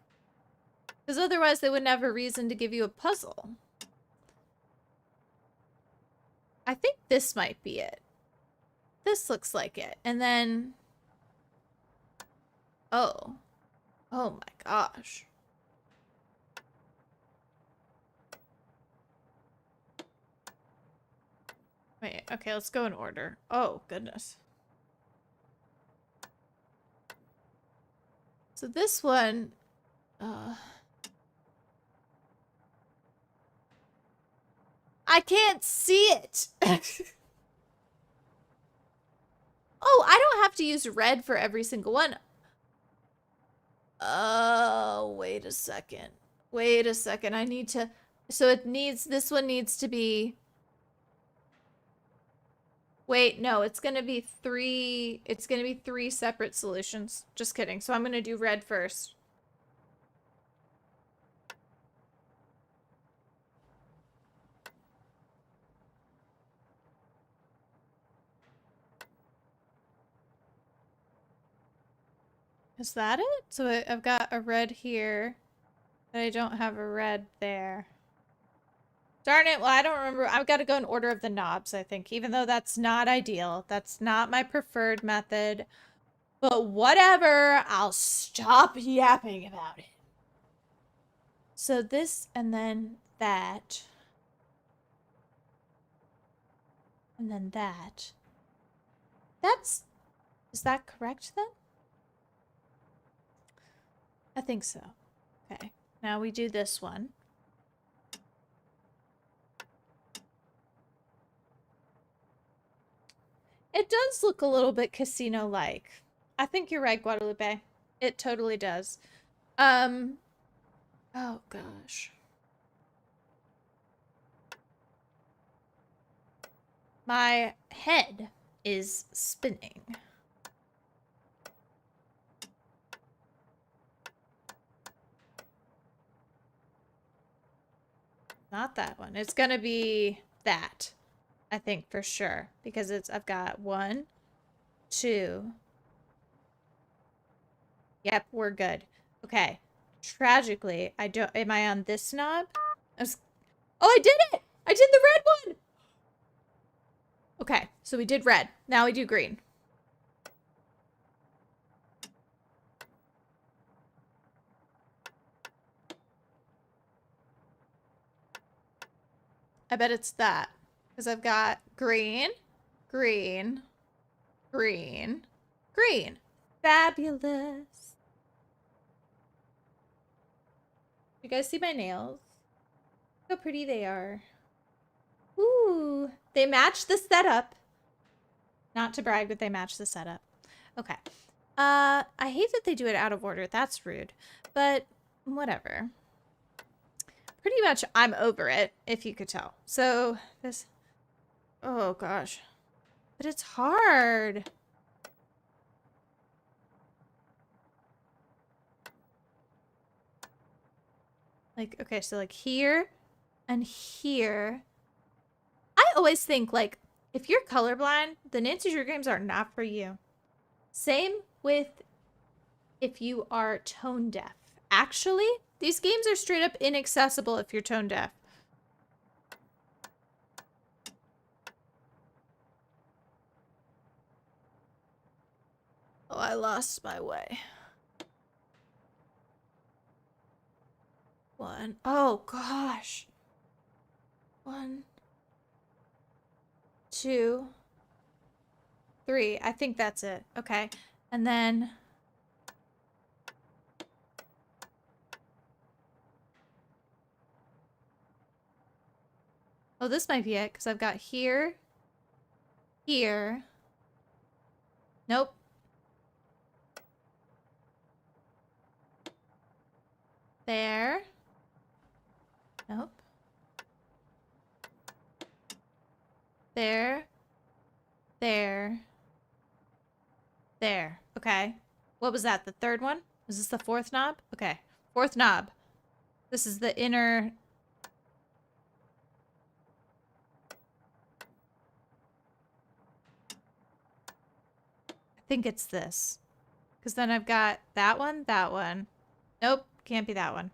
Because otherwise they wouldn't have a reason to give you a puzzle. I think this might be it. This looks like it. And then... Oh. Oh my gosh. Wait, okay, let's go in order. Oh, goodness. So this one... I can't see it. Oh, I don't have to use red for every single one. Oh, wait a second. Wait a second. I need to... So it needs... This one needs to be... Wait, no, it's gonna be 3... It's gonna be 3 separate solutions. Just kidding. So I'm gonna do red first. Is that it? So I've got a red here, but I don't have a red there. Darn it, well, I don't remember. I've got to go in order of the knobs, I think, even though that's not ideal. That's not my preferred method. But whatever, I'll stop yapping about it. So this, and then that. And then that. Is that correct then? I think so. Okay, now we do this one. It does look a little bit casino-like. I think you're right, Guadalupe. It totally does. Oh gosh. My head is spinning. Not that one. It's gonna be that. I think for sure. Because I've got 1, 2. Yep, we're good. Okay. Tragically, am I on this knob? Oh, I did it! I did the red one! Okay, so we did red. Now we do green. I bet it's that. Because I've got green, green, green, green. Fabulous. You guys see my nails? Look how pretty they are. Ooh, they match the setup. Not to brag, but they match the setup. Okay. I hate that they do it out of order. That's rude. But whatever. Pretty much I'm over it, if you could tell. So this... Oh gosh. But it's hard. Like, okay, so like here and here. I always think, like, if you're colorblind, the Nancy Drew games are not for you. Same with if you are tone deaf. Actually, these games are straight up inaccessible if you're tone deaf. Oh, I lost my way. 1. Oh, gosh. 1, 2, 3. I think that's it. Okay. And then... Oh, this might be it, because I've got here, here. Nope. There. Nope. There. There. There. Okay. What was that? The third one? Was this the 4th knob? Okay. 4th knob. This is the inner... I think it's this. Because then I've got that one, that one. Nope. Can't be that one.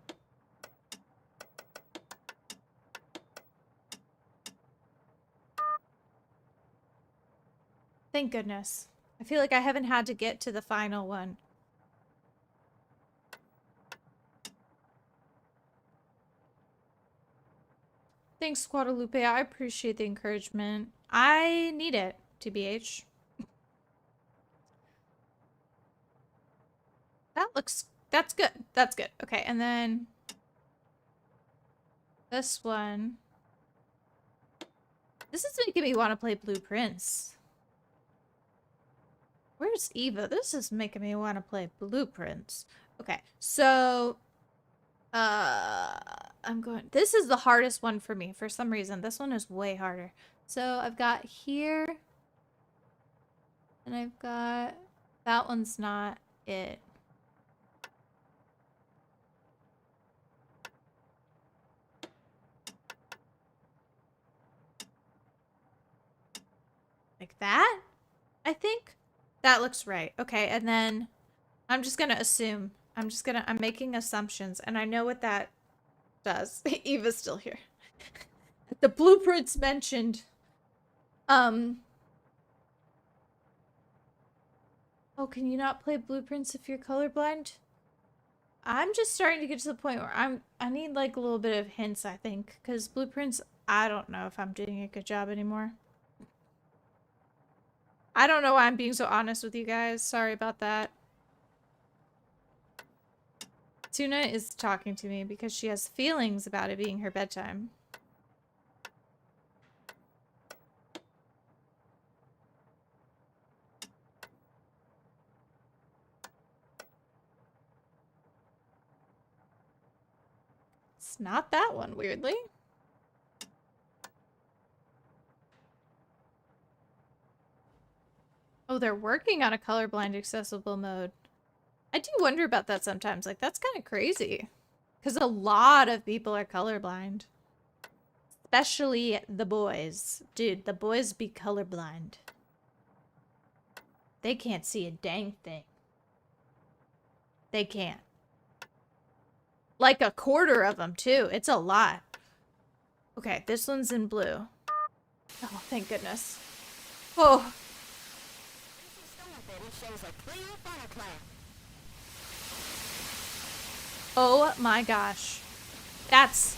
Thank goodness. I feel like I haven't had to get to the final one. Thanks, Guadalupe. I appreciate the encouragement. I need it, TBH. That's good. That's good. Okay, and then this one. This is making me want to play Blueprints. Where's Eva? This is making me want to play Blueprints. Okay, so I'm going. This is the hardest one for me for some reason. This one is way harder. So I've got here, and I've got that one's not it. Like that? I think that looks right. Okay, and then I'm just gonna assume. I'm making assumptions, and I know what that does. Eva's still here. The blueprints mentioned. Oh, can you not play blueprints if you're colorblind? I'm just starting to get to the point where I need like a little bit of hints, I think, because blueprints, I don't know if I'm doing a good job anymore. I don't know why I'm being so honest with you guys. Sorry about that. Tuna is talking to me because she has feelings about it being her bedtime. It's not that one, weirdly. Oh, they're working on a colorblind accessible mode. I do wonder about that sometimes. Like, that's kind of crazy. Because a lot of people are colorblind. Especially the boys. Dude, the boys be colorblind. They can't see a dang thing. They can't. Like a quarter of them, too. It's a lot. Okay, this one's in blue. Oh, thank goodness. Oh. Oh my gosh. That's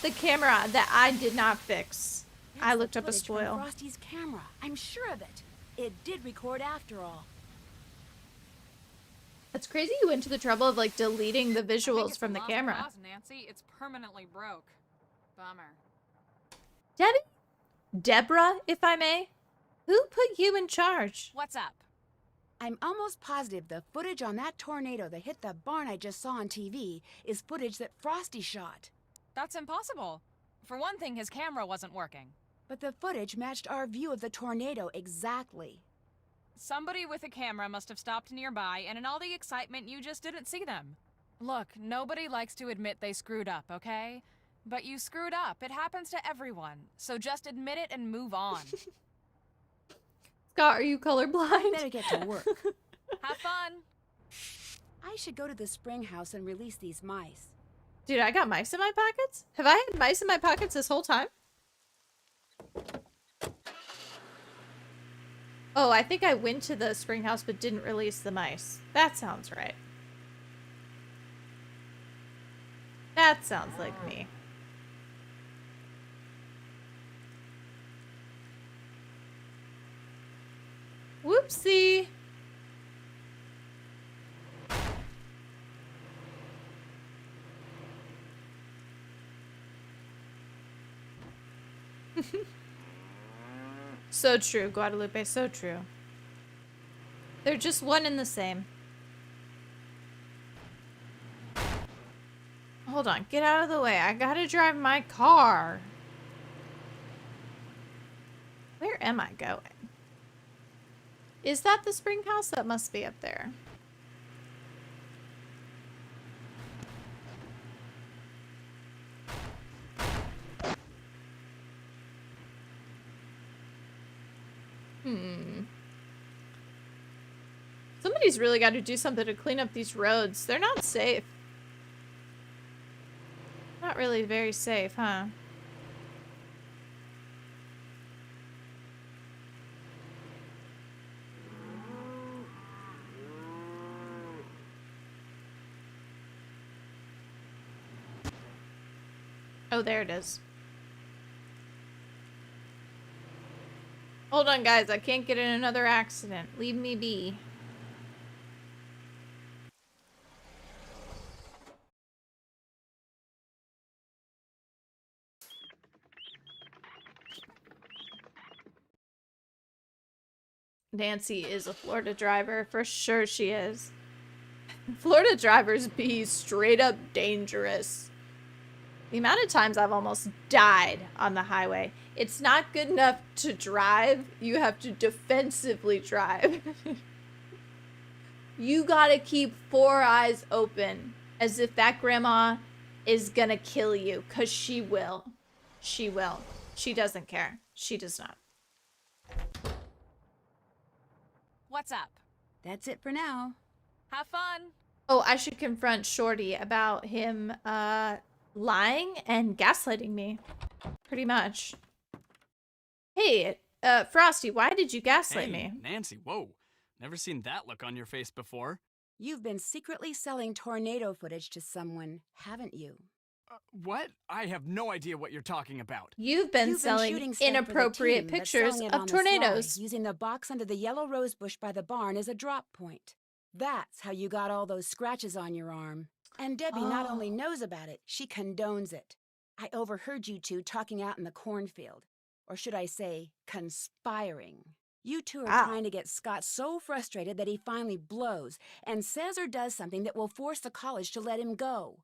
the camera that I did not fix. I looked up a spoil. Frosty's camera. I'm sure of it. It did record after all. It's crazy you went to the trouble of like deleting the visuals from the camera. Cause, Nancy. It's permanently broke. Bummer. Deborah, if I may, who put you in charge? What's up? I'm almost positive the footage on that tornado that hit the barn I just saw on TV is footage that Frosty shot. That's impossible. For one thing, his camera wasn't working. But the footage matched our view of the tornado exactly. Somebody with a camera must have stopped nearby, and in all the excitement, you just didn't see them. Look, nobody likes to admit they screwed up, okay? But you screwed up. It happens to everyone. So just admit it and move on. Scott, are you colorblind? Better get to work. Have fun. I should go to the spring house and release these mice. Dude, I got mice in my pockets? Have I had mice in my pockets this whole time? Oh, I think I went to the spring house but didn't release the mice. That sounds right. That sounds like me. Whoopsie. So true, Guadalupe, so true. They're just one and the same. Hold on, get out of the way. I gotta drive my car. Where am I going? Is that the spring house? That must be up there. Somebody's really got to do something to clean up these roads. They're not safe. Not really very safe, huh? Oh, there it is. Hold on, guys. I can't get in another accident. Leave me be. Nancy is a Florida driver. For sure she is. Florida drivers be straight up dangerous. The amount of times I've almost died on the highway. It's not good enough to drive. You have to defensively drive. You gotta keep 4 eyes open as if that grandma is gonna kill you, because she will. She will. She doesn't care. She does not. What's up? That's it for now. Have fun. Oh, I should confront Shorty about him lying and gaslighting me. Pretty much. Hey, Frosty, why did you gaslight me? Nancy, whoa. Never seen that look on your face before. You've been secretly selling tornado footage to someone, haven't you? What? I have no idea what you're talking about. You've been selling inappropriate pictures of tornadoes. Using the box under the yellow rose bush by the barn as a drop point. That's how you got all those scratches on your arm. And Debbie not only knows about it, she condones it. I overheard you two talking out in the cornfield. Or should I say, conspiring. You two are trying to get Scott so frustrated that he finally blows and says or does something that will force the college to let him go.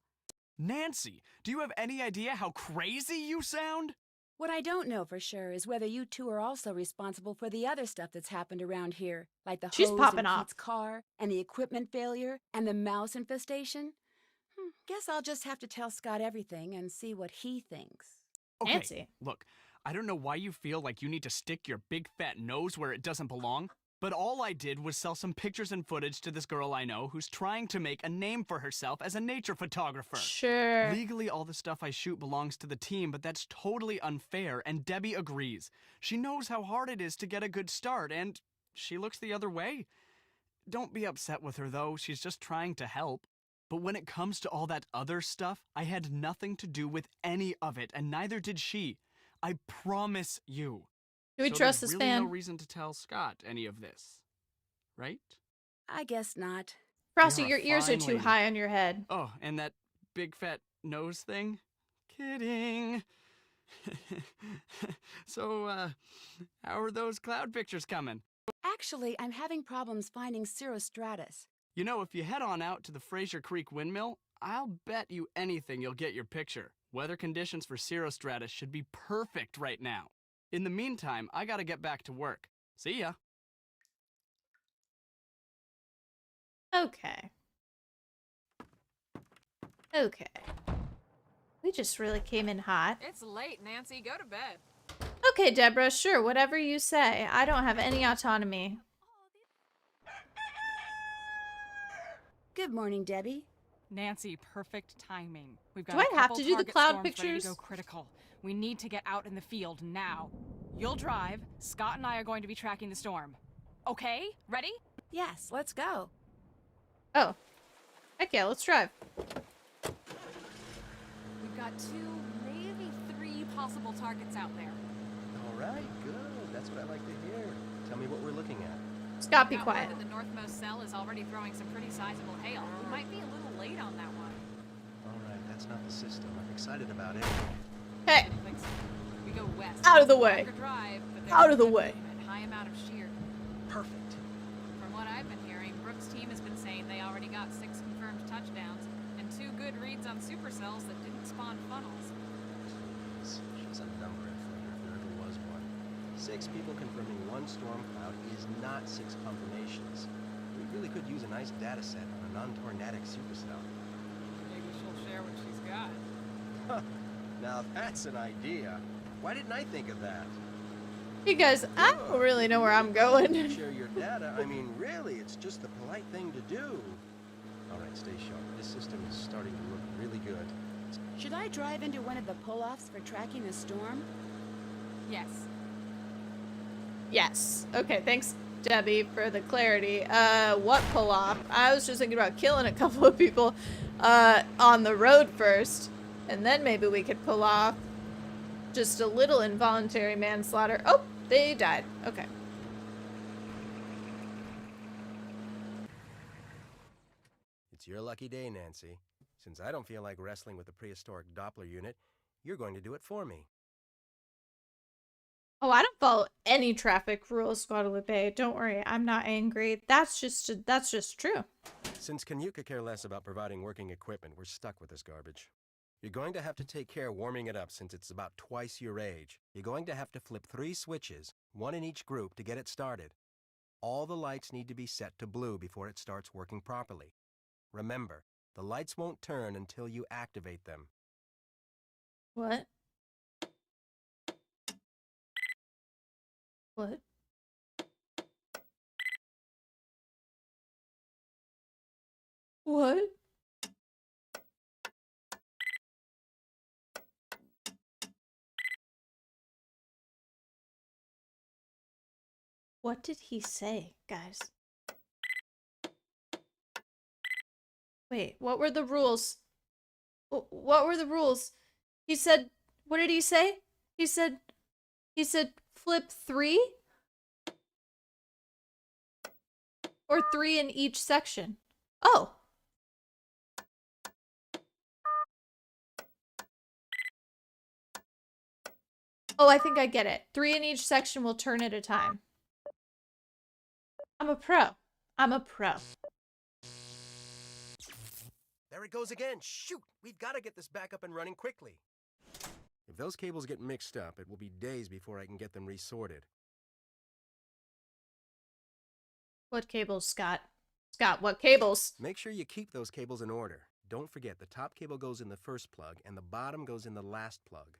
Nancy, do you have any idea how crazy you sound? What I don't know for sure is whether you two are also responsible for the other stuff that's happened around here, like the hose in Pete's car, and the equipment failure, and the mouse infestation. Guess I'll just have to tell Scott everything and see what he thinks. Okay, Nancy. Look, I don't know why you feel like you need to stick your big fat nose where it doesn't belong, but all I did was sell some pictures and footage to this girl I know who's trying to make a name for herself as a nature photographer. Sure. Legally, all the stuff I shoot belongs to the team, but that's totally unfair, and Debbie agrees. She knows how hard it is to get a good start, and she looks the other way. Don't be upset with her, though. She's just trying to help. But when it comes to all that other stuff, I had nothing to do with any of it, and neither did she. I promise you. Do we trust this really fan? No reason to tell Scott any of this, right? I guess not. Frosty, You're your a ears are fine too lady. high on your head. Oh, and that big fat nose thing? Kidding. So, how are those cloud pictures coming? Actually, I'm having problems finding cirrostratus. You know, if you head on out to the Fraser Creek windmill, I'll bet you anything you'll get your picture. Weather conditions for cirrostratus should be perfect right now. In the meantime, I gotta get back to work. See ya. Okay. Okay. We just really came in hot. It's late, Nancy. Go to bed. Okay, Deborah, sure, whatever you say. I don't have any autonomy. Good morning, Debbie. Nancy, perfect timing. We've got Do I a have couple to do the target cloud storms ready pictures? to go critical. We need to get out in the field now. You'll drive. Scott and I are going to be tracking the storm. Okay? Ready? Yes, let's go. Oh. Heck yeah, let's drive. We've got 2, maybe 3 possible targets out there. All right, good. That's what I like to hear. Tell me what we're looking at. Scott, be Got quiet. word that the northmost cell is already throwing some pretty sizable hail. We might be a little late on that one. All right, that's not the system. I'm excited about it. Hey, I don't think so. We go west. Out of the way. Longer drive, but there's Out of the good way. movement, high amount of shear. Perfect. From what I've been hearing, Brooks' team has been saying they already got 6 confirmed touchdowns and 2 good reads on supercells that didn't spawn funnels. She's a number inflator if there ever was one. 6 people confirming 1 storm cloud is not 6 confirmations. We really could use a nice data set on a non-tornadic supercell. Maybe she'll share what she's got. Huh. Now that's an idea. Why didn't I think of that? you guys, I don't really know where I'm going. Share your data. I mean, really, it's just the polite thing to do. All right, stay sharp. This system is starting to look really good. Should I drive into one of the pull-offs for tracking a storm? Yes. Yes. Okay, thanks, Debbie, for the clarity. What pull-off? I was just thinking about killing a couple of people on the road first, and then maybe we could pull off just a little involuntary manslaughter. Oh, they died. Okay. It's your lucky day, Nancy. Since I don't feel like wrestling with the prehistoric Doppler unit, you're going to do it for me. Oh, I don't follow any traffic rules, Guadalupe. Don't worry, I'm not angry. That's just true. Since Kanyuka could care less about providing working equipment, we're stuck with this garbage. You're going to have to take care warming it up since it's about twice your age. You're going to have to flip 3 switches, 1 in each group, to get it started. All the lights need to be set to blue before it starts working properly. Remember, the lights won't turn until you activate them. What? What? What? What did he say, guys? Wait, what were the rules? What were the rules? He said, what did he say? He said flip 3? Or 3 in each section? Oh. Oh, I think I get it. 3 in each section will turn at a time. I'm a pro. I'm a pro. There it goes again. Shoot! We've got to get this back up and running quickly. If those cables get mixed up, it will be days before I can get them resorted. What cables, Scott? Scott, what cables? Make sure you keep those cables in order. Don't forget, the top cable goes in the first plug, and the bottom goes in the last plug.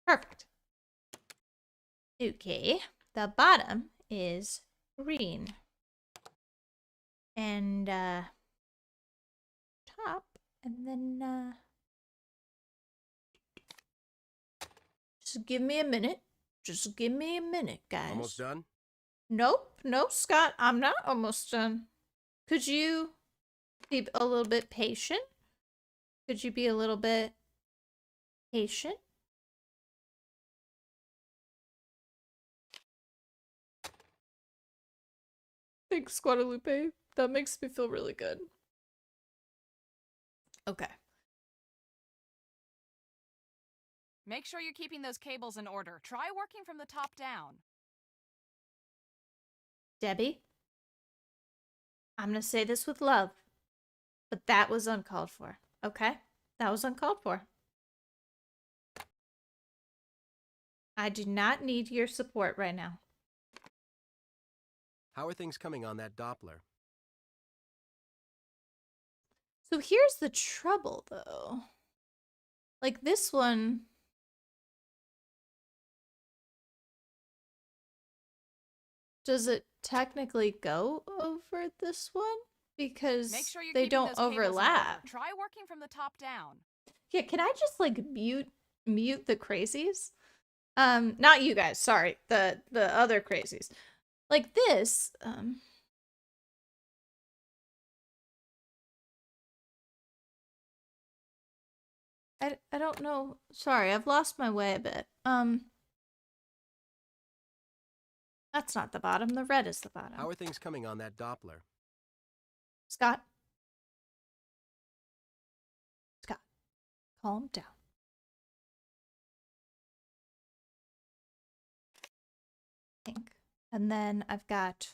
Perfect. Okay, the bottom is green. And, top, and then, just give me a minute. Just give me a minute, guys. Almost done? Nope, no, Scott, I'm not almost done. Could you be a little bit patient? Could you be a little bit patient? Thanks, Guadalupe. That makes me feel really good. Okay. Make sure you're keeping those cables in order. Try working from the top down. Debbie, I'm gonna say this with love, but that was uncalled for, okay? That was uncalled for. I do not need your support right now. How are things coming on that Doppler? So here's the trouble, though. Like, this one... Does it technically go over this one? Because Make sure you're they keeping don't those cables in overlap. order. Try working from the top down. Yeah, can I just, like, mute the crazies? Not you guys, sorry. The other crazies. Like this, I don't know. Sorry, I've lost my way a bit. That's not the bottom. The red is the bottom. How are things coming on that Doppler? Scott? Scott, calm down. Pink. And then I've got...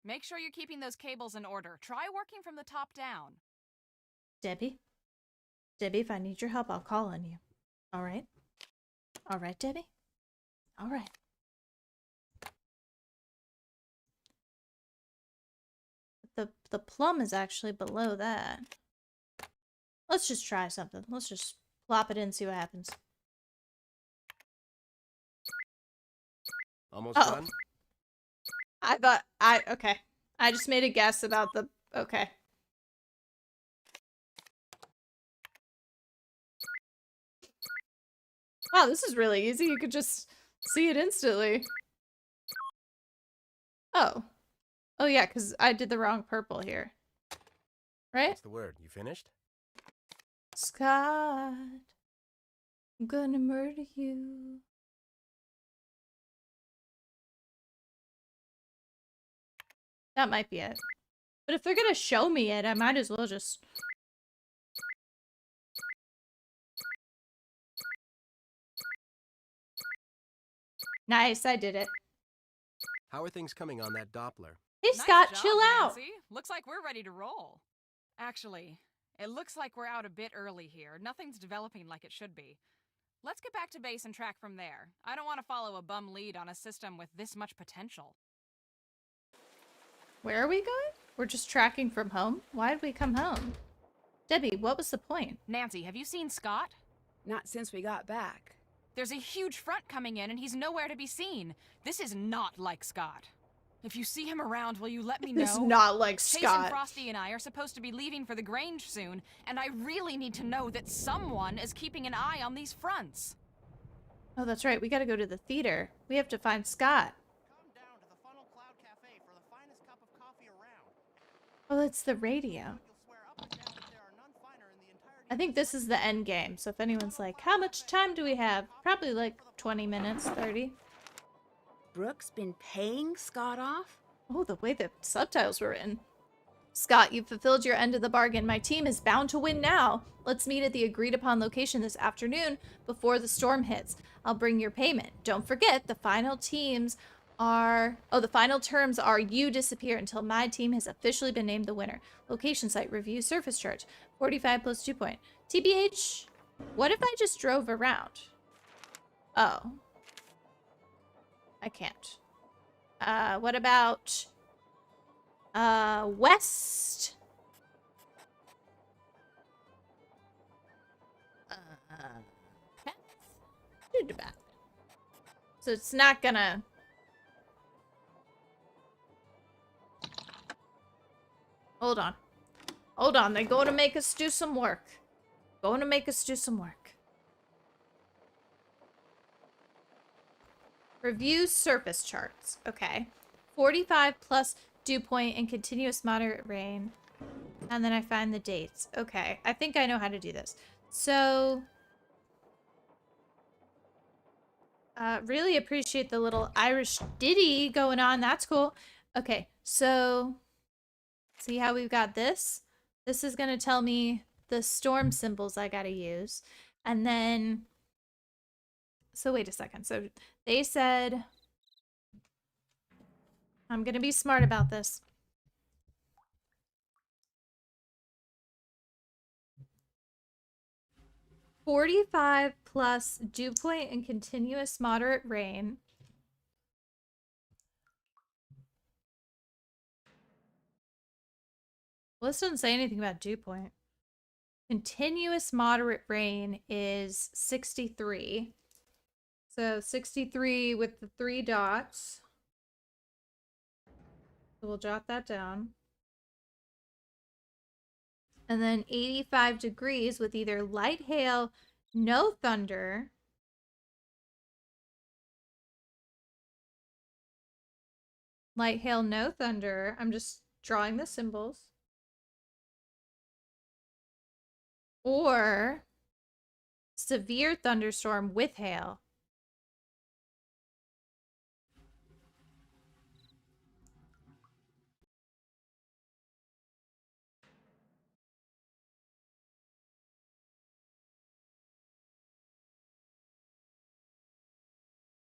Make sure you're keeping those cables in order. Try working from the top down. Debbie? Debbie, if I need your help, I'll call on you. All right? All right, Debbie? All right. The plum is actually below that. Let's just try something. Let's just plop it in and see what happens. Almost done? Okay. I just made a guess about the, okay. Wow, this is really easy. You could just see it instantly. Oh. Oh yeah, because I did the wrong purple here. Right? What's the word? You finished? Scott, I'm gonna murder you. That might be it. But if they're gonna show me it, I might as well just... Nice, I did it. How are things coming on that Doppler? Hey, Nice Scott, job, chill out. Nancy. Looks like we're ready to roll. Actually, it looks like we're out a bit early here. Nothing's developing like it should be. Let's get back to base and track from there. I don't want to follow a bum lead on a system with this much potential. Where are we going? We're just tracking from home? Why did we come home? Debbie, what was the point? Nancy, have you seen Scott? Not since we got back. There's a huge front coming in and he's nowhere to be seen. This is not like Scott. If you see him around, will you let me know? It's not like Chase Scott. and Frosty and I are supposed to be leaving for the Grange soon, and I really need to know that someone is keeping an eye on these fronts. Oh, that's right. We gotta go to the theater. We have to find Scott. Come down to the Funnel Cloud Cafe for the finest cup of coffee around. Oh, it's the radio. You'll swear up and down that there are none finer in the entirety I think this is the end game. So if anyone's like, how much time do we have? Probably like 20 minutes, 30. Brooke's been paying Scott off? Oh, the way the subtitles were written. Scott, you've fulfilled your end of the bargain. My team is bound to win now. Let's meet at the agreed upon location this afternoon before the storm hits. I'll bring your payment. Don't forget, the final terms are you disappear until my team has officially been named the winner. Location site review surface charge. 45 plus 2 point. TBH, what if I just drove around? Oh. I can't. What about west? To the back. So it's not gonna. Hold on. Hold on. They're going to make us do some work. Going to make us do some work. Review surface charts. Okay. 45 plus dew point and continuous moderate rain. And then I find the dates. Okay. I think I know how to do this. So, really appreciate the little Irish ditty going on. That's cool. Okay. So, see how we've got this? This is going to tell me the storm symbols I got to use. And then, so wait a second. So they said, I'm going to be smart about this. "45 plus dew point and continuous moderate rain." Well, this doesn't say anything about dew point. Continuous moderate rain is 63. So 63 with the 3 dots. So we'll jot that down. And then 85 degrees with either light hail, no thunder, light hail, no thunder. I'm just drawing the symbols. Or severe thunderstorm with hail.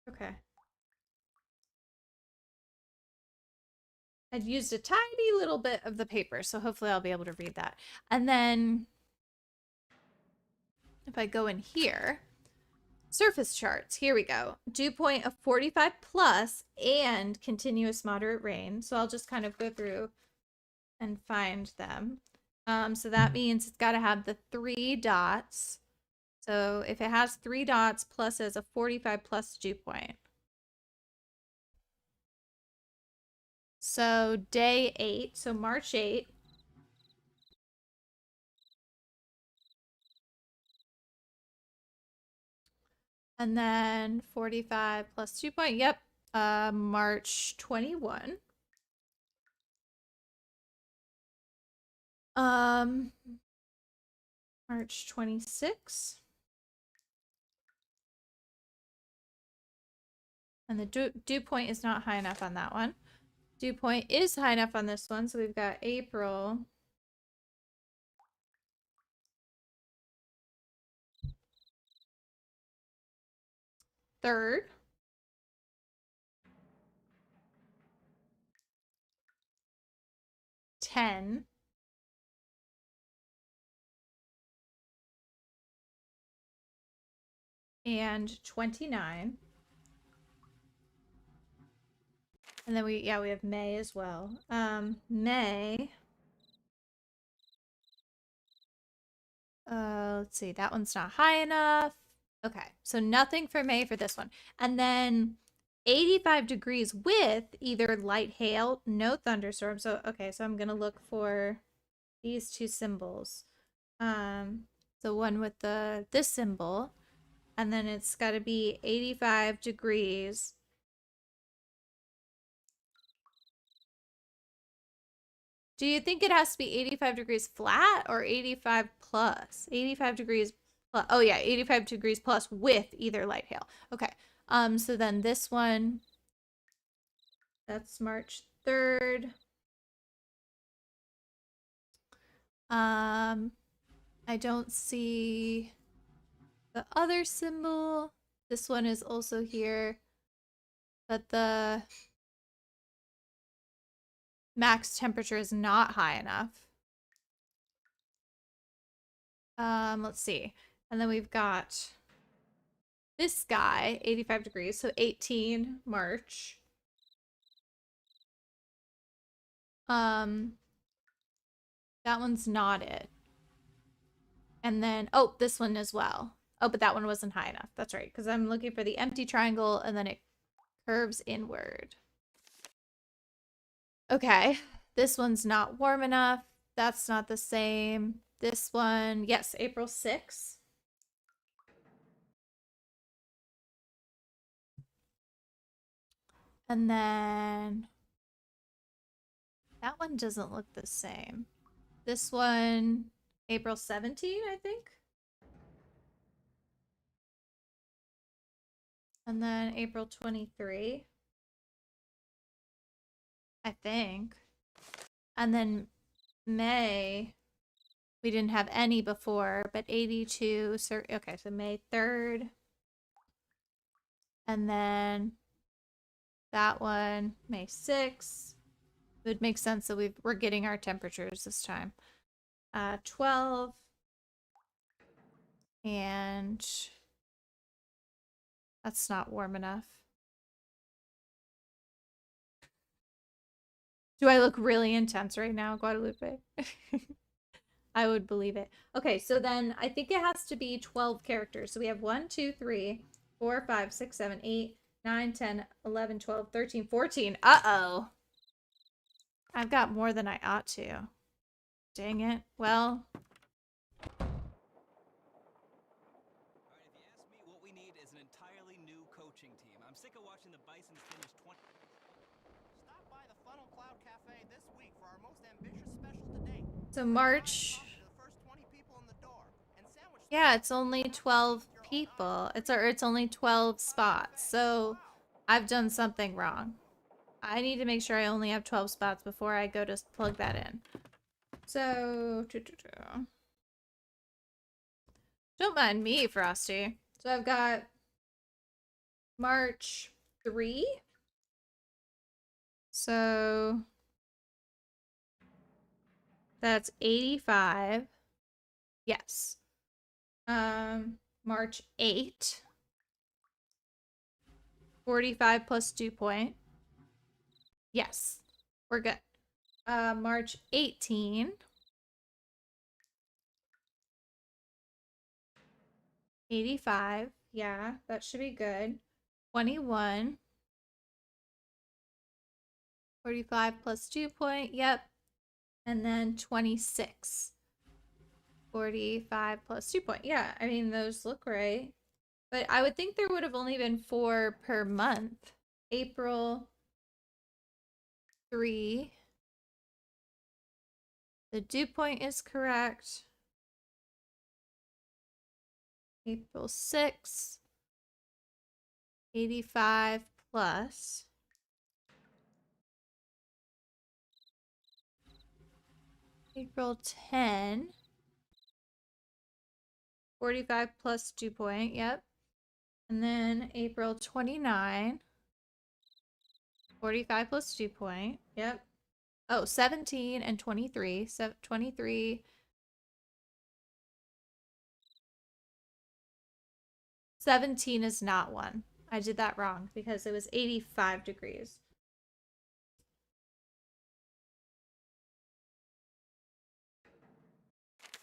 Okay. I'd used a tiny little bit of the paper, so hopefully I'll be able to read that. And then if I go in here, surface charts, here we go. Dew point of 45 plus and continuous moderate rain. So I'll just kind of go through and find them. So that means it's got to have the 3 dots. So if it has 3 dots plus as a 45 plus dew point. So day 8, so March 8. And then 45 plus 2 point, yep. March 21. March 26. And the dew point is not high enough on that one. Dew point is high enough on this one, so we've got April. Third. 10. And 29. And then we have May as well. May. Let's see. That one's not high enough. Okay. So nothing for May for this one. And then 85 degrees with either light hail, no thunderstorm. So, okay. So I'm going to look for these two symbols. The one with this symbol. And then it's got to be 85 degrees. Do you think it has to be 85 degrees flat or 85 plus? 85 degrees plus. Oh yeah, 85 degrees plus with either light hail. Okay. So then this one, that's March 3rd. I don't see the other symbol. This one is also here, but the max temperature is not high enough. Let's see. And then we've got this guy, 85 degrees, so 18 March. That one's not it. And then, oh, this one as well. Oh, but that one wasn't high enough. That's right, because I'm looking for the empty triangle, and then it curves inward. Okay, this one's not warm enough. That's not the same. This one, yes, April 6th. And then that one doesn't look the same. This one, April 17, I think. And then April 23, I think. And then May, we didn't have any before, but 82. Okay, so May 3rd. And then that one, May 6th. It would make sense that we're getting our temperatures this time. 12. And that's not warm enough. Do I look really intense right now, Guadalupe? I would believe it. Okay, so then I think it has to be 12 characters. So we have 1, 2, 3, 4, 5, 6, 7, 8, 9, 10, 11, 12, 13, 14. Uh-oh. I've got more than I ought to. Dang it. Well. Alright, if you ask me, what we need is an entirely new coaching team. I'm sick of watching the Bisons finish 20. Stop by the Funnel Cloud Cafe this week for our most ambitious special to date. So March. Yeah, it's only 12 people. It's only 12 spots. So I've done something wrong. I need to make sure I only have 12 spots before I go to plug that in. So don't mind me, Frosty. So I've got March 3. So that's 85. Yes. March 8. 45 plus dew point. Yes. We're good. March 18. 85. Yeah, that should be good. 21. 45 plus dew point. Yep. And then 26. 45 plus 2 point. Yeah, I mean, those look right. But I would think there would have only been 4 per month. April 3. The dew point is correct. April 6. 85 plus. April 10. 45 plus dew point, yep. And then April 29. 45 plus dew point, yep. Oh, 17 and 23. 23. 17 is not one. I did that wrong because it was 85 degrees.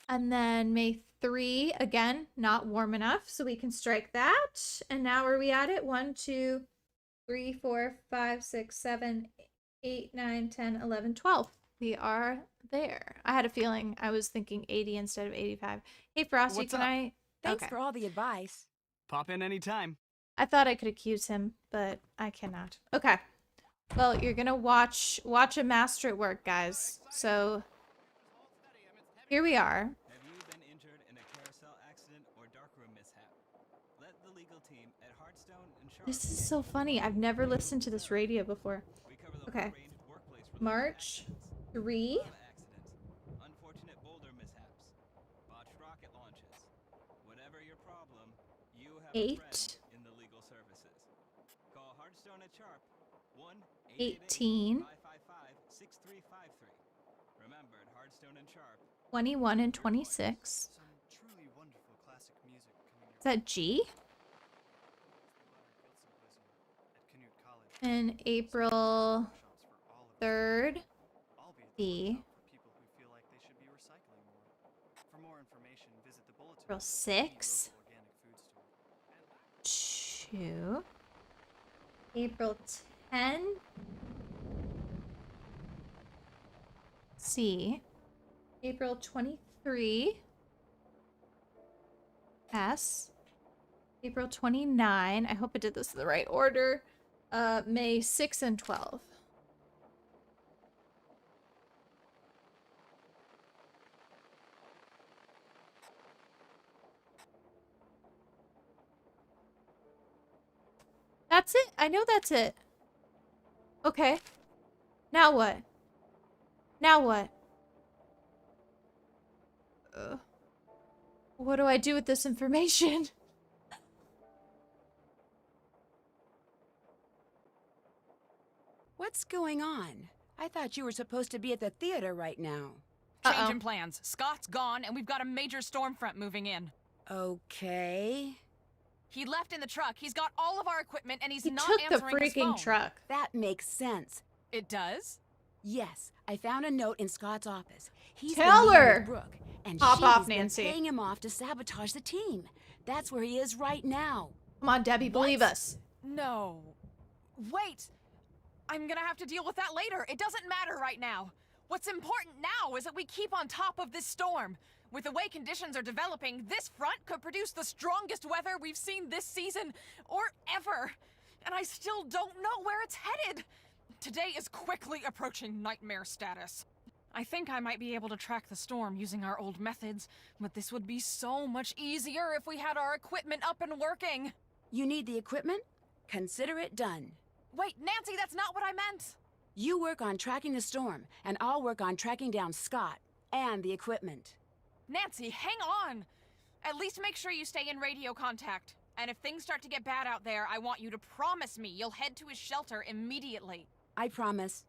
And then May 3, again, not warm enough, so we can strike that. And now are we at it? 1, 2, 3, 4, 5, 6, 7, 8, 9, 10, 11, 12. We are there. I had a feeling I was thinking 80 instead of 85. Hey, Frosty, What's can up? I... Thanks Okay. for all the advice. Pop in anytime. I thought I could accuse him, but I cannot. Okay. Well, you're gonna watch a master at work, guys. So here we are. Have you been injured in a carousel accident or darkroom mishap? Let the legal team at Hearthstone and Sharp. This is so funny. I've never listened to this radio before. We cover the Okay. whole range of workplace-related March accidents. 3. Lava accidents, unfortunate boulder mishaps, botched rocket launches. Whatever your problem, you have 8. a friend in the legal services. Call Hearthstone at Sharp 18. 1-888-555-6353. Remember, at Hearthstone and Sharp, 21 and 26. Some truly wonderful classic music coming your Is that G? And April 3rd. B. For more information, visit the bulletin. April 6. 2. April 10. C. April 23. S. April 29. I hope I did this in the right order. May 6 and 12. That's it? I know that's it. Okay. Now what? Now what? What do I do with this information? What's going on? I thought you were supposed to be at the theater right now. Changing plans. Scott's gone, and we've got a major storm front moving in. Okay. He left in the truck. He's got all of our equipment, and he's He not took the answering his phone. freaking truck. That makes sense. It does? Yes, I found a note in Scott's office. He's Tell been meeting her. with Brooke, and Pop she's off, been Nancy. paying him off to sabotage the team. That's where he is right now. Come on, Debbie, believe us. No. Wait. I'm gonna have to deal with that later. It doesn't matter right now. What's important now is that we keep on top of this storm. With the way conditions are developing, this front could produce the strongest weather we've seen this season, or ever. And I still don't know where it's headed. Today is quickly approaching nightmare status. I think I might be able to track the storm using our old methods, but this would be so much easier if we had our equipment up and working. You need the equipment? Consider it done. Wait, Nancy, that's not what I meant. You work on tracking the storm, and I'll work on tracking down Scott and the equipment. Nancy, hang on! At least make sure you stay in radio contact. And if things start to get bad out there, I want you to promise me you'll head to his shelter immediately. I promise.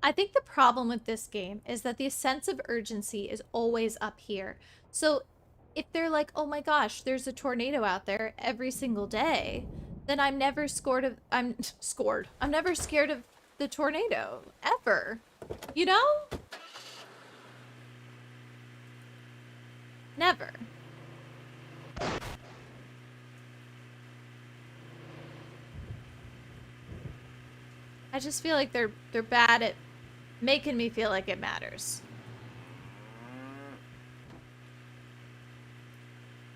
I think the problem with this game is that the sense of urgency is always up here. So if they're like, oh my gosh, there's a tornado out there every single day, then I'm never I'm never scared of the tornado, ever. You know? Never. I just feel like they're bad at making me feel like it matters.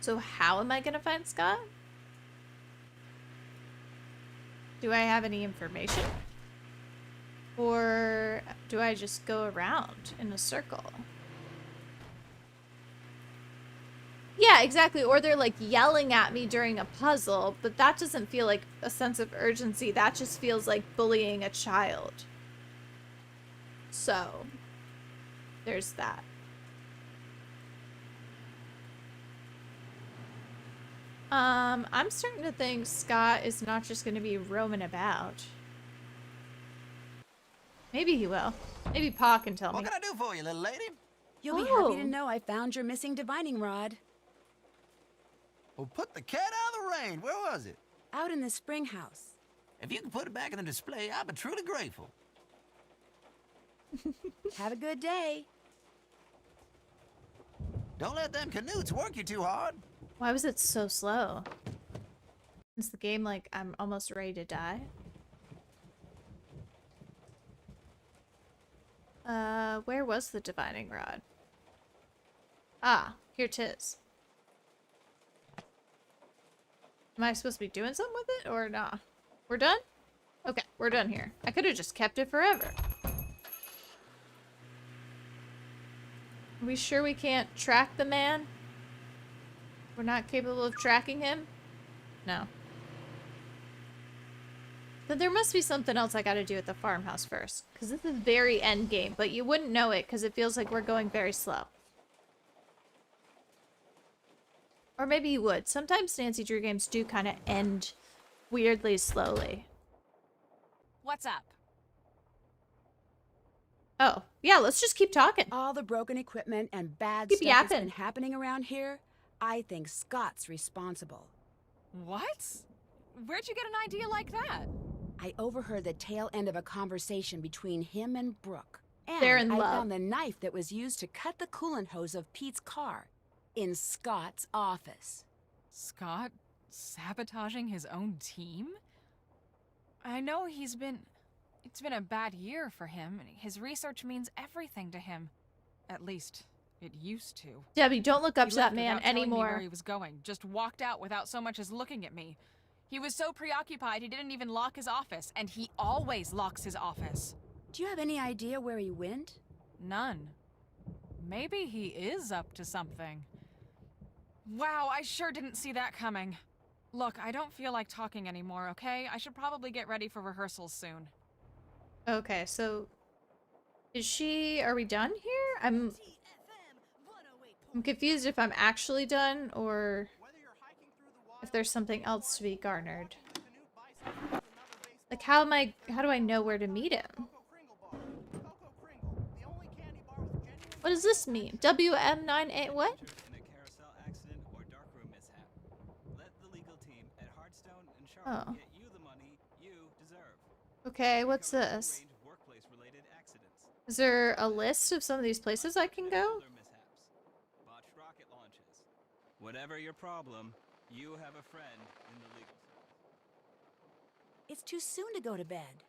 So how am I gonna find Scott? Do I have any information? Or do I just go around in a circle? Yeah, exactly. Or they're like yelling at me during a puzzle, but that doesn't feel like a sense of urgency. That just feels like bullying a child. So, there's that. I'm starting to think Scott is not just going to be roaming about. Maybe he will. Maybe Pa can tell me. What can I do for you, little lady? You'll be happy to know I found your missing divining rod. Well, put the cat out of the rain. Where was it? Out in the spring house. If you can put it back in the display, I'll be truly grateful. Have a good day. Don't let them canutes work you too hard. Why was it so slow? Is the game like I'm almost ready to die? Where was the divining rod? Ah, here 'tis. Am I supposed to be doing something with it or nah? We're done? Okay, we're done here. I could have just kept it forever. Are we sure we can't track the man? We're not capable of tracking him? No. Then there must be something else I gotta do at the farmhouse first. Because this is very end game, but you wouldn't know it because it feels like we're going very slow. Or maybe you would. Sometimes Nancy Drew games do kind of end weirdly slowly. What's up? Oh, yeah, let's just keep talking. All the broken equipment and bad Keep stuff yapping. that's been happening around here, I think Scott's responsible. What? Where'd you get an idea like that? I overheard the tail end of a conversation between him and Brooke. And They're in I love. found the knife that was used to cut the coolant hose of Pete's car in Scott's office. Scott sabotaging his own team? I know it's been a bad year for him. His research means everything to him. At least, it used to. Debbie, don't look up He to that left man without telling me where anymore. he was going. Just walked out without so much as looking at me. He was so preoccupied he didn't even lock his office, and he always locks his office. Do you have any idea where he went? None. Maybe he is up to something. Wow, I sure didn't see that coming. Look, I don't feel like talking anymore, okay? I should probably get ready for rehearsals soon. Okay, so are we done here? I'm confused if I'm actually done or if there's something else to be garnered. Like how do I know where to meet him? What does this mean? WM98 what? In a carousel accident or darkroom mishap. Let the legal team at Hearthstone and Oh. Charlotte get you the money you deserve. Okay, what's Cover a this? range of workplace-related accidents. Is there a list of some of these places I can go? Boulder mishaps. Botched rocket launches. Whatever your problem, you have a friend in the legal service. It's too soon to go to bed.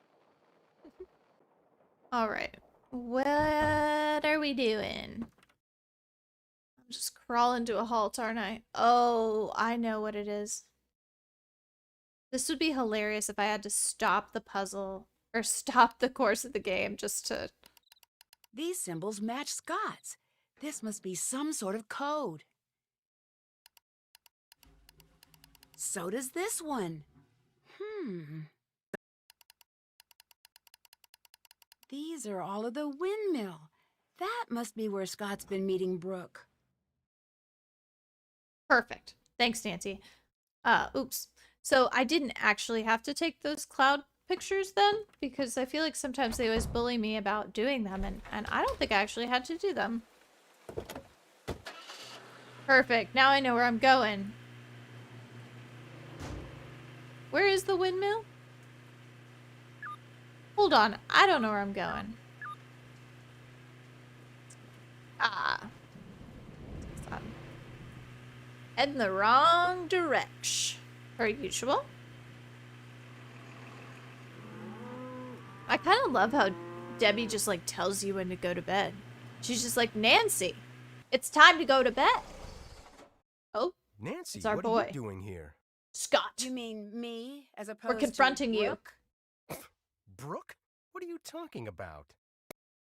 Alright. What are we doing? I'm just crawling to a halt, aren't I? Oh, I know what it is. This would be hilarious if I had to stop the puzzle or stop the course of the game just to... These symbols match Scott's. This must be some sort of code. So does this one. These are all of the windmill. That must be where Scott's been meeting Brooke. Perfect. Thanks, Nancy. Oops. So I didn't actually have to take those cloud pictures then, because I feel like sometimes they always bully me about doing them, and I don't think I actually had to do them. Perfect. Now I know where I'm going. Where is the windmill? Hold on. I don't know where I'm going. I'm heading the wrong direction. Per usual. I kind of love how Debbie just like tells you when to go to bed. She's just like, Nancy, it's time to go to bed. Oh, Nancy, it's our what boy. are you doing here? Scott. You mean me, as opposed We're confronting to you. Brooke? Brooke? What are you talking about?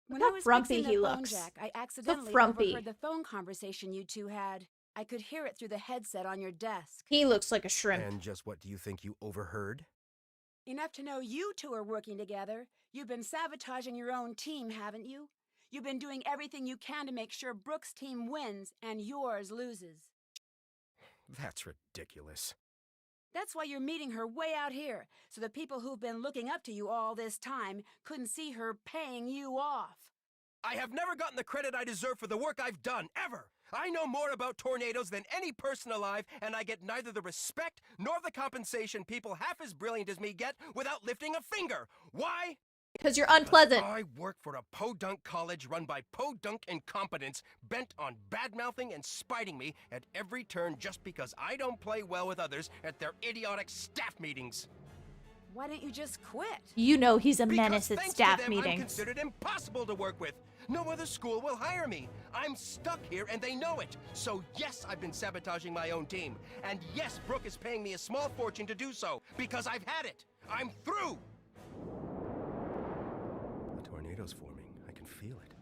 When Look I how was frumpy fixing he the phone looks. jack, I accidentally frumpy. overheard the phone conversation you two had. I could hear it through the headset on your desk. He looks like a shrimp. And just what do you think you overheard? Enough to know you two are working together. You've been sabotaging your own team, haven't you? You've been doing everything you can to make sure Brooke's team wins and yours loses. That's ridiculous. That's why you're meeting her way out here, so the people who've been looking up to you all this time couldn't see her paying you off. I have never gotten the credit I deserve for the work I've done, ever! I know more about tornadoes than any person alive, and I get neither the respect nor the compensation people half as brilliant as me get without lifting a finger. Why? Because you're unpleasant. I work for a podunk college run by podunk incompetents bent on bad-mouthing and spiting me at every turn just because I don't play well with others at their idiotic staff meetings. Why don't you just quit? You know he's a Because menace at thanks staff to them, meetings. I'm considered impossible to work with. No other school will hire me. I'm stuck here and they know it. So yes, I've been sabotaging my own team. And yes, Brooke is paying me a small fortune to do so, because I've had it. I'm through! The tornado's forming. I can feel it.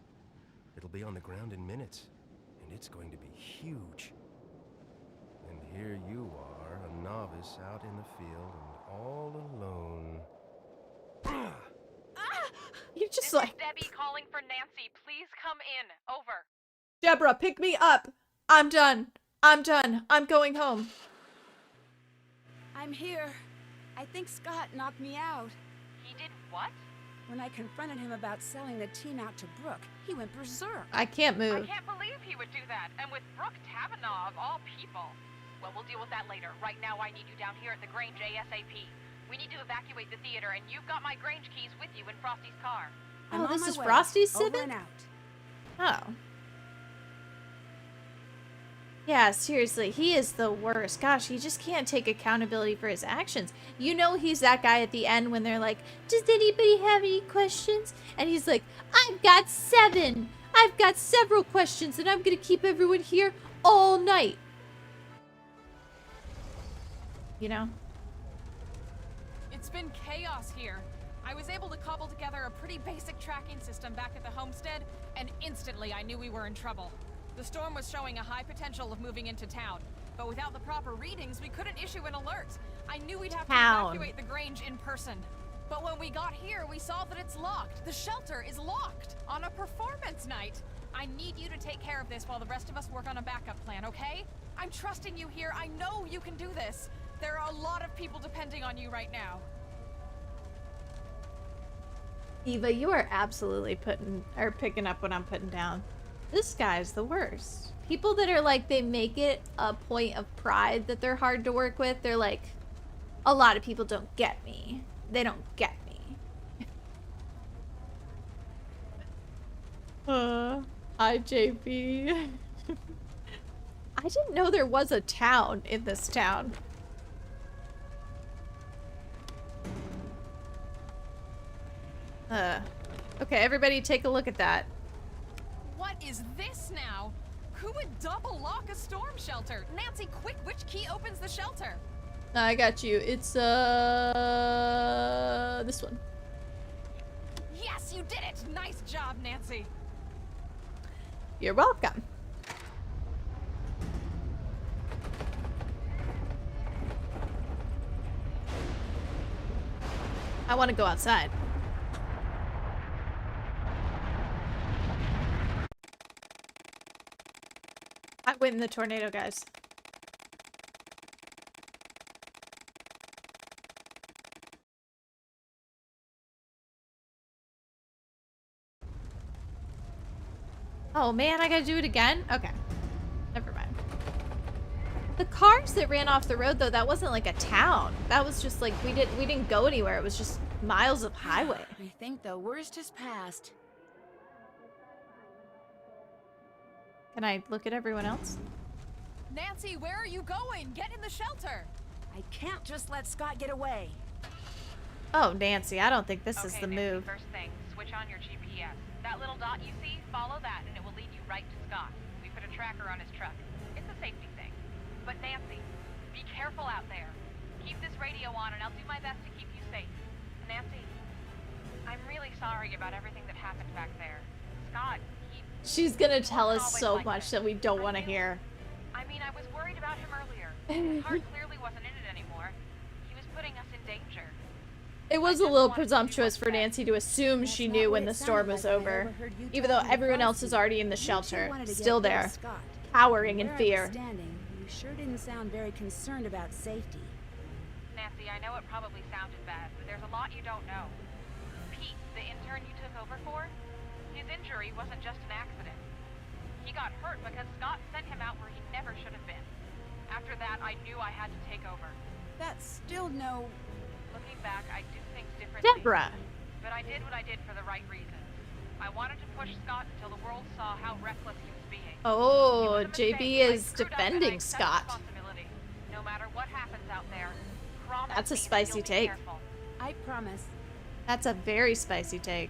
It'll be on the ground in minutes. And it's going to be huge. And here you are, a novice out in the field and all alone. You're just This like, is Debbie calling for Nancy. Please come in. Over. Deborah, pick me up. I'm done. I'm done. I'm going home. I'm here. I think Scott knocked me out. He did what? When I confronted him about selling the team out to Brooke, he went berserk. I can't I move. can't believe he would do that. And with Brooke Kavanaugh, of all people. Well, we'll deal with that later. Right now, I need you down here at the Grange ASAP. We need to evacuate the theater, and you've got my Grange keys with you in Frosty's car. I'm Oh, on this my is way. Frosty's Over Civic? and out. Oh. Yeah, seriously, he is the worst. Gosh, he just can't take accountability for his actions. You know he's that guy at the end when they're like, does anybody have any questions? And he's like, I've got 7. I've got several questions, and I'm gonna keep everyone here all night. You know? It's been chaos here. I was able to cobble together a pretty basic tracking system back at the homestead, and instantly I knew we were in trouble. The storm was showing a high potential of moving into town, but without the proper readings, we couldn't issue an alert. I knew we'd have to evacuate the Grange in person. But when we got here, we saw that it's locked. The shelter is locked on a performance night. I need you to take care of this while the rest of us work on a backup plan, okay? I'm trusting you here. I know you can do this. There are a lot of people depending on you right now. Eva, you are absolutely picking up what I'm putting down. This guy's the worst. People that are like, they make it a point of pride that they're hard to work with. They're like, a lot of people don't get me. They don't get me. Hi, JP. I didn't know there was a town in this town. Okay, everybody take a look at that. What is this now? Who would double lock a storm shelter? Nancy, quick, which key opens the shelter? I got you. It's, this one. Yes, you did it! Nice job, Nancy. You're welcome. I want to go outside. I win the tornado, guys. Oh man, I gotta do it again? Okay. Never mind. The cars that ran off the road though, that wasn't like a town. That was just like, we didn't go anywhere. It was just miles of highway. I think the worst is past. Can I look at everyone else? Nancy, where are you going? Get in the shelter. I can't just let Scott get away. Oh, Nancy, I don't think this is the Nancy, move. First thing, switch on your GPS. That little dot you see, follow that and it will lead you right to Scott. We put a tracker on his truck. It's a safety thing. But Nancy, be careful out there. Keep this radio on and I'll do my best to keep you safe. Nancy, I'm really sorry about everything that happened back there. Scott, She's gonna tell us always so like much this. that we don't want to hear. I mean, I was worried about him earlier. His heart clearly wasn't in it anymore. He was putting us in danger. It was a little presumptuous for Nancy to assume she knew when the storm was over, even though everyone else is already in the shelter, still there, Scott. cowering in From fear. understanding, you sure didn't sound very concerned about safety. Nancy, I know it probably sounded bad, but there's a lot you don't know. Pete, the intern you took over for, his injury wasn't just an accident. He got hurt because Scott sent him out where he never should have been. After that, I knew I had to take over. That's still no... Looking back, I do things differently. Deborah. But I did what I did for the right reasons. I wanted to push Scott until the world saw how reckless he was being. Oh, It was a mistake. JB I is screwed up and I defending accept Scott. responsibility. No matter what happens out there, promise That's a me that spicy you'll be take. careful. I promise. That's a very spicy take.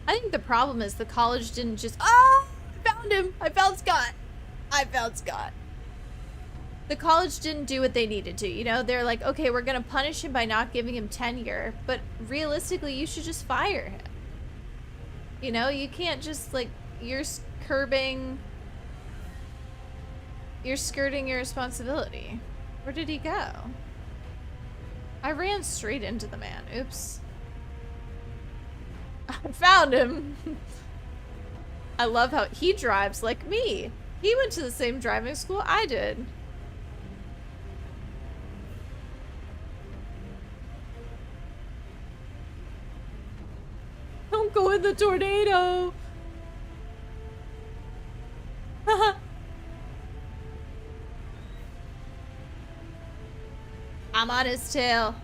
I think the problem is the college didn't just, oh, I found him. I found Scott. I found Scott. The college didn't do what they needed to, you know? They're like, okay, we're going to punish him by not giving him tenure, but realistically, you should just fire him. You know, you can't just, like, you're skirting your responsibility. Where did he go? I ran straight into the man. Oops. I found him. I love how he drives like me. He went to the same driving school I did. Don't go in the tornado. I'm on his tail.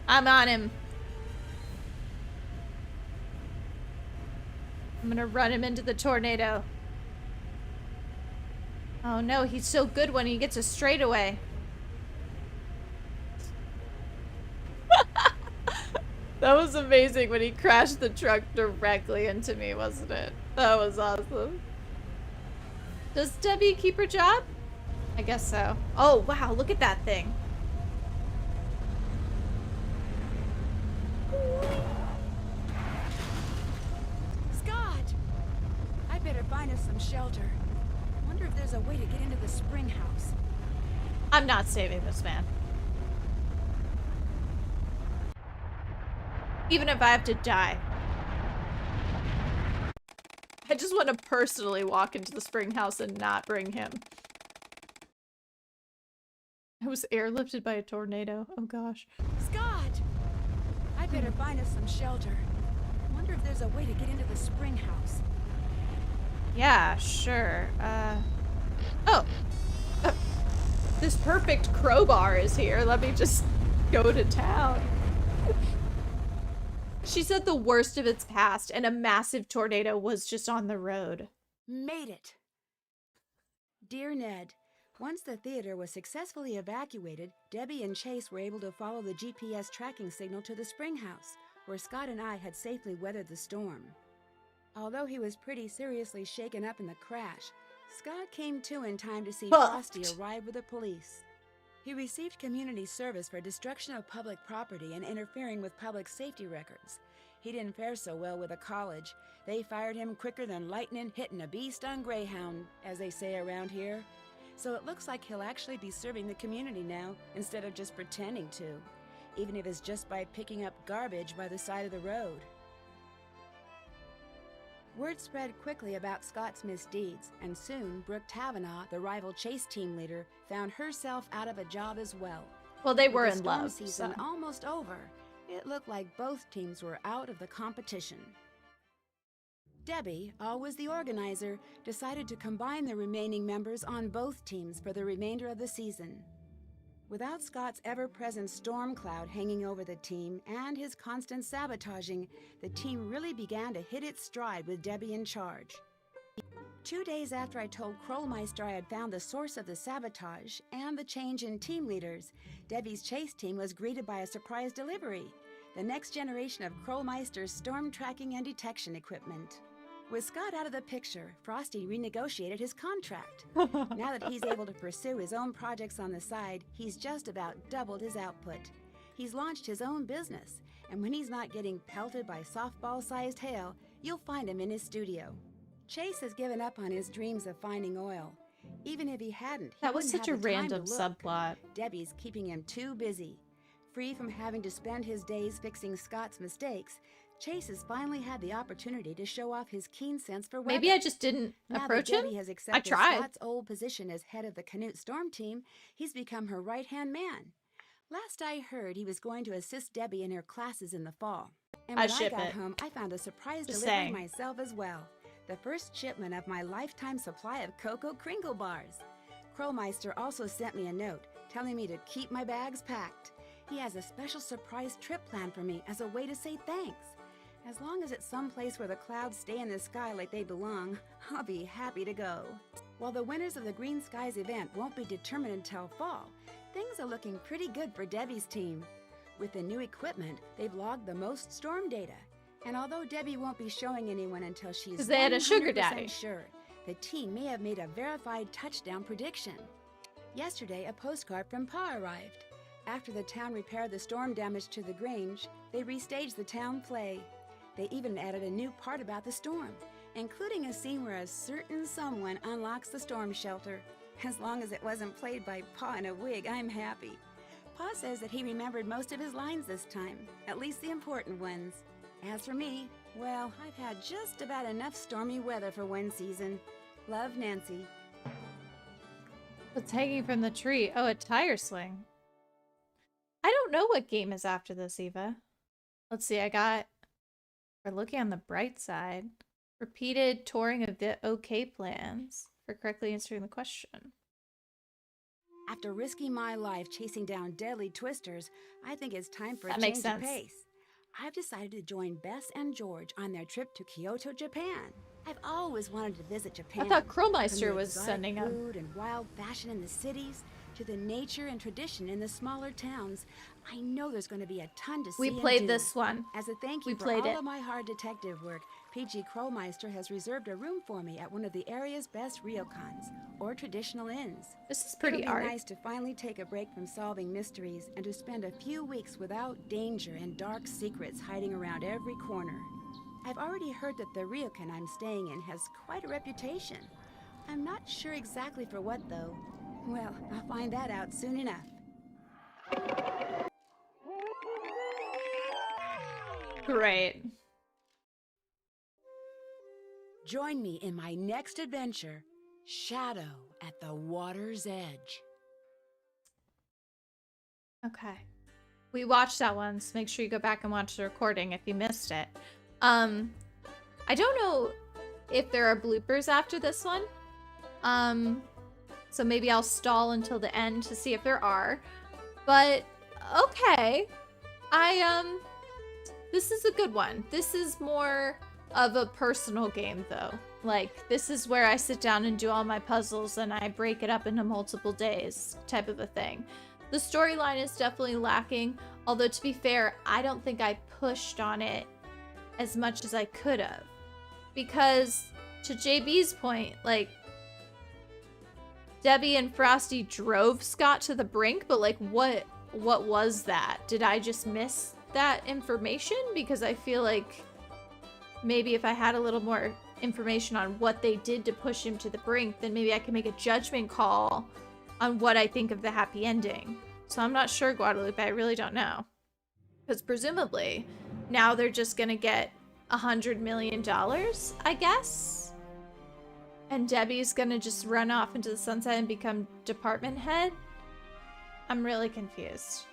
I'm on him. I'm gonna run him into the tornado. Oh no, he's so good when he gets a straightaway. That was amazing when he crashed the truck directly into me, wasn't it? That was awesome. Does Debbie keep her job? I guess so. Oh wow, look at that thing. Scott! I better find us some shelter. Wonder if there's a way to get into the spring house. I'm not saving this man. Even if I have to die. I just want to personally walk into the spring house and not bring him. I was airlifted by a tornado. Oh gosh. Scott! I better find us some shelter. Wonder if there's a way to get into the spring house. Yeah, sure. Oh. This perfect crowbar is here. Let me just go to town. She said the worst of it's past and a massive tornado was just on the road. Made it! Dear Ned, once the theater was successfully evacuated, Debbie and Chase were able to follow the GPS tracking signal to the spring house, where Scott and I had safely weathered the storm. Although he was pretty seriously shaken up in the crash, Scott came to in time to see Frosty arrive with the police. He received community service for destruction of public property and interfering with public safety records. He didn't fare so well with the college. They fired him quicker than lightning hitting a bee-stung greyhound, as they say around here. So it looks like he'll actually be serving the community now, instead of just pretending to, even if it's just by picking up garbage by the side of the road. Word spread quickly about Scott's misdeeds, and soon Brooke Tavenaugh, the rival Chase team leader, found herself out of a job as well. Well, they were With the in storm love. season So. almost over, it looked like both teams were out of the competition. Debbie, always the organizer, decided to combine the remaining members on both teams for the remainder of the season. Without Scott's ever-present storm cloud hanging over the team and his constant sabotaging, the team really began to hit its stride with Debbie in charge. 2 days after I told Krollmeister I had found the source of the sabotage and the change in team leaders, Debbie's Chase team was greeted by a surprise delivery, the next generation of Krollmeister's storm tracking and detection equipment. With Scott out of the picture, Frosty renegotiated his contract. Now that he's able to pursue his own projects on the side, he's just about doubled his output. He's launched his own business, and when he's not getting pelted by softball-sized hail, you'll find him in his studio. Chase has given up on his dreams of finding oil. Even if he hadn't, That was such a random subplot. Debbie's keeping him too busy. Free from having to spend his days fixing Scott's mistakes, Chase has finally had the opportunity to show off his keen sense for weather. Maybe I just didn't Now approach that him. Debbie has I accepted tried. Scott's old position as head of the Canute Storm team, he's become her right-hand man. Last I heard, he was going to assist Debbie in her classes in the fall. And I when I ship got it. home, I found a surprise Just delivery saying. myself as well. The first shipment of my lifetime supply of Cocoa Crinkle bars. Krolmeister also sent me a note telling me to keep my bags packed. He has a special surprise trip planned for me as a way to say thanks. As long as it's someplace where the clouds stay in the sky like they belong, I'll be happy to go. While the winners of the Green Skies event won't be determined until fall, things are looking pretty good for Debbie's team. With the new equipment, they've logged the most storm data. And although Debbie won't be showing anyone until she's 'Cause they had a sugar 100% daddy. sure, the team may have made a verified touchdown prediction. Yesterday, a postcard from Pa arrived. After the town repaired the storm damage to the Grange, they restaged the town play. They even added a new part about the storm, including a scene where a certain someone unlocks the storm shelter. As long as it wasn't played by Pa in a wig, I'm happy. Pa says that he remembered most of his lines this time, at least the important ones. As for me, well, I've had just about enough stormy weather for one season. Love, Nancy. What's hanging from the tree? Oh, a tire swing. I don't know what game is after this, Eva. Let's see, we're looking on the bright side. Repeated touring of the OK plans for correctly answering the question. After risking my life chasing down deadly twisters, I think it's time for a That makes change of sense. pace. I've decided to join Bess and George on their trip to Kyoto, Japan. I've always wanted to visit Japan. I thought From Krolmeister the was exotic sending him. food and wild fashion in the cities, to the nature and tradition in the smaller towns. I know there's going to be a ton to see We and played do. this one. As a thank you We for played all it. of my hard detective work, PG Krolmeister has reserved a room for me at one of the area's best ryokans, or traditional inns. This is pretty It'll be art. nice to finally take a break from solving mysteries and to spend a few weeks without danger and dark secrets hiding around every corner. I've already heard that the ryokan I'm staying in has quite a reputation. I'm not sure exactly for what, though. Well, I'll find that out soon enough. Great. Join me in my next adventure, Shadow at the Water's Edge. Okay. We watched that once. Make sure you go back and watch the recording if you missed it. I don't know if there are bloopers after this one. So maybe I'll stall until the end to see if there are. But okay. This is a good one. This is more of a personal game though. Like, this is where I sit down and do all my puzzles and I break it up into multiple days type of a thing. The storyline is definitely lacking, although to be fair, I don't think I pushed on it as much as I could have. Because, to JB's point, like, Debbie and Frosty drove Scott to the brink, but like, what was that? Did I just miss that information? Because I feel like maybe if I had a little more information on what they did to push him to the brink, then maybe I can make a judgment call on what I think of the happy ending. So I'm not sure, Guadalupe. I really don't know. Because presumably, now they're just gonna get $100 million, I guess? And Debbie's gonna just run off into the sunset and become department head? I'm really confused.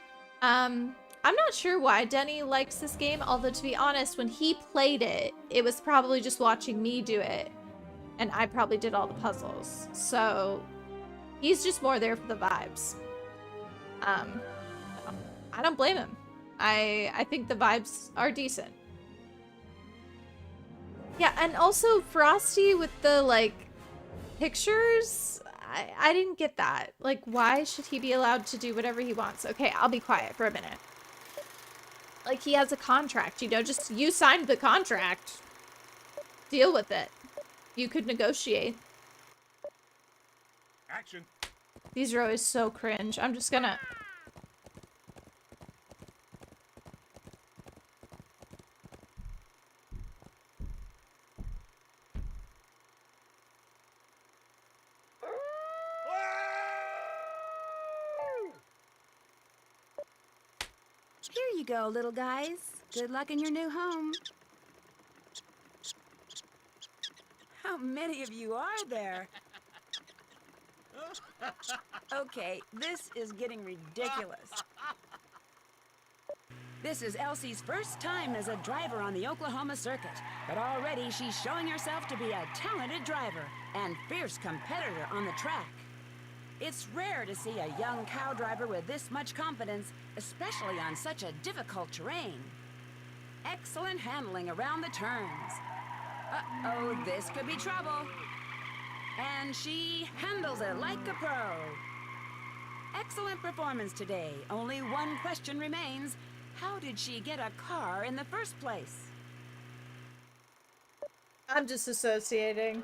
I'm not sure why Denny likes this game, although to be honest, when he played it, it was probably just watching me do it. And I probably did all the puzzles. So he's just more there for the vibes. I don't blame him. I think the vibes are decent. Yeah, and also Frosty with the, like, pictures, I didn't get that. Like, why should he be allowed to do whatever he wants? Okay, I'll be quiet for a minute. Like, he has a contract, you know, just, you signed the contract. Deal with it. You could negotiate. Action. These are always so cringe. I'm just gonna... Here you go, little guys. Good luck in your new home. How many of you are there? Okay, this is getting ridiculous. This is Elsie's first time as a driver on the Oklahoma circuit, but already she's showing herself to be a talented driver and fierce competitor on the track. It's rare to see a young cow driver with this much confidence, especially on such a difficult terrain. Excellent handling around the turns. Uh-oh, this could be trouble. And she handles it like a pro. Excellent performance today. Only one question remains. How did she get a car in the first place? I'm disassociating.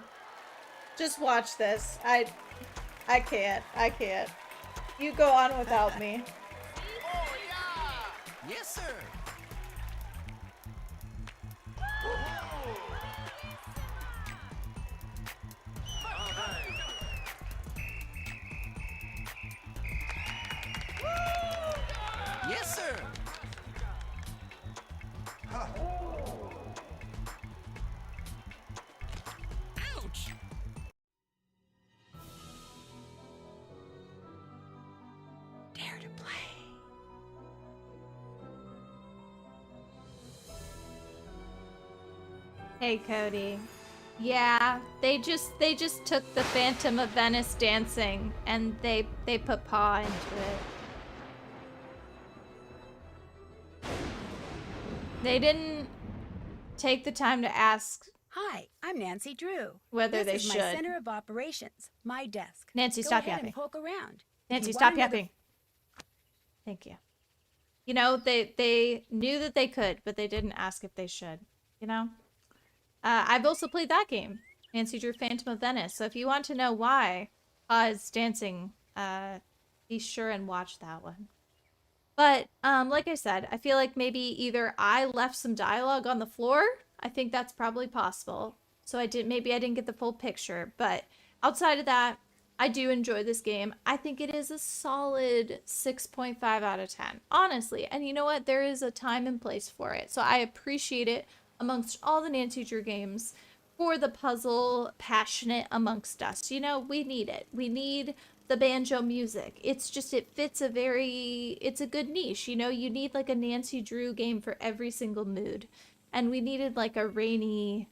Just watch this. I can't. I can't. You go on without me. Oh, yeah! Yes, sir! Yes, sir! Ouch! Dare to play. Hey, Cody. Yeah, they just took the Phantom of Venice dancing and they put paw into it. They didn't take the time to ask Hi, I'm Nancy Drew. whether they This is should. my center of operations, my desk. Nancy, Go stop ahead yapping. and poke around. If Nancy, you stop want another- yapping. Thank you. You know, they knew that they could, but they didn't ask if they should. You know? I've also played that game, Nancy Drew Phantom of Venice. So if you want to know why is dancing, be sure and watch that one. But like I said, I feel like maybe either I left some dialogue on the floor. I think that's probably possible. So maybe I didn't get the full picture. But outside of that, I do enjoy this game. I think it is a solid 6.5 out of 10, honestly. And you know what? There is a time and place for it. So I appreciate it amongst all the Nancy Drew games for the puzzle passionate amongst us. You know, we need it. We need the banjo music. It's just, it fits it's a good niche. You know, you need like a Nancy Drew game for every single mood. And we needed like a rainy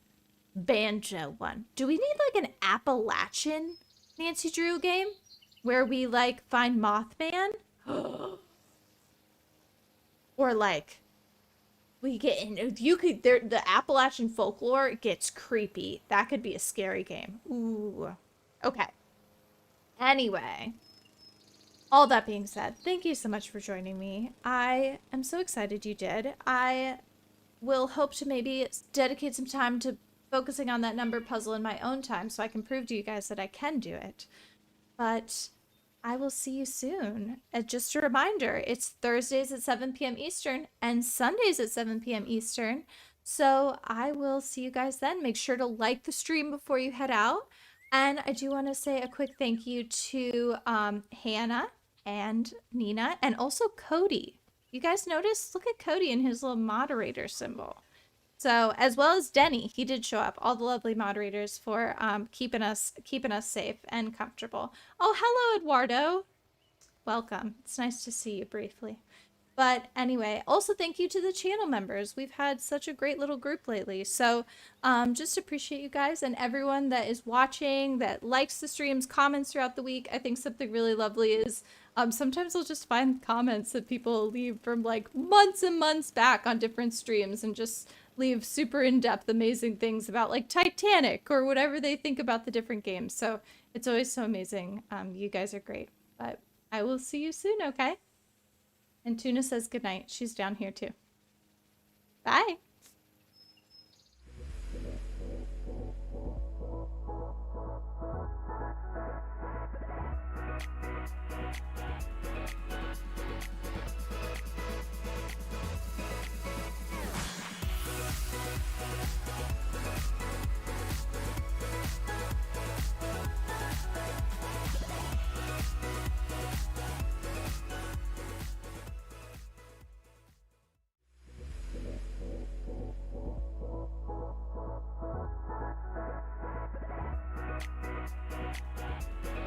banjo one. Do we need like an Appalachian Nancy Drew game where we like find Mothman? Or like we get in, the Appalachian folklore gets creepy. That could be a scary game. Ooh. Okay. Anyway, all that being said, thank you so much for joining me. I am so excited you did. I will hope to maybe dedicate some time to focusing on that number puzzle in my own time so I can prove to you guys that I can do it. But I will see you soon. Just a reminder, it's Thursdays at 7 p.m. Eastern and Sundays at 7 p.m. Eastern. So I will see you guys then. Make sure to like the stream before you head out. And I do want to say a quick thank you to Hannah and Nina and also Cody. You guys notice? Look at Cody and his little moderator symbol. So, as well as Denny, he did show up. All the lovely moderators for keeping us safe and comfortable. Oh, hello, Eduardo. Welcome. It's nice to see you briefly. But anyway, also thank you to the channel members. We've had such a great little group lately. So just appreciate you guys and everyone that is watching, that likes the streams, comments throughout the week. I think something really lovely is sometimes I'll just find comments that people leave from like months and months back on different streams and just leave super in-depth amazing things about like Titanic or whatever they think about the different games. So it's always so amazing. You guys are great. But I will see you soon, okay? And Tuna says goodnight. She's down here too. Bye.